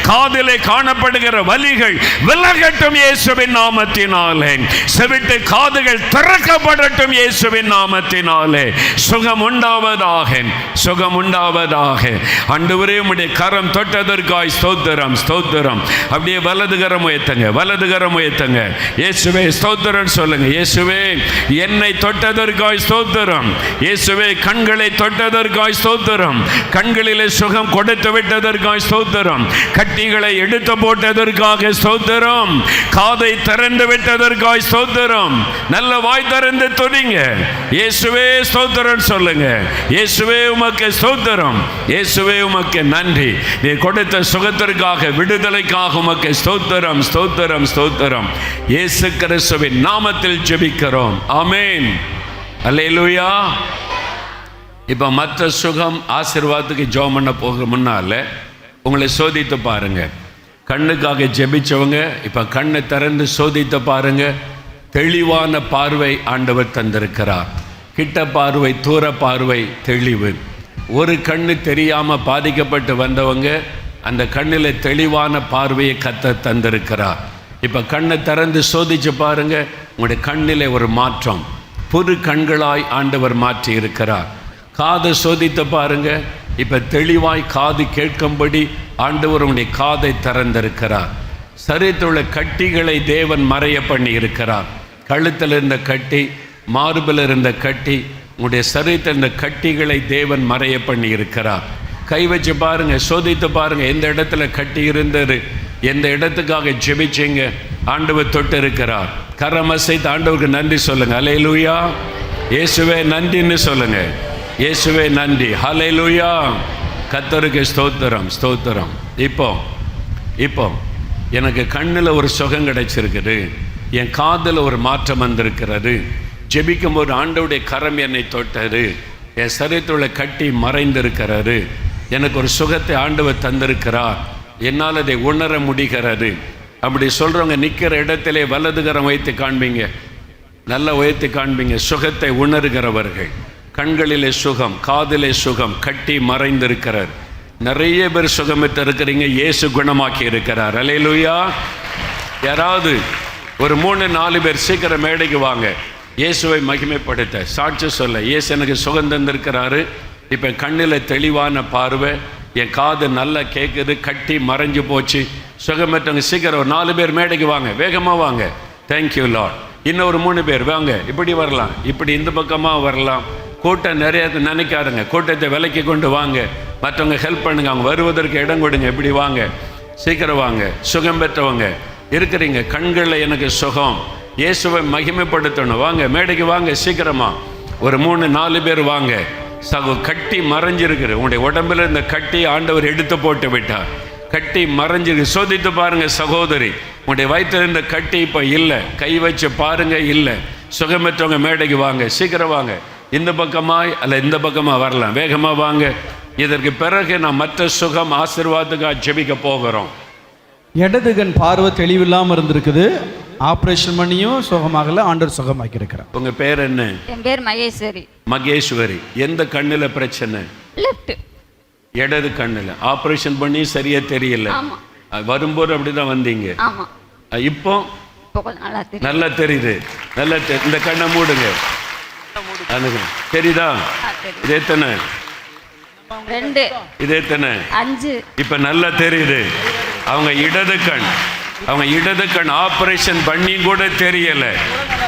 காதிலே காணப்படுகிற வலிகள் விலகட்டும் இயேசுவின் நாமத்தினாலே. செவிட்டு காதுகள் திறக்கப்படட்டும் இயேசுவின் நாமத்தினாலே. சுகம் உண்டாவதாக, சுகம் உண்டாவதாக. ஆண்டவரே உம்முடைய கரம் தொட்டதற்காய் ஸ்தோத்திரம், ஸ்தோத்திரம். அப்படியே வலது கரம் உயர்த்துங்க, வலது கரம் உயர்த்துங்க. இயேசுவே ஸ்தோத்திரம் சொல்லுங்க. இயேசுவே என்னை தொட்டதற்காய் ஸ்தோத்திரம். இயேசுவே கண்களை தொட்டதற்காய் ஸ்தோத்திரம். கண்களிலே சுகம் கொடுத்து விட்டதற்காய் ஸ்தோத்திரம். கட்டிகளை எடுத்து போட்டதற்காக ஸ்தோத்திரம். காதை திறந்து விட்டதற்காய் ஸ்தோத்திரம். நல்ல வாய் திறந்து துதிங்க. இயேசுவே ஸ்தோத்திரம் சொல்லுங்க. இயேசுவே உமக்கு ஸ்தோத்திரம். இயேசுவே உமக்கு நன்றி. நீ கொடுத்த சுகத்திற்காக, விடுதலைக்காக உமக்கு ஸ்தோத்திரம், ஸ்தோத்திரம், ஸ்தோத்திரம். இயேசு கிறிஸ்துவின் நாமத்தில் ஜெபிக்கிறோம். ஆமென். அல்லேலூயா. இப்போ மற்ற சுகம் ஆசீர்வாதத்துக்கு ஜெபம் பண்ண போக முன்னால உங்களை சோதித்து பாருங்க. கண்ணுக்காக ஜெபிச்சவங்க இப்போ கண்ணை திறந்து சோதித்து பாருங்க. தெளிவான பார்வை ஆண்டவர் தந்திருக்கிறார். கிட்ட பார்வை, தூர பார்வை, தெளிவு. ஒரு கண்ணு தெரியாமல் பாதிக்கப்பட்டு வந்தவங்க அந்த கண்ணில் தெளிவான பார்வையை கர்த்தர் தந்திருக்கிறார். இப்போ கண்ணை திறந்து சோதிச்சு பாருங்க. உங்களுடைய கண்ணிலே ஒரு மாற்றம், புது கண்களாய் ஆண்டவர் மாற்றி இருக்கிறார். காதை சோதித்து பாருங்க. இப்போ தெளிவாய் காது கேட்கும்படி ஆண்டவர் உங்களுடைய காதை திறந்திருக்கிறார். சரீரத்துள்ள கட்டிகளை தேவன் மறைய பண்ணி இருக்கிறார். கழுத்தில் இருந்த கட்டி, மார்பில் இருந்த கட்டி, உங்களுடைய சரீரத்தில் இருந்த கட்டிகளை தேவன் மறைய பண்ணி இருக்கிறார். கை வச்சு பாருங்க, சோதித்து பாருங்க. எந்த இடத்துல கட்டி இருந்தது, எந்த இடத்துக்காக ஜெபிச்சிங்க, ஆண்டவர் தொட்டு இருக்கிறார். கரமசைத்து ஆண்டவருக்கு நன்றி சொல்லுங்க. அல்லேலூயா. இயேசுவே நன்றின்னு சொல்லுங்க. இயேசுவே நன்றி. ஹல்லேலூயா. கர்த்தருக்கு ஸ்தோத்திரம், ஸ்தோத்திரம். இப்போ எனக்கு கண்ணில் ஒரு சுகம் கிடைச்சிருக்குது, என் காதில் ஒரு மாற்றம் வந்திருக்கிறது. ஜெபிக்கும் போது ஆண்டவருடைய கரம் என்னை தொட்டது, என் சரீரத்தில் கட்டி மறைந்திருக்கிறது, எனக்கு ஒரு சுகத்தை ஆண்டவர் தந்திருக்கிறார், என்னால் அதை உணர முடிகிறது. அப்படி சொல்கிறவங்க நிற்கிற இடத்திலே வலது கரம் வைத்து காண்பீங்க, நல்லா உயர்த்தி காண்பீங்க. சுகத்தை உணர்கிறவர்கள், கண்களிலே சுகம், காதிலே சுகம், கட்டி மறைந்திருக்கிறார். நிறைய பேர் சுகமிட்டு இருக்கிறீங்க. இயேசு குணமாக்கி இருக்கிறார். அல்லேலூயா. யாராவது ஒரு 3-4 பேர் சீக்கிரம் மேடைக்கு வாங்க. இயேசுவை மகிமைப்படுத்த, சாட்சி சொல்ல. இயேசு எனக்கு சுகம் தந்திருக்கிறாரு, இப்போ கண்ணில் தெளிவான பார்வை, என் காது நல்லா கேட்குது, கட்டி மறைஞ்சு போச்சு, சுகமற்றவங்க சீக்கிரம் ஒரு 4 பேர் மேடைக்கு வாங்க, வேகமாக வாங்க. Thank you Lord. இன்னொரு 3 பேர் வாங்க, இப்படி வரலாம், இப்படி இந்த பக்கமாக வரலாம். கூட்டம் நிறைய நினைக்காதுங்க, கூட்டத்தை விலைக்கு கொண்டு வாங்க, மற்றவங்க ஹெல்ப் பண்ணுங்க, அவங்க வருவதற்கு இடம் கொடுங்க, இப்படி வாங்க, சீக்கிரம் வாங்க. சுகம் பெற்றவங்க இருக்கிறீங்க, கண்களில் எனக்கு சுகம், இயேசுவை மகிமைப்படுத்தணும், வாங்க மேடைக்கு வாங்க சீக்கிரமா. ஒரு 3-4 பேர் வாங்க. கட்டி மறைஞ்சிருக்கிற உங்களுடைய உடம்புல இந்த கட்டி ஆண்டவர் எடுத்து போட்டு விட்டார். கட்டி மறைஞ்சிருக்கு, சோதித்து பாருங்க சகோதரி, உங்களுடைய வயிற்றில் இருந்த கட்டி இப்போ இல்லை, கை வச்சு பாருங்க இல்லை. சுகமற்றவங்க மேடைக்கு வாங்க, சீக்கிரம் வாங்க. இந்த பக்கமாக அல்ல இந்த பக்கமாக வரலாம், வேகமாக வாங்க. இதற்கு பிறகு நான் மற்ற சுகம் ஆசீர்வாதத்துக்காக ஜெபிக்க போகிறோம். இடது கண் பார்வை தெளிவில்லாமல் இருந்திருக்குது, ஆப்ரேஷன் பண்ணியும் சுகமாகல, ஆண்டவர் சுகமாக்கி இருக்கிறார். உங்க பேர் என்ன? என் பேர் மகேஸ்வரி. மகேஸ்வரி. எந்த கண்ணுல பிரச்சனை? லெஃப்ட். இடது கண்ணுல ஆப்ரேஷன் பண்ணி சரியா தெரியல. ஆமா. வரும்போது அப்படிதான் வந்தீங்க. ஆமா. இப்போ கொஞ்சம் நல்லா தெரியுது. நல்லா தெரியுது. நல்லா இந்த கண்ணை மூடுங்க. தெரியுதா? இது எத்தனை? 2. இது எத்தனை? 5. இப்ப நல்லா தெரியுது. அவங்க இடது கண் ஆபரேஷன் பண்ணி கூட தெரியல,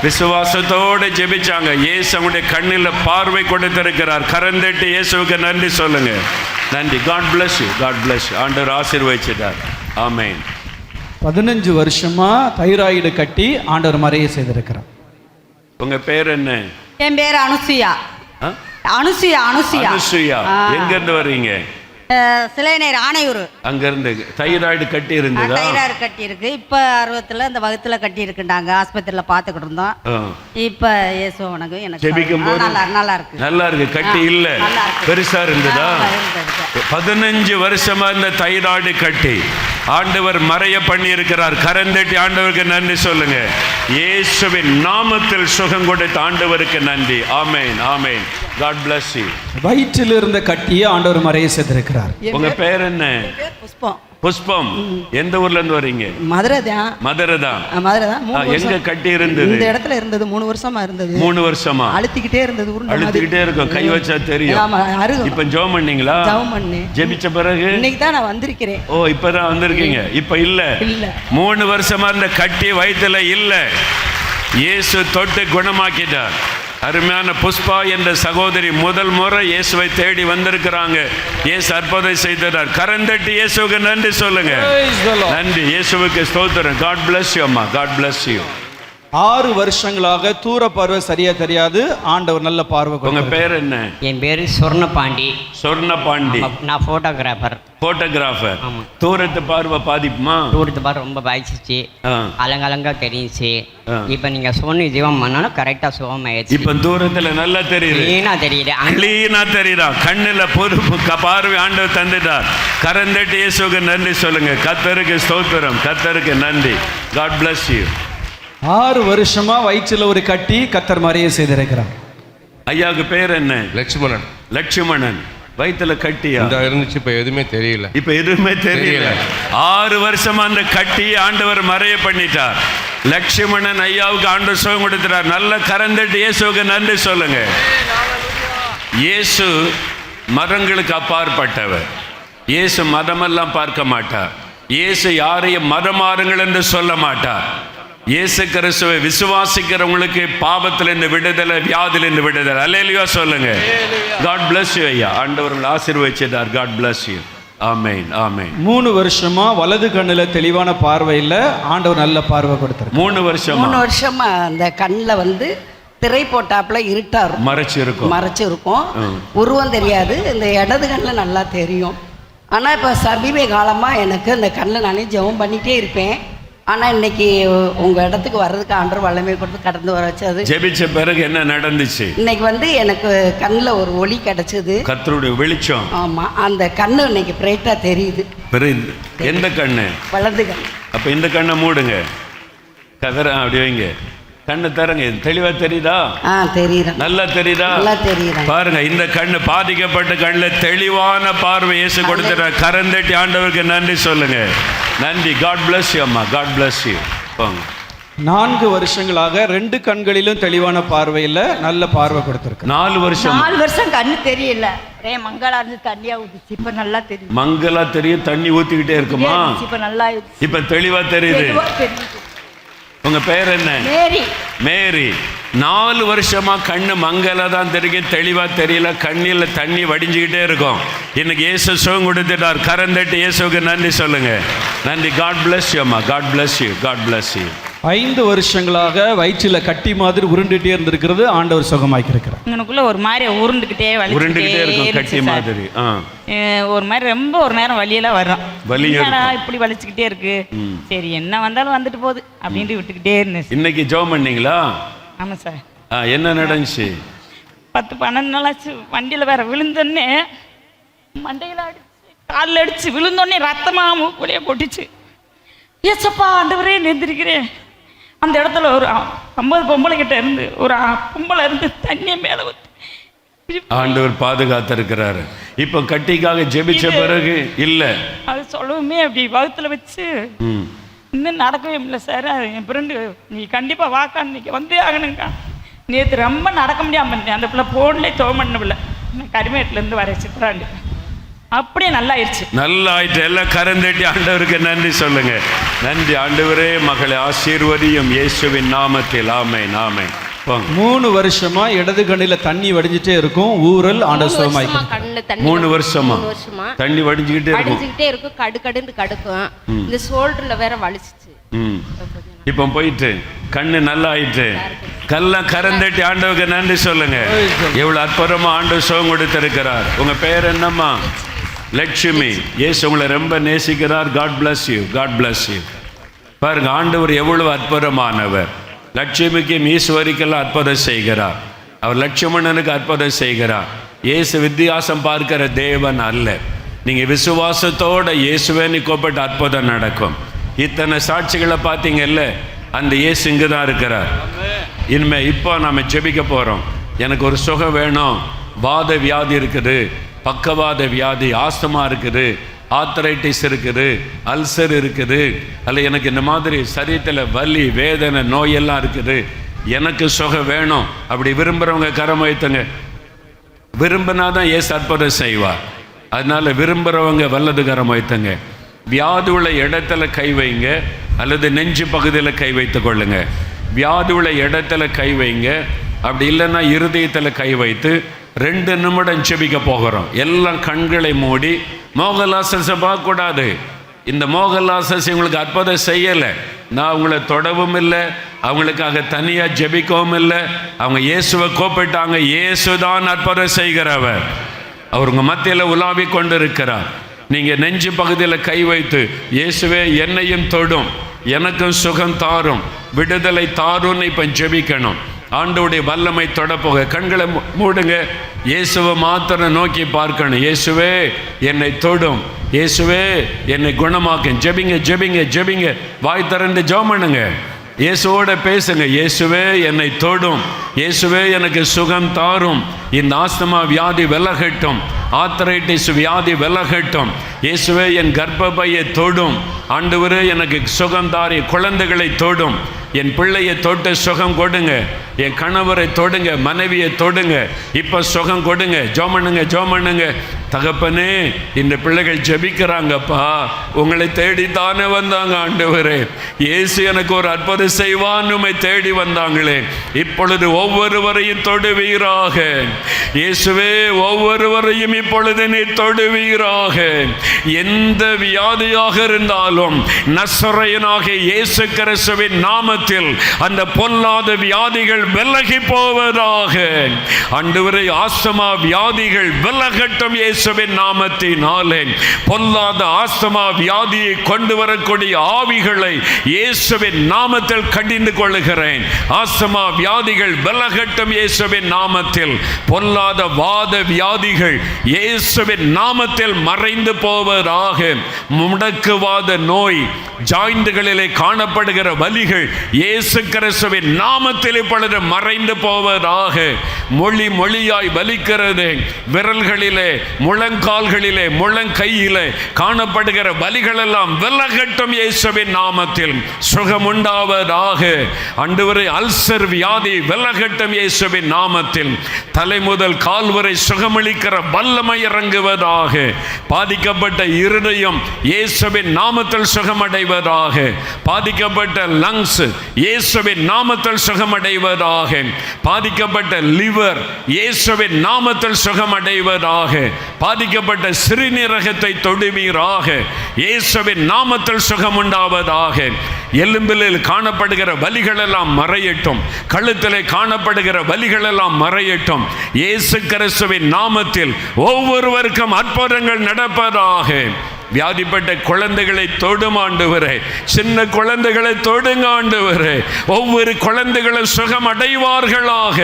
விசுவாசத்தோடு ஜெபிச்சாங்க. இயேசு அவங்களுடைய கண்ணில் பார்வை கொடுத்திருக்கிறார். கரந்தட்டி இயேசுவுக்கு நன்றி சொல்லுங்க. நன்றி. God bless you, God bless you. ஆண்டவர் ஆசீர்வதிச்சிட்டார். ஆமென். 15 வருஷமா தைராய்டு கட்டி ஆண்டவர் மறைய செய்திருக்கிறார். உங்க பேர் என்ன? என் பேர் அனுசுயா. அனுசுயா. அனுசுயா. எங்க இருந்து வர்றீங்க? சிலைநேர் ஆணையூர். அங்க இருந்து. தைராய்டு கட்டி இருந்ததா? தைராய்டு கட்டி இருக்கு. இப்ப 60 இந்த வகுத்துல கட்டி இருக்குண்டாங்க, ஆஸ்பத்திரியில பாத்துக்கிட்டு இருந்தோம். இப்ப இயேசு உனக்கு எனக்கு ஜெபிக்கும்போது நல்லா இருக்கு. நல்லா இருக்கு. கட்டி இல்ல, பெருசா இருந்ததா? 15 வருஷமா இந்த தைராய்டு கட்டி ஆண்டவர் மறைய பண்ணி இருக்கிறார். கரந்தட்டி ஆண்டவருக்கு நன்றி சொல்லுங்க. இயேசுவின் நாமத்தில் சுகம் கொடுத்த ஆண்டவருக்கு நன்றி. ஆமென், ஆமென். God bless you. வயிற்றில் இருந்த கட்டியை ஆண்டவர் மறைய செய்திருக்கிறார். உங்க பேர் என்ன? புஷ்பம். புஷ்பம். எந்த ஊர்ல இருந்து வரீங்க? மதுரை தான். மதுரை தான். எங்க கட்டி இருந்தது? இந்த இடத்துல இருந்தது 3 வருஷமா இருந்தது. 3 வருஷமா அழுத்திக்கிட்டே இருந்தது. அழுத்திக்கிட்டே இருக்கும், கை வச்சா தெரியும். இப்ப ஜெபம் பண்ணீங்களா? ஜெபம் பண்ணி ஜெபிச்ச பிறகு இன்னைக்கு தான் நான் வந்திருக்கிறேன். ஓ, இப்பதான் வந்திருக்கீங்க. இப்ப இல்ல. 3 வருஷமா இருந்த கட்டி வயித்துல இல்ல, இயேசு தொட்டு குணமாக்கிட்டார். அருமையான புஷ்பா என்ற சகோதரி முதல் முறை இயேசுவை தேடி வந்திருக்கிறாங்க. இயேசு அற்புதம் செய்தார். கரந்தட்டி இயேசுவுக்கு நன்றி சொல்லுங்க. நன்றி. இயேசுவுக்கு ஸ்தோத்திரம். God bless you அம்மா. God bless you. 6 வருஷங்களாக தூர பார்வை சரியா தெரியாது, ஆண்டவர் நல்ல பார்வை. உங்க பேர் என்ன? என் பேர் சொர்ணபாண்டி. சொர்ணபாண்டி. நான் போட்டோகிராஃபர். போட்டோகிராஃபர். தூரத்து பார்வை பாதிப்புமா? தூரத்து பார்வை ரொம்ப பாதிச்சிச்சு, அலங்கலங்கா தெரிஞ்சிச்சு. இப்ப நீங்க சொன்ன ஜீவம் பண்ணாலும் கரெக்டா சுகமாயிடுச்சு. இப்ப தூரத்துல நல்லா தெரியுது, கிளீனா தெரியுது, கிளீனா தெரியுதா. கண்ணுல பொறுப்பு பார்வை ஆண்டவர் தந்துட்டார். கரந்தட்டி இயேசுவுக்கு நன்றி சொல்லுங்க. கர்த்தருக்கு ஸ்தோத்திரம், கர்த்தருக்கு நன்றி. God bless you. 6 வருஷமா வயிற்றில் ஒரு கட்டி கத்தர் மறைய செய்திருக்கிறார். ஐயாவுக்கு பேர் என்ன? லட்சுமணன். லட்சுமணன். வயிற்றுல கட்டியா இருந்துச்சு, இப்ப எதுவுமே தெரியல. இப்ப எதுவுமே தெரியல. 6 வருஷமா அந்த கட்டி ஆண்டவர் மறைய பண்ணிட்டார். லட்சுமணன் ஐயாவுக்கு ஆண்டவர் சுகம் கொடுத்தார். நல்ல கரந்தட்டி இயேசுவுக்கு நன்றி சொல்லுங்க. இயேசு மதங்களுக்கு அப்பாற்பட்டவர். இயேசு மதமெல்லாம் பார்க்க மாட்டார். இயேசு யாரையும் மதமாறுங்கள் என்று சொல்ல மாட்டார். இயேசு கிறிஸ்துவை விசுவாசிக்கிறவங்களுக்கு பாவத்திலிருந்து விடுதலை, வியாதியிலிருந்து விடுதலை. அல்லேலூயா சொல்லுங்க. God bless you ஐயா. ஆண்டவர் உங்களை ஆசீர்வதிச்சார். God bless you. ஆமென், ஆமென். 3 வருஷமா வலது கண்ணுல தெளிவான பார்வை இல்ல, ஆண்டவர் நல்ல பார்வை கொடுத்தார். 3 வருஷமா அந்த கண்ணில் திரை போட்டாப்புல இருட்டா மறைச்சு இருக்கும், உருவம் தெரியாது. இந்த இடது கண்ணில் நல்லா தெரியும். ஆனா இப்ப சமீப காலமா எனக்கு இந்த கண்ணில் நானே ஜெபம் பண்ணிட்டே இருப்பேன். ஆனா இன்னைக்கு உங்க இடத்துக்கு வர்றதுக்கு ஆண்டவர் வல்லமை கொடுத்து கடந்து வர வச்சது. ஜெபிச்ச பிறகு என்ன நடந்துச்சு? இன்னைக்கு எனக்கு கண்ணில் ஒரு ஒளி கிடைச்சது, கர்த்தருடைய வெளிச்சம். ஆமா, அந்த கண்ணு இன்னைக்கு பிரைட்டா தெரியுது. எந்த கண்ணு? வலது கண். அப்ப இந்த கண்ணை மூடுங்க. கதற அப்படி வைங்க. கண்ணு தரங்க. தெளிவா தெரியுதா? தெரியுது. நல்லா தெரியுதா? நல்லா தெரியுது. பாருங்க, இந்த கண்ணு பாதிக்கப்பட்ட கண்ணுல தெளிவான பார்வை இயேசு கொடுத்துட்டார். கரந்தட்டி ஆண்டவருக்கு நன்றி சொல்லுங்க. நன்றி. God bless you அம்மா. God bless you. போங்க. 4 வருஷங்களாக 2 கண்களிலும் தெளிவான பார்வையில் நல்ல பார்வை கொடுத்துருக்கு. 4 வருஷம் 4 வருஷம் கண்ணு தெரியல, ஒரே மங்களா இருந்து தண்ணியா ஊத்துச்சு. இப்ப நல்லா தெரியும். மங்களா தெரியும், தண்ணி ஊத்திக்கிட்டே இருக்குமா? இப்ப நல்லா இப்ப தெளிவா தெரியுது. உங்க பேர் என்ன? மேரி. மேரி. 4 வருஷமா கண்ணு மங்களா தான் தெரியும், தெளிவா தெரியல, கண்ணில் தண்ணி வடிஞ்சுக்கிட்டே இருக்கும். இன்னைக்கு இயேசு சுகம் கொடுத்துட்டார். கரந்தட்டு இயேசுக்கு நன்றி சொல்லுங்க. நன்றி. காட் பிளஸ் யூ அம்மா. God bless you. God bless you. 5 வருஷங்களாக வயிற்றில கட்டி மாதிரி உருண்டுட்டே இருந்திருக்கிறது, ஆண்டவர் சுகமாக்கியிருக்கிறார். எனக்குள்ள ஒரு மாதிரி உருண்டுக்கிட்டே இருக்கும் கட்டி மாதிரி. ஒரு மாதிரி ரொம்ப ஒரு நேரம் வலியெல்லாம் வரும். வலியா இப்படி வலிச்சுக்கிட்டே இருக்கு. சரி என்ன வந்தாலும் வந்துட்டு போகுது அப்படின்ட்டு விட்டுக்கிட்டே இருந்தேன். இன்னைக்கு ஜெபம் பண்ணீங்களா? ஆமா சார். என்ன நடந்துச்சு? 10-12 நாளாச்சு. வண்டியில வேற விழுந்தோடனே மண்டையில அடிச்சு, காலில் அடிச்சு விழுந்தோடனே ரத்தமா மூக்குள்ளே கொட்டிச்சு. ஏசப்பா ஆண்டவரே நெந்திருக்கிறேன். அந்த இடத்துல ஒரு 50 பொம்பளை கிட்ட இருந்து ஒரு பொம்பளை இருந்து தண்ணியை மேலே ஊற்றி ஆண்டவர் பாதுகாத்திருக்கிறாரு. இப்போ கட்டிக்காக ஜெபிச்ச பிறகு இல்ல அது சொல்லவுமே அப்படி வகுத்துல வச்சு இன்னும் நடக்கவே இல்லை சார். என் ஃப்ரெண்டு நீ கண்டிப்பா வாக்கா, இன்னைக்கு வந்தே ஆகணுங்கக்கா. நேற்று ரொம்ப நடக்க முடியாமல் இருந்தேன். அந்த பிள்ளை போன்லேயே தோமண்ண பிள்ளை கரிமேட்டிலேருந்து வர சித்ராண்டு அப்படியே நல்லா ஆயிடுச்சு. நல்லா ஆயிட்டு. எல்லாம் கரந்தட்டி ஆண்டவருக்கு நன்றி சொல்லுங்க. நன்றி ஆண்டவரே. மகளை ஆசீர்வதியும் இயேசுவின் நாமத்தில். ஆமென். ஆமென். 3 வருஷமா இடது கண்ணில தண்ணி வடிஞ்சிட்டே இருக்கும். ஊரல் ஆண்டவர் சுகமாக்கிட்டார். 3 வருஷமா தண்ணி வடிஞ்சுக்கிட்டே இருக்கும். கடுன்னு கடுக்கும். இந்த ஷோல்டர்ல வேற வலிச்சிச்சு. இப்போ போயிட்டு கண்ணு நல்லா ஆயிட்டு. கல்லாம் கரந்தட்டி ஆண்டவருக்கு நன்றி சொல்லுங்க. எவ்வளவு அற்புதமா ஆண்டவர் சுகம் கொடுத்திருக்கிறார். உங்க பேர் என்னம்மா? லட்சுமி. இயேசு உங்களை ரொம்ப நேசிக்கிறார். God bless you. God bless you. பாருங்க ஆண்டவர் எவ்வளவு அற்புதமானவர். லட்சுமிக்கு ஈஸ்வரிக்கெல்லாம் அற்புதம் செய்கிறார். அவர் லட்சுமணனுக்கு அற்புதம் செய்கிறார். இயேசு வித்தியாசம் பார்க்கிற தேவன் அல்ல. நீங்க விசுவாசத்தோட இயேசுவேன்னு கூப்பிட்டு அற்புதம் நடக்கும். இத்தனை சாட்சிகளை பார்த்தீங்கல்ல, அந்த இயேசு இங்கே தான் இருக்கிறார். இனிமே இப்போ நாம ஜெபிக்க போறோம். எனக்கு ஒரு சுகம் வேணும். வாத வியாதி இருக்குது, பக்கவாத வியாதி, ஆஸ்துமா இருக்குது, ஆர்த்தரைட்டிஸ் இருக்குது, அல்சர் இருக்குது, அல்ல எனக்கு இந்த மாதிரி சரீரத்தில் வலி வேதனை நோயெல்லாம் இருக்குது, எனக்கு சுகம் வேணும். அப்படி விரும்புகிறவங்க கரம் வைத்துங்க. விரும்பினாதான் ஏசு அற்புதம் செய்வார். அதனால விரும்புகிறவங்க வல்லது கரம் வைத்துங்க. வியாதி உள்ள இடத்துல கை வைங்க, அல்லது நெஞ்சு பகுதியில் கை வைத்து கொள்ளுங்க. வியாதி உள்ள இடத்துல கை வைங்க. அப்படி இல்லைன்னா இருதயத்தில் கை வைத்து 2 நிமிடம் ஜெபிக்க போகிறோம். எல்லாம் கண்களை மூடி. மோகலாசஸை பார்க்கக்கூடாது. இந்த மோகலாசஸ் உங்களுக்கு அற்புதம் செய்யலை. நான் உங்களை தொடவும் இல்லை, அவங்களுக்காக தனியாக ஜெபிக்கவும் இல்லை. அவங்க இயேசுவை கூப்பிட்டாங்க. இயேசு தான் அற்புதம் செய்கிறவர். அவர் உங்கள் மத்தியில் உலாவி கொண்டு இருக்கிறார். நீங்கள் நெஞ்சு பகுதியில் கை வைத்து இயேசுவே என்னையும் தொடும், எனக்கும் சுகம் தாரும், விடுதலை தாரும்னு இப்போ ஜெபிக்கணும். ஆண்டவருடைய வல்லமை தொடப்போக. கண்களை மூடுங்க. இயேசுவை மாத்திரம் நோக்கி பார்க்கணும். இயேசுவே என்னை தொடும், இயேசுவே என்னை குணமாக்கும். ஜெபிங்க ஜெபிங்க ஜெபிங்க. வாய் திறந்து ஜெபம் பண்ணுங்க. இயேசுவோட பேசுங்க. இயேசுவே என்னை தொடும், இயேசுவே எனக்கு சுகம் தாரும், இந்த ஆஸ்துமா வியாதி விலகட்டும், ஆர்த்தரைட்டிஸ் வியாதி விலகட்டும், இயேசுவே என் கர்ப்பப்பையை தொடும், ஆண்டவரே எனக்கு சுகம் தாரி, குழந்தைகளை தொடும், என் பிள்ளையை தொட்டு சுகம் கொடுங்க, என் கணவரை தொடுங்க, மனைவியை தொடுங்க, இப்போ சுகம் கொடுங்க. ஜோமண்ணுங்க ஜோமண்ணுங்க. தகப்பனே இந்த பிள்ளைகள் ஜெபிக்கிறாங்கப்பா, உங்களை தேடித்தானே வந்தாங்க ஆண்டவரே. இயேசு எனக்கு ஒரு அற்புதம் செய்வான்னு உம்மை தேடி வந்தாங்களே, இப்பொழுது ஒவ்வொருவரையும் தொடுவீராக. இயேசுவே ஒவ்வொருவரையும் இப்பொழுது நீ தொடுவீராக. எந்த வியாதியாக இருந்தாலும் நசரேயனாகிய இயேசு கிறிஸ்துவின் நாமத்தில் அந்த பொல்லாத வியாதிகள் விலகி போவதாக. ஆண்டவரே ஆஸ்துமா வியாதிகள் விலகட்டும் இயேசுவின் நாமத்தினாலே. பொல்லாத ஆஸ்துமா வியாதியை கொண்டு வரக்கூடிய ஆவிகளை இயேசுவின் நாமத்தில் கடிந்து கொள்ளுகிறேன். ஆஸ்துமா வியாதிகள் விலகட்டும் இயேசுவின் நாமத்தில். பொல்லாத வாத வியாதிகள் இயேசுவின் நாமத்தில் மறைந்து போவதாக. முடக்குவாத நோய், ஜாயிண்டுகளிலே காணப்படுகிற வலிகள் இயேசு கிறிஸ்துவின் நாமத்தில் இப்பொழுது மறைந்து போவதாக. மொழி மொழியாய் வலிக்கிறது, விரல்களிலே முழங்கால்களிலே முழங்கையிலே காணப்படுகிற வலிகளெல்லாம் விலகட்டும் இயேசுவின் நாமத்தில். சுகம் உண்டாவதாக. ஆண்டவரே, அல்சர் வியாதி விலகட்டும் இயேசுவின் நாமத்தில். தலை முதல் கால் வரை சுகமளிக்கிற வல்லமை இறங்குவதாக. பாதிக்கப்பட்ட இருதயம் இயேசுவின் நாமத்தில் சுகமடைவதாக. பாதிக்கப்பட்ட லங்ஸ் இயேசுவின் நாமத்தில் சுகமடைவதாக. பாதிக்கப்பட்ட லிவர் இயேசுவின் நாமத்தில் சுகமடைவதாக. பாதிக்கப்பட்ட சிறுநீரகத்தை தொடுவீராக. இயேசுவின் நாமத்தில் சுகம் உண்டாவதாக. எலும்பில் காணப்படுகிற வலிகள் எல்லாம் மறையட்டும். கழுத்திலே காணப்படுகிற வலிகள் எல்லாம் மறையட்டும். இயேசு கிறிஸ்துவின் நாமத்தில் ஒவ்வொருவருக்கும் அற்புதங்கள் நடப்பதாக. வியாதிப்பட்ட குழந்தைகளை தொடும் ஆண்டவரே, சின்ன குழந்தைகளை தொடுங்க ஆண்டவரே. ஒவ்வொரு குழந்தைகளும் சுகம் அடைவார்களாக.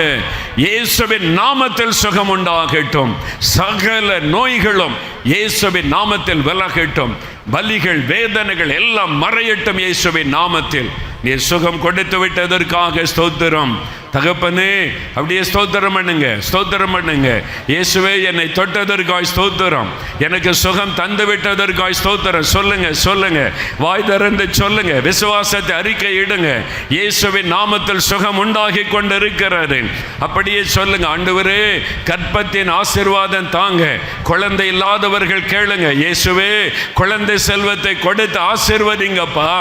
இயேசுவின் நாமத்தில் சுகம் உண்டாகட்டும். சகல நோய்களும் இயேசுவின் நாமத்தில் விலகட்டும். வலிகள் வேதனைகள் எல்லாம் மறையட்டும் இயேசுவின் நாமத்தில். நீ சுகம் கொடுத்து விட்டதற்காக ஸ்தோத்திரம் தகப்பனே. அப்படியே ஸ்தோத்திரம் பண்ணுங்க, ஸ்தோத்திரம் பண்ணுங்க. இயேசுவே, என்னை தொட்டதற்காய் ஸ்தோத்திரம், எனக்கு சுகம் தந்து விட்டதற்காய் ஸ்தோத்திரம். சொல்லுங்க சொல்லுங்க, வாய் திறந்து சொல்லுங்க, விசுவாசத்தை அறிக்கை இடுங்க. இயேசுவின் நாமத்தில் சுகம் உண்டாகி கொண்டிருக்கிறது. அப்படியே சொல்லுங்க, ஆண்டவரே கற்பத்தின் ஆசீர்வாதம் தாங்க. குழந்தை இல்லாதவர்கள் கேளுங்க, இயேசுவே குழந்தை செல்வத்தை கொடுத்து ஆசீர்வதிங்கப்பா.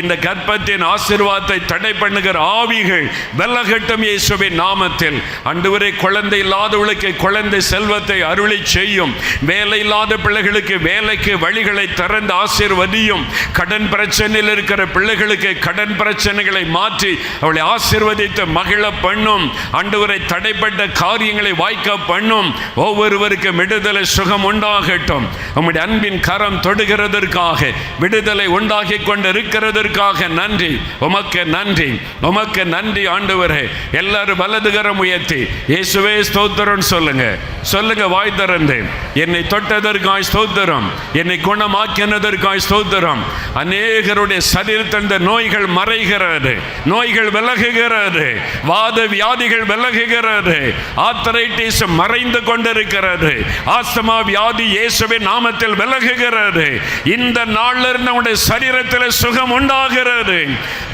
இந்த கற்பத்தின் ஆசீர்வாதத்தை தடை பண்ணுகிற ஆவிகள் விலகட்டும் இயேசுவின் நாமத்தில். ஆண்டவரே, குழந்தை இல்லாதவர்களுக்கு குழந்தை செல்வத்தை அருளி செய்யும். வேலை இல்லாத பிள்ளைகளுக்கு வேலைக்கு வழிகளை திறந்து ஆசீர்வதியும். கடன் பிரச்சனையில் இருக்கிற பிள்ளைகளுக்கு கடன் பிரச்சனைகளை மாற்றி அவளை ஆசீர்வதித்து மகிழ பண்ணும். ஆண்டவரை தடைப்பட்ட காரியங்களை வாய்க்க பண்ணும். ஒவ்வொருவருக்கு விடுதலை சுகம் உண்டாகட்டும். உம்முடைய அன்பின் கரம் தொடுகிறதற்காக, விடுதலை உண்டாகி கொண்டிருக்கிறதற்காக நன்றி. உமக்கு நன்றி, உமக்கு நன்றி ஆண்டவரே. எல்லாரும் வலதுகரம் உயர்த்தி இயேசுவே ஸ்தோத்திரம் சொல்லுங்க, சொல்லுங்க வாய் திறந்து. என்னை தொட்டதற்காய் ஸ்தோத்திரம், என்னை குணமாக்கினதற்காய் ஸ்தோத்திரம். அநேகருடைய சரீரத்தில் நோய்கள் மறைகிறது, நோய்கள் விலகுகிறது, வாத வியாதிகள் விலகுகிறது, ஆர்த்தரைட்டிஸ் மறைந்து கொண்டிருக்கிறது, ஆஸ்துமா வியாதி இயேசுவின் நாமத்தில் விலகுகிறது. இந்த நாளில் நம்முடைய சரீரத்தில் சுகம் உண்டாகிறது.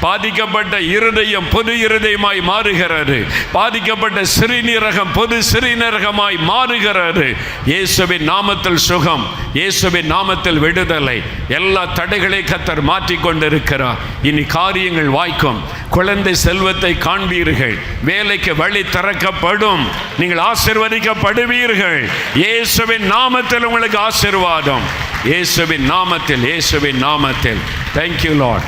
பாதிக்கப்பட்ட இருதயம் புது இருதயமாய் மாறுகிறது. பாதிக்கப்பட்ட சிறுநீரகம் புது சிறுநீரகமாய் மாறுகிறது. இயேசுவின் நாமத்தில் சுகம், இயேசுவின் நாமத்தில் விடுதலை. எல்லா தடைகளை கர்த்தர் மாற்றிக் கொண்டிருக்கிறார். இனி காரியங்கள் வாய்க்கும். குழந்தை செல்வத்தை காண்பீர்கள். வேலைக்கு வழி திறக்கப்படும். நீங்கள் ஆசீர்வதிக்கப்படுவீர்கள். இயேசுவின் நாமத்தில் உங்களுக்கு ஆசீர்வாதம். இயேசுவின் நாமத்தில், இயேசுவின் நாமத்தில். Thank you Lord.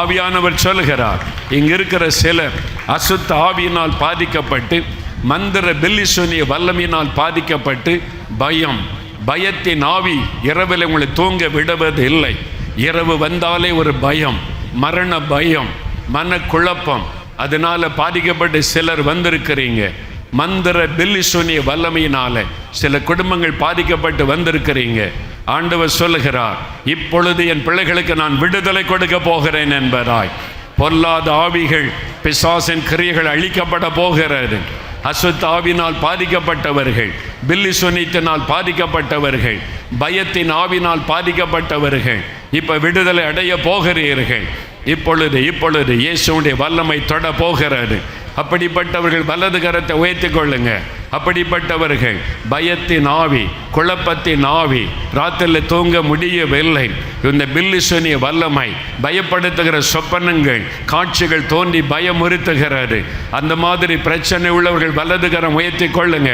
ஆவியானவர் சொல்லுகிறார், இங்க இருக்கிற சிலர் அசுத்த ஆவியினால் பாதிக்கப்பட்டு, மந்திர பில்லிசூனிய வல்லமையினால் பாதிக்கப்பட்டு, பயம், பயத்தின் ஆவி இரவில் உங்களை தூங்க விடுவது இல்லை. இரவு வந்தாலே ஒரு பயம், மரண பயம், மனக்குழப்பம். அதனால பாதிக்கப்பட்டு சிலர் வந்திருக்கிறீங்க. மந்திர பில்லிசூனிய வல்லமையினால சில குடும்பங்கள் பாதிக்கப்பட்டு வந்திருக்கிறீங்க. ஆண்டவர் சொல்லுகிறார், இப்பொழுது என் பிள்ளைகளுக்கு நான் விடுதலை கொடுக்க போகிறேன் என்பதாய். பொல்லாத ஆவிகள், பிசாசின் கிரியைகள் அழிக்கப்பட போகிறது. அசுத்த ஆவினால் பாதிக்கப்பட்டவர்கள், பில்லி சுனித்தினால் பாதிக்கப்பட்டவர்கள், பயத்தின் ஆவினால் பாதிக்கப்பட்டவர்கள் இப்ப விடுதலை அடைய போகிறீர்கள். இப்பொழுது இப்பொழுது இயேசுவுடைய வல்லமை தொட போகிறது. அப்படிப்பட்டவர்கள் வலது கரத்தை உயர்த்திக் கொள்ளுங்க. அப்படிப்பட்டவர்கள் பயத்தின் ஆவி, குழப்பத்தின் ஆவி, ராத்திரில் தூங்க முடியவில்லை, இந்த பில்லிசூனிய வல்லமை, பயப்படுத்துகிற சொப்பனங்கள், காட்சிகள் தோன்றி பயமுறுத்துகிறது, அந்த மாதிரி பிரச்சனை உள்ளவர்கள் வலது கரம் உயர்த்தி கொள்ளுங்க.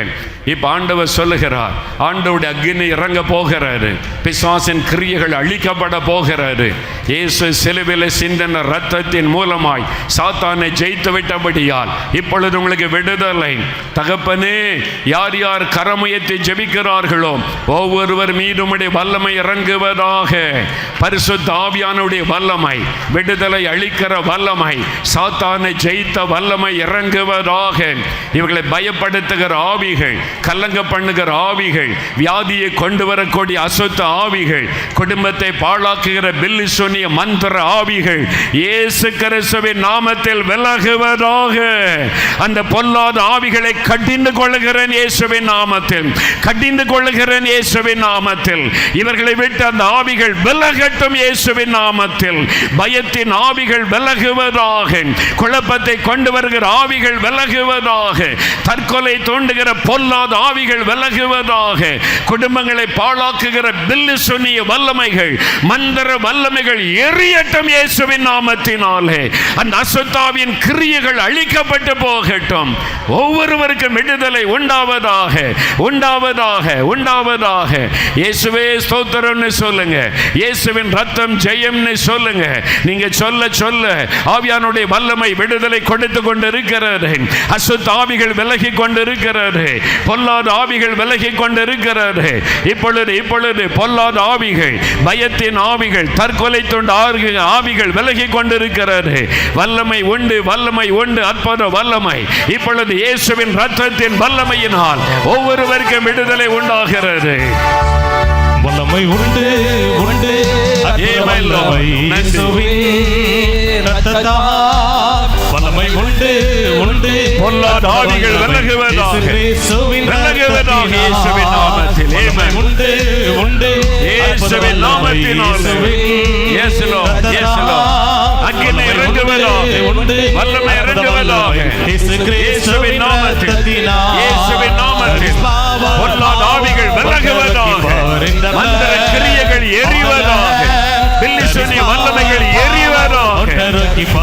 இப்ப ஆண்டவர் சொல்லுகிறார், ஆண்டவருடைய அக்கினி இறங்க போகிறாரு. பிசாசின் கிரியைகள் அழிக்கப்பட போகிறாரு. இயேசு சிலுவையில் சிந்தின ரத்தத்தின் மூலமாய் சாத்தானை ஜெயித்து விட்டபடியால் இப்பொழுது உங்களுக்கு விடுதலை. தகப்பனே, யார் யார் கரமுயர்த்தி ஜெபிக்கிறார்களோ ஒவ்வொருவர் மீதும் வல்லமை இறங்குவதாக. பரிசுத்த ஆவியானுடைய வல்லமை, விடுதலை அளிக்கிற வல்லமை, சாத்தானை ஜெயித்த வல்லமை இறங்குவதாக. இவர்களை பயப்படுத்துகிற ஆவிகள், கலங்க பண்ணுகிற ஆவிகள், வியாதியை கொண்டு வரக்கூடிய அசுத்த ஆவிகள், குடும்பத்தை பாழாக்குகிற பில்லிசூனிய மந்திர ஆவிகள் இயேசு கிறிஸ்துவின் நாமத்தில் விலகுவதாக. அந்த பொல்லாத ஆவிகளை கடிந்து கொள்ளுகிறேன் இயேசுவின் நாமத்தில், கடிந்து கொள்ளுகிறேன் சொல்லுகிறேன் இயேசுவின் நாமத்தில். இவர்களை விட்டு அந்த ஆவிகள் விலகட்டும் இயேசுவின் நாமத்தில். பயத்தின் ஆவிகள் விலகுவதாக, குழப்பத்தை கொண்டு வருகிற ஆவிகள் விலகுவதாக, தற்கொலை தூண்டுகிற பொல்லாத ஆவிகள் விலகுவதாக, குடும்பங்களை பாழாக்குகிற பில்லி சொன்னிய வல்லமைகள், மந்திர வல்லமைகள் எரியட்டும் இயேசுவின் நாமத்தினாலே. அந்த அசுத்தாவின் கிரியைகள் அழிக்கப்பட்டு போகட்டும். ஒவ்வொருவருக்கும் விடுதலை உண்டாவதாக, உண்டாவதாக, உண்டாவதாக. இயேசுவே ஸ்தோத்திரம்னு சொல்லுங்க. இயேசுவின் ரத்தம் ஜெயம்னு சொல்லுங்க. நீங்க சொல்ல சொல்ல ஆவியானுடைய வல்லமை விடுதலை கொடுத்து கொண்டிருக்கிறது. அசுத்த ஆவிகள் விலகி கொண்டிருக்கிறது. பொல்லாத ஆவிகள் விலகி கொண்டிருக்கிறது. இப்பொழுது இப்பொழுது பொல்லாத ஆவிகள், பயத்தின் ஆவிகள், தற்கொலை தூண்டு ஆவிகள் விலகி கொண்டிருக்கிறது. வல்லமை உண்டு, வல்லமை உண்டு, அற்புத வல்லமை. இப்பொழுது இயேசுவின் ரத்தத்தின் வல்லமையினால் ஒவ்வொருவருக்கும் விடுதலை உண்டாகிறது. வல்லமை உண்டு உண்டு, வல்லமை உண்டு உண்டு, பொல்லாத ஆவிகள் விலகுவதாக, விலகுவதாக இயேசுவின் நாமத்தில். ஆமென். உண்டு உண்டு, இயேசுவின் நாமத்தினாலே. இயேசு லார்ட், இயேசு லார்ட். அக்கினி இறங்குவதாக, வல்லமை இறங்குவதாக இயேசுவின் நாமத்தில். இயேசுவின் நாமத்தில் பொல்லாத ஆவிகள் விலகுவதாக, மந்திர கிரியைகள் எரிவதாக, பில்லி சொன்னிய வல்லமைகள் எரிவதாக,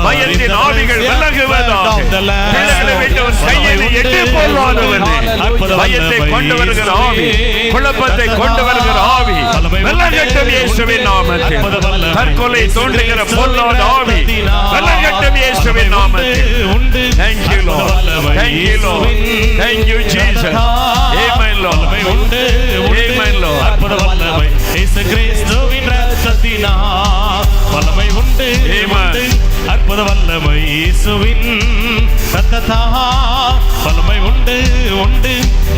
பயத்தின் ஆவிகள் விலகுவதாக. பிள்ளைகளை விட்டவன் கையில் எட்டி போல்லாதவனே, பயத்தை கொண்டு வருகிற ஆவி, குழப்பத்தை கொண்டு வருகிற ஆவி விலகட்டும் இயேசுவின் நாமத்தில். தற்கொலை தோன்றுகிற பொல்லாத ஆவி விலகட்டும் இயேசுவின் நாமத்தில். Thank you Lord, thank you Lord, thank you Jesus. Amen Lord, amen Lord. அற்புத வல்லமை இயேசு கிறிஸ்துவின் இரத்தத்தினால் வல்லமை உண்டு உண்டு, அற்புத வல்லமை இயேசுவின் இரத்தத்தால் வல்லமை உண்டு உண்டு,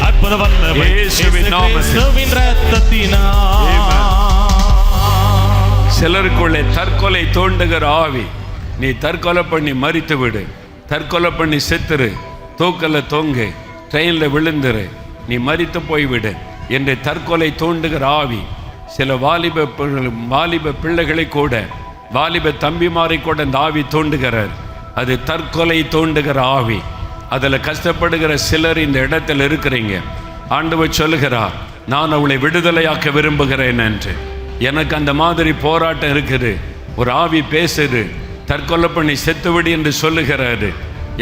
அற்புத வல்லமை இயேசுவின் கிறிஸ்துவின் இரத்தத்தினால். சிலருக்குள்ளே தற்கொலை தோண்டுகிற ஆவி, நீ தற்கொலை பண்ணி மரித்து விடு, தற்கொலை பண்ணி செத்துரு, தூக்கல தொங்கு, ட்ரெயினில் விழுந்துரு, நீ மரித்து போய்விடு என்று தற்கொலை தோண்டுகிற ஆவி சில வாலிப பிள்ளைகளை கூட, வாலிப தம்பிமாரை கூட அந்த ஆவி தோண்டுகிறார். அது தற்கொலை தோண்டுகிற ஆவி. அதில் கஷ்டப்படுகிற சிலர் இந்த இடத்தில் இருக்கிறீங்க. ஆண்டவர் சொல்லுகிறார், நான் அவளை விடுதலையாக்க விரும்புகிறேன் என்று. எனக்கு அந்த மாதிரி போராட்டம் இருக்குது. ஒரு ஆவி பேசுது, தற்கொலை பண்ணி செத்துவிடு என்று சொல்லுகிறாரு.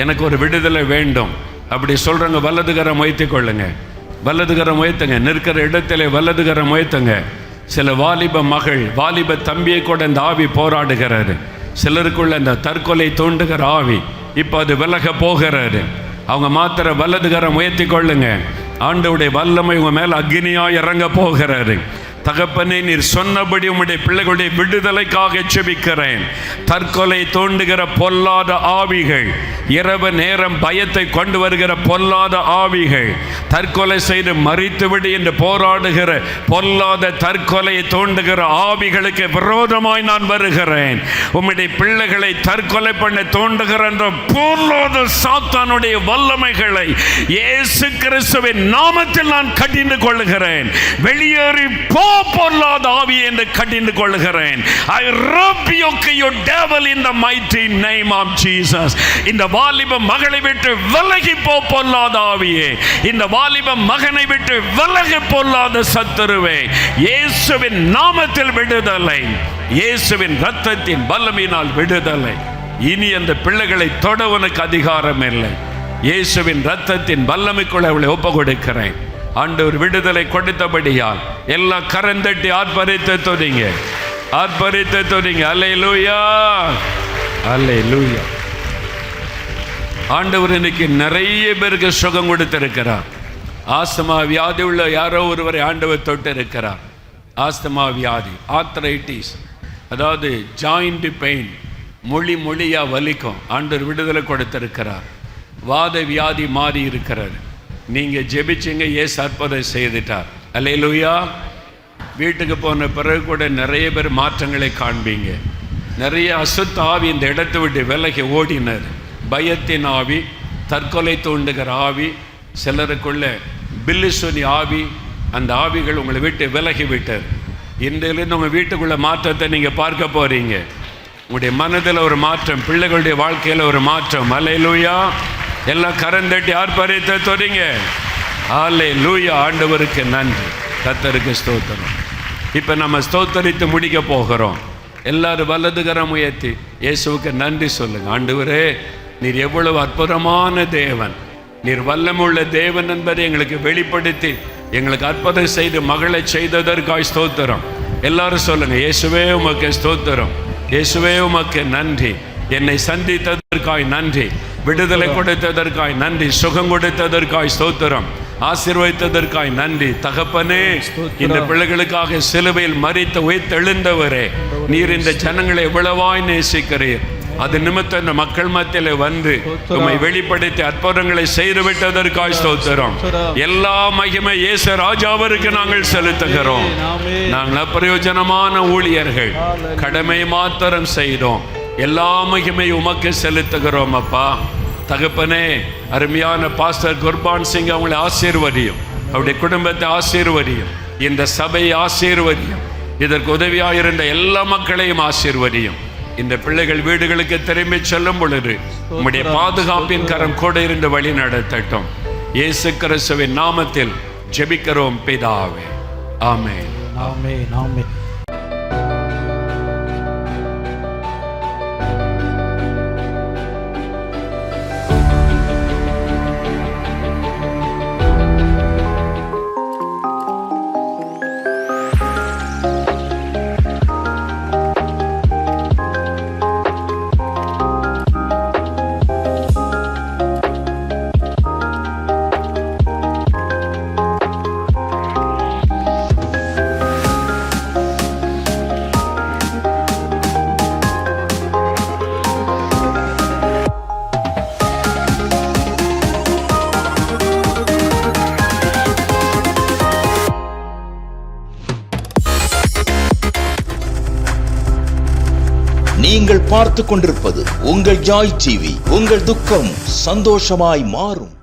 எனக்கு ஒரு விடுதலை வேண்டும் அப்படி சொல்கிறவங்க வலதுகரம் உயர்த்திக் கொள்ளுங்க, வலதுகரம் உயர்த்துங்க. நிற்கிற இடத்துல வலதுகரம் உயர்த்துங்க. சில வாலிப மகள், வாலிப தம்பியை கூட இந்த ஆவி போராடுகிறாரு. சிலருக்குள்ள அந்த தற்கொலை தோண்டுகிற ஆவி இப்போ அது விலக போகிறாரு. அவங்க மாத்திர வலதுகரம் உயர்த்தி கொள்ளுங்க. ஆண்டவருடைய வல்லமை உங்க மேல அக்னியா இறங்க போகிறாரு. தகப்பனே, நீர் சொன்னபடி உம்முடைய பிள்ளைகளுடைய விடுதலைக்காக ஜெபிக்கிறேன். தற்கொலை தோண்டுகிற பொல்லாத ஆவிகள், இரவு நேரம் பயத்தை கொண்டு வருகிற பொல்லாத ஆவிகள், தற்கொலை செய்து மரித்துவிடு என்று போராடுகிற பொல்லாத தற்கொலையை தோண்டுகிற ஆவிகளுக்கு விரோதமாய் நான் வருகிறேன். உம்முடைய பிள்ளைகளை தற்கொலை பண்ண தோண்டுகிற அந்த பொல்லாத சாத்தானுடைய வல்லமைகளை இயேசு கிறிஸ்துவின் நாமத்தில் நான் கடிந்து கொள்ளுகிறேன். வெளியேறி போ பொல்லாத ஆவி என்று கடிந்து கொள்ளுகிறேன். I rebuke you devil in the mighty name of Jesus. இந்த வாலிப மகளை விட்டு விலகி போ பொல்லாத ஆவியே. இந்த வாலிப மகனை விட்டு விலகி பொல்லாத சத்துருவே. இயேசுவின் நாமத்தில் விடுதலை, இயேசுவின் இரத்தத்தின் வல்லமையினால் விடுதலை. இனி அந்த பிள்ளைகளை தொட உனக்கு அதிகாரம் இல்லை. இயேசுவின் இரத்தத்தின் வல்லமைக்குள்ள அவளை ஒப்பு கொடுக்கிறேன். ஆண்டவர் விடுதலை கொடுத்தபடியால் எல்லா கரந்தட்டி ஆர்ப்பரித்து தொடிங்க, ஆர்ப்பரித்து தொடிங்க. அல்லேலூயா, அல்லேலூயா. ஆண்டவர் இன்னைக்கு நிறைய பேருக்கு சுகம் கொடுத்திருக்கிறார். ஆஸ்துமா வியாதி உள்ள யாரோ ஒருவரை ஆண்டவர் தொட்டு இருக்கிறார். ஆஸ்துமா வியாதி, ஆர்த்ரைட்டிஸ், அதாவது ஜாயிண்ட் பெயின், மொழியா வலிக்கும், ஆண்டவர் விடுதலை கொடுத்திருக்கிறார். வாத வியாதி மாறி இருக்கிறார். நீங்கள் ஜெபிச்சிங்க, இயேசு அற்புதம் செய்துட்டார். அல்லேலூயா. வீட்டுக்கு போன பிறகு கூட நிறைய பேர் மாற்றங்களை காண்பீங்க. நிறைய அசுத்த ஆவி இந்த இடத்தை விட்டு விலகி ஓடினர். பயத்தின் ஆவி, தற்கொலை தூண்டுகிற ஆவி, சிலருக்குள்ள பில்லி சொன்னி ஆவி, அந்த ஆவிகள் உங்களை விட்டு விலகி விட்டது. இன்றிலிருந்து உங்கள் வீட்டுக்குள்ள மாற்றத்தை நீங்கள் பார்க்க போறீங்க. உங்களுடைய மனதில் ஒரு மாற்றம், பிள்ளைகளுடைய வாழ்க்கையில் ஒரு மாற்றம். அல்லேலூயா. எல்லாம் கரந்தட்டி ஆர்ப்பரித்த தொடங்க. அல்லேலூயா. ஆண்டவருக்கு நன்றி, கர்த்தருக்கு ஸ்தோத்திரம். இப்போ நம்ம ஸ்தோத்தரித்து முடிக்க போகிறோம். எல்லாரும் வலது கரம் உயர்த்தி இயேசுவுக்கு நன்றி சொல்லுங்க. ஆண்டவரே, நீர் எவ்வளவு அற்புதமான தேவன், நீர் வல்லமுள்ள தேவன் என்பதை எங்களுக்கு வெளிப்படுத்தி எங்களுக்கு அற்புதம் செய்து மகளை செய்ததற்காய் ஸ்தோத்திரம். எல்லாரும் சொல்லுங்க, இயேசுவே உமக்கு ஸ்தோத்திரம், இயேசுவே உமக்கு நன்றி, என்னை சந்தித்ததற்காய் நன்றி, விடுதலை கொடுத்ததற்காய் நன்றி, சுகம் கொடுத்ததற்காய் ஸ்தோத்திரம், ஆசீர்வதித்ததற்காய் நன்றி. தகப்பனே, இந்த பிள்ளைகளுக்காக சிலுவையில் மரித்து உயிர்த்தெழுந்தவரே, நீர் இந்த ஜனங்களை எவ்வளவாய் நேசிக்கிறீர். அது நிமித்தம் இந்த மக்கள் மத்தியிலே வந்து உம்மை வெளிப்படுத்தி அற்புதங்களை செய்து விட்டதற்காய் ஸ்தோத்திரம். எல்லா மகிமை இயேசு ராஜாவிற்கு நாங்கள் செலுத்துகிறோம். நாங்கள் அப்பிரயோஜனமான ஊழியர்கள், கடமை மாத்திரம் செய்தோம். எல்லா மகிமை உமக்கு செலுத்துகிறோம் அப்பா. தகப்பனே, அருமையான பாஸ்டர் குர்பான் சிங் அவங்களை ஆசீர்வதியும், அவருடைய குடும்பத்தை ஆசீர்வதியும், இந்த சபையை ஆசீர்வதியும், இதற்கு உதவியாக இருந்த எல்லா மக்களையும் ஆசீர்வதியும். இந்த பிள்ளைகள் வீடுகளுக்கு திரும்பி செல்லும் பொழுது உம்முடைய பாதுகாப்பின் கரம் கூட இருந்து வழி நடத்தட்டும். இயேசு கிறிஸ்துவின் நாமத்தில் ஜெபிக்கிறோம் பிதாவே. ஆமென். ஆமென். ஆமென். நீங்கள் பார்த்து கொண்டிருப்பது உங்கள் ஜாய் டிவி. உங்கள் துக்கம் சந்தோஷமாய் மாறும்.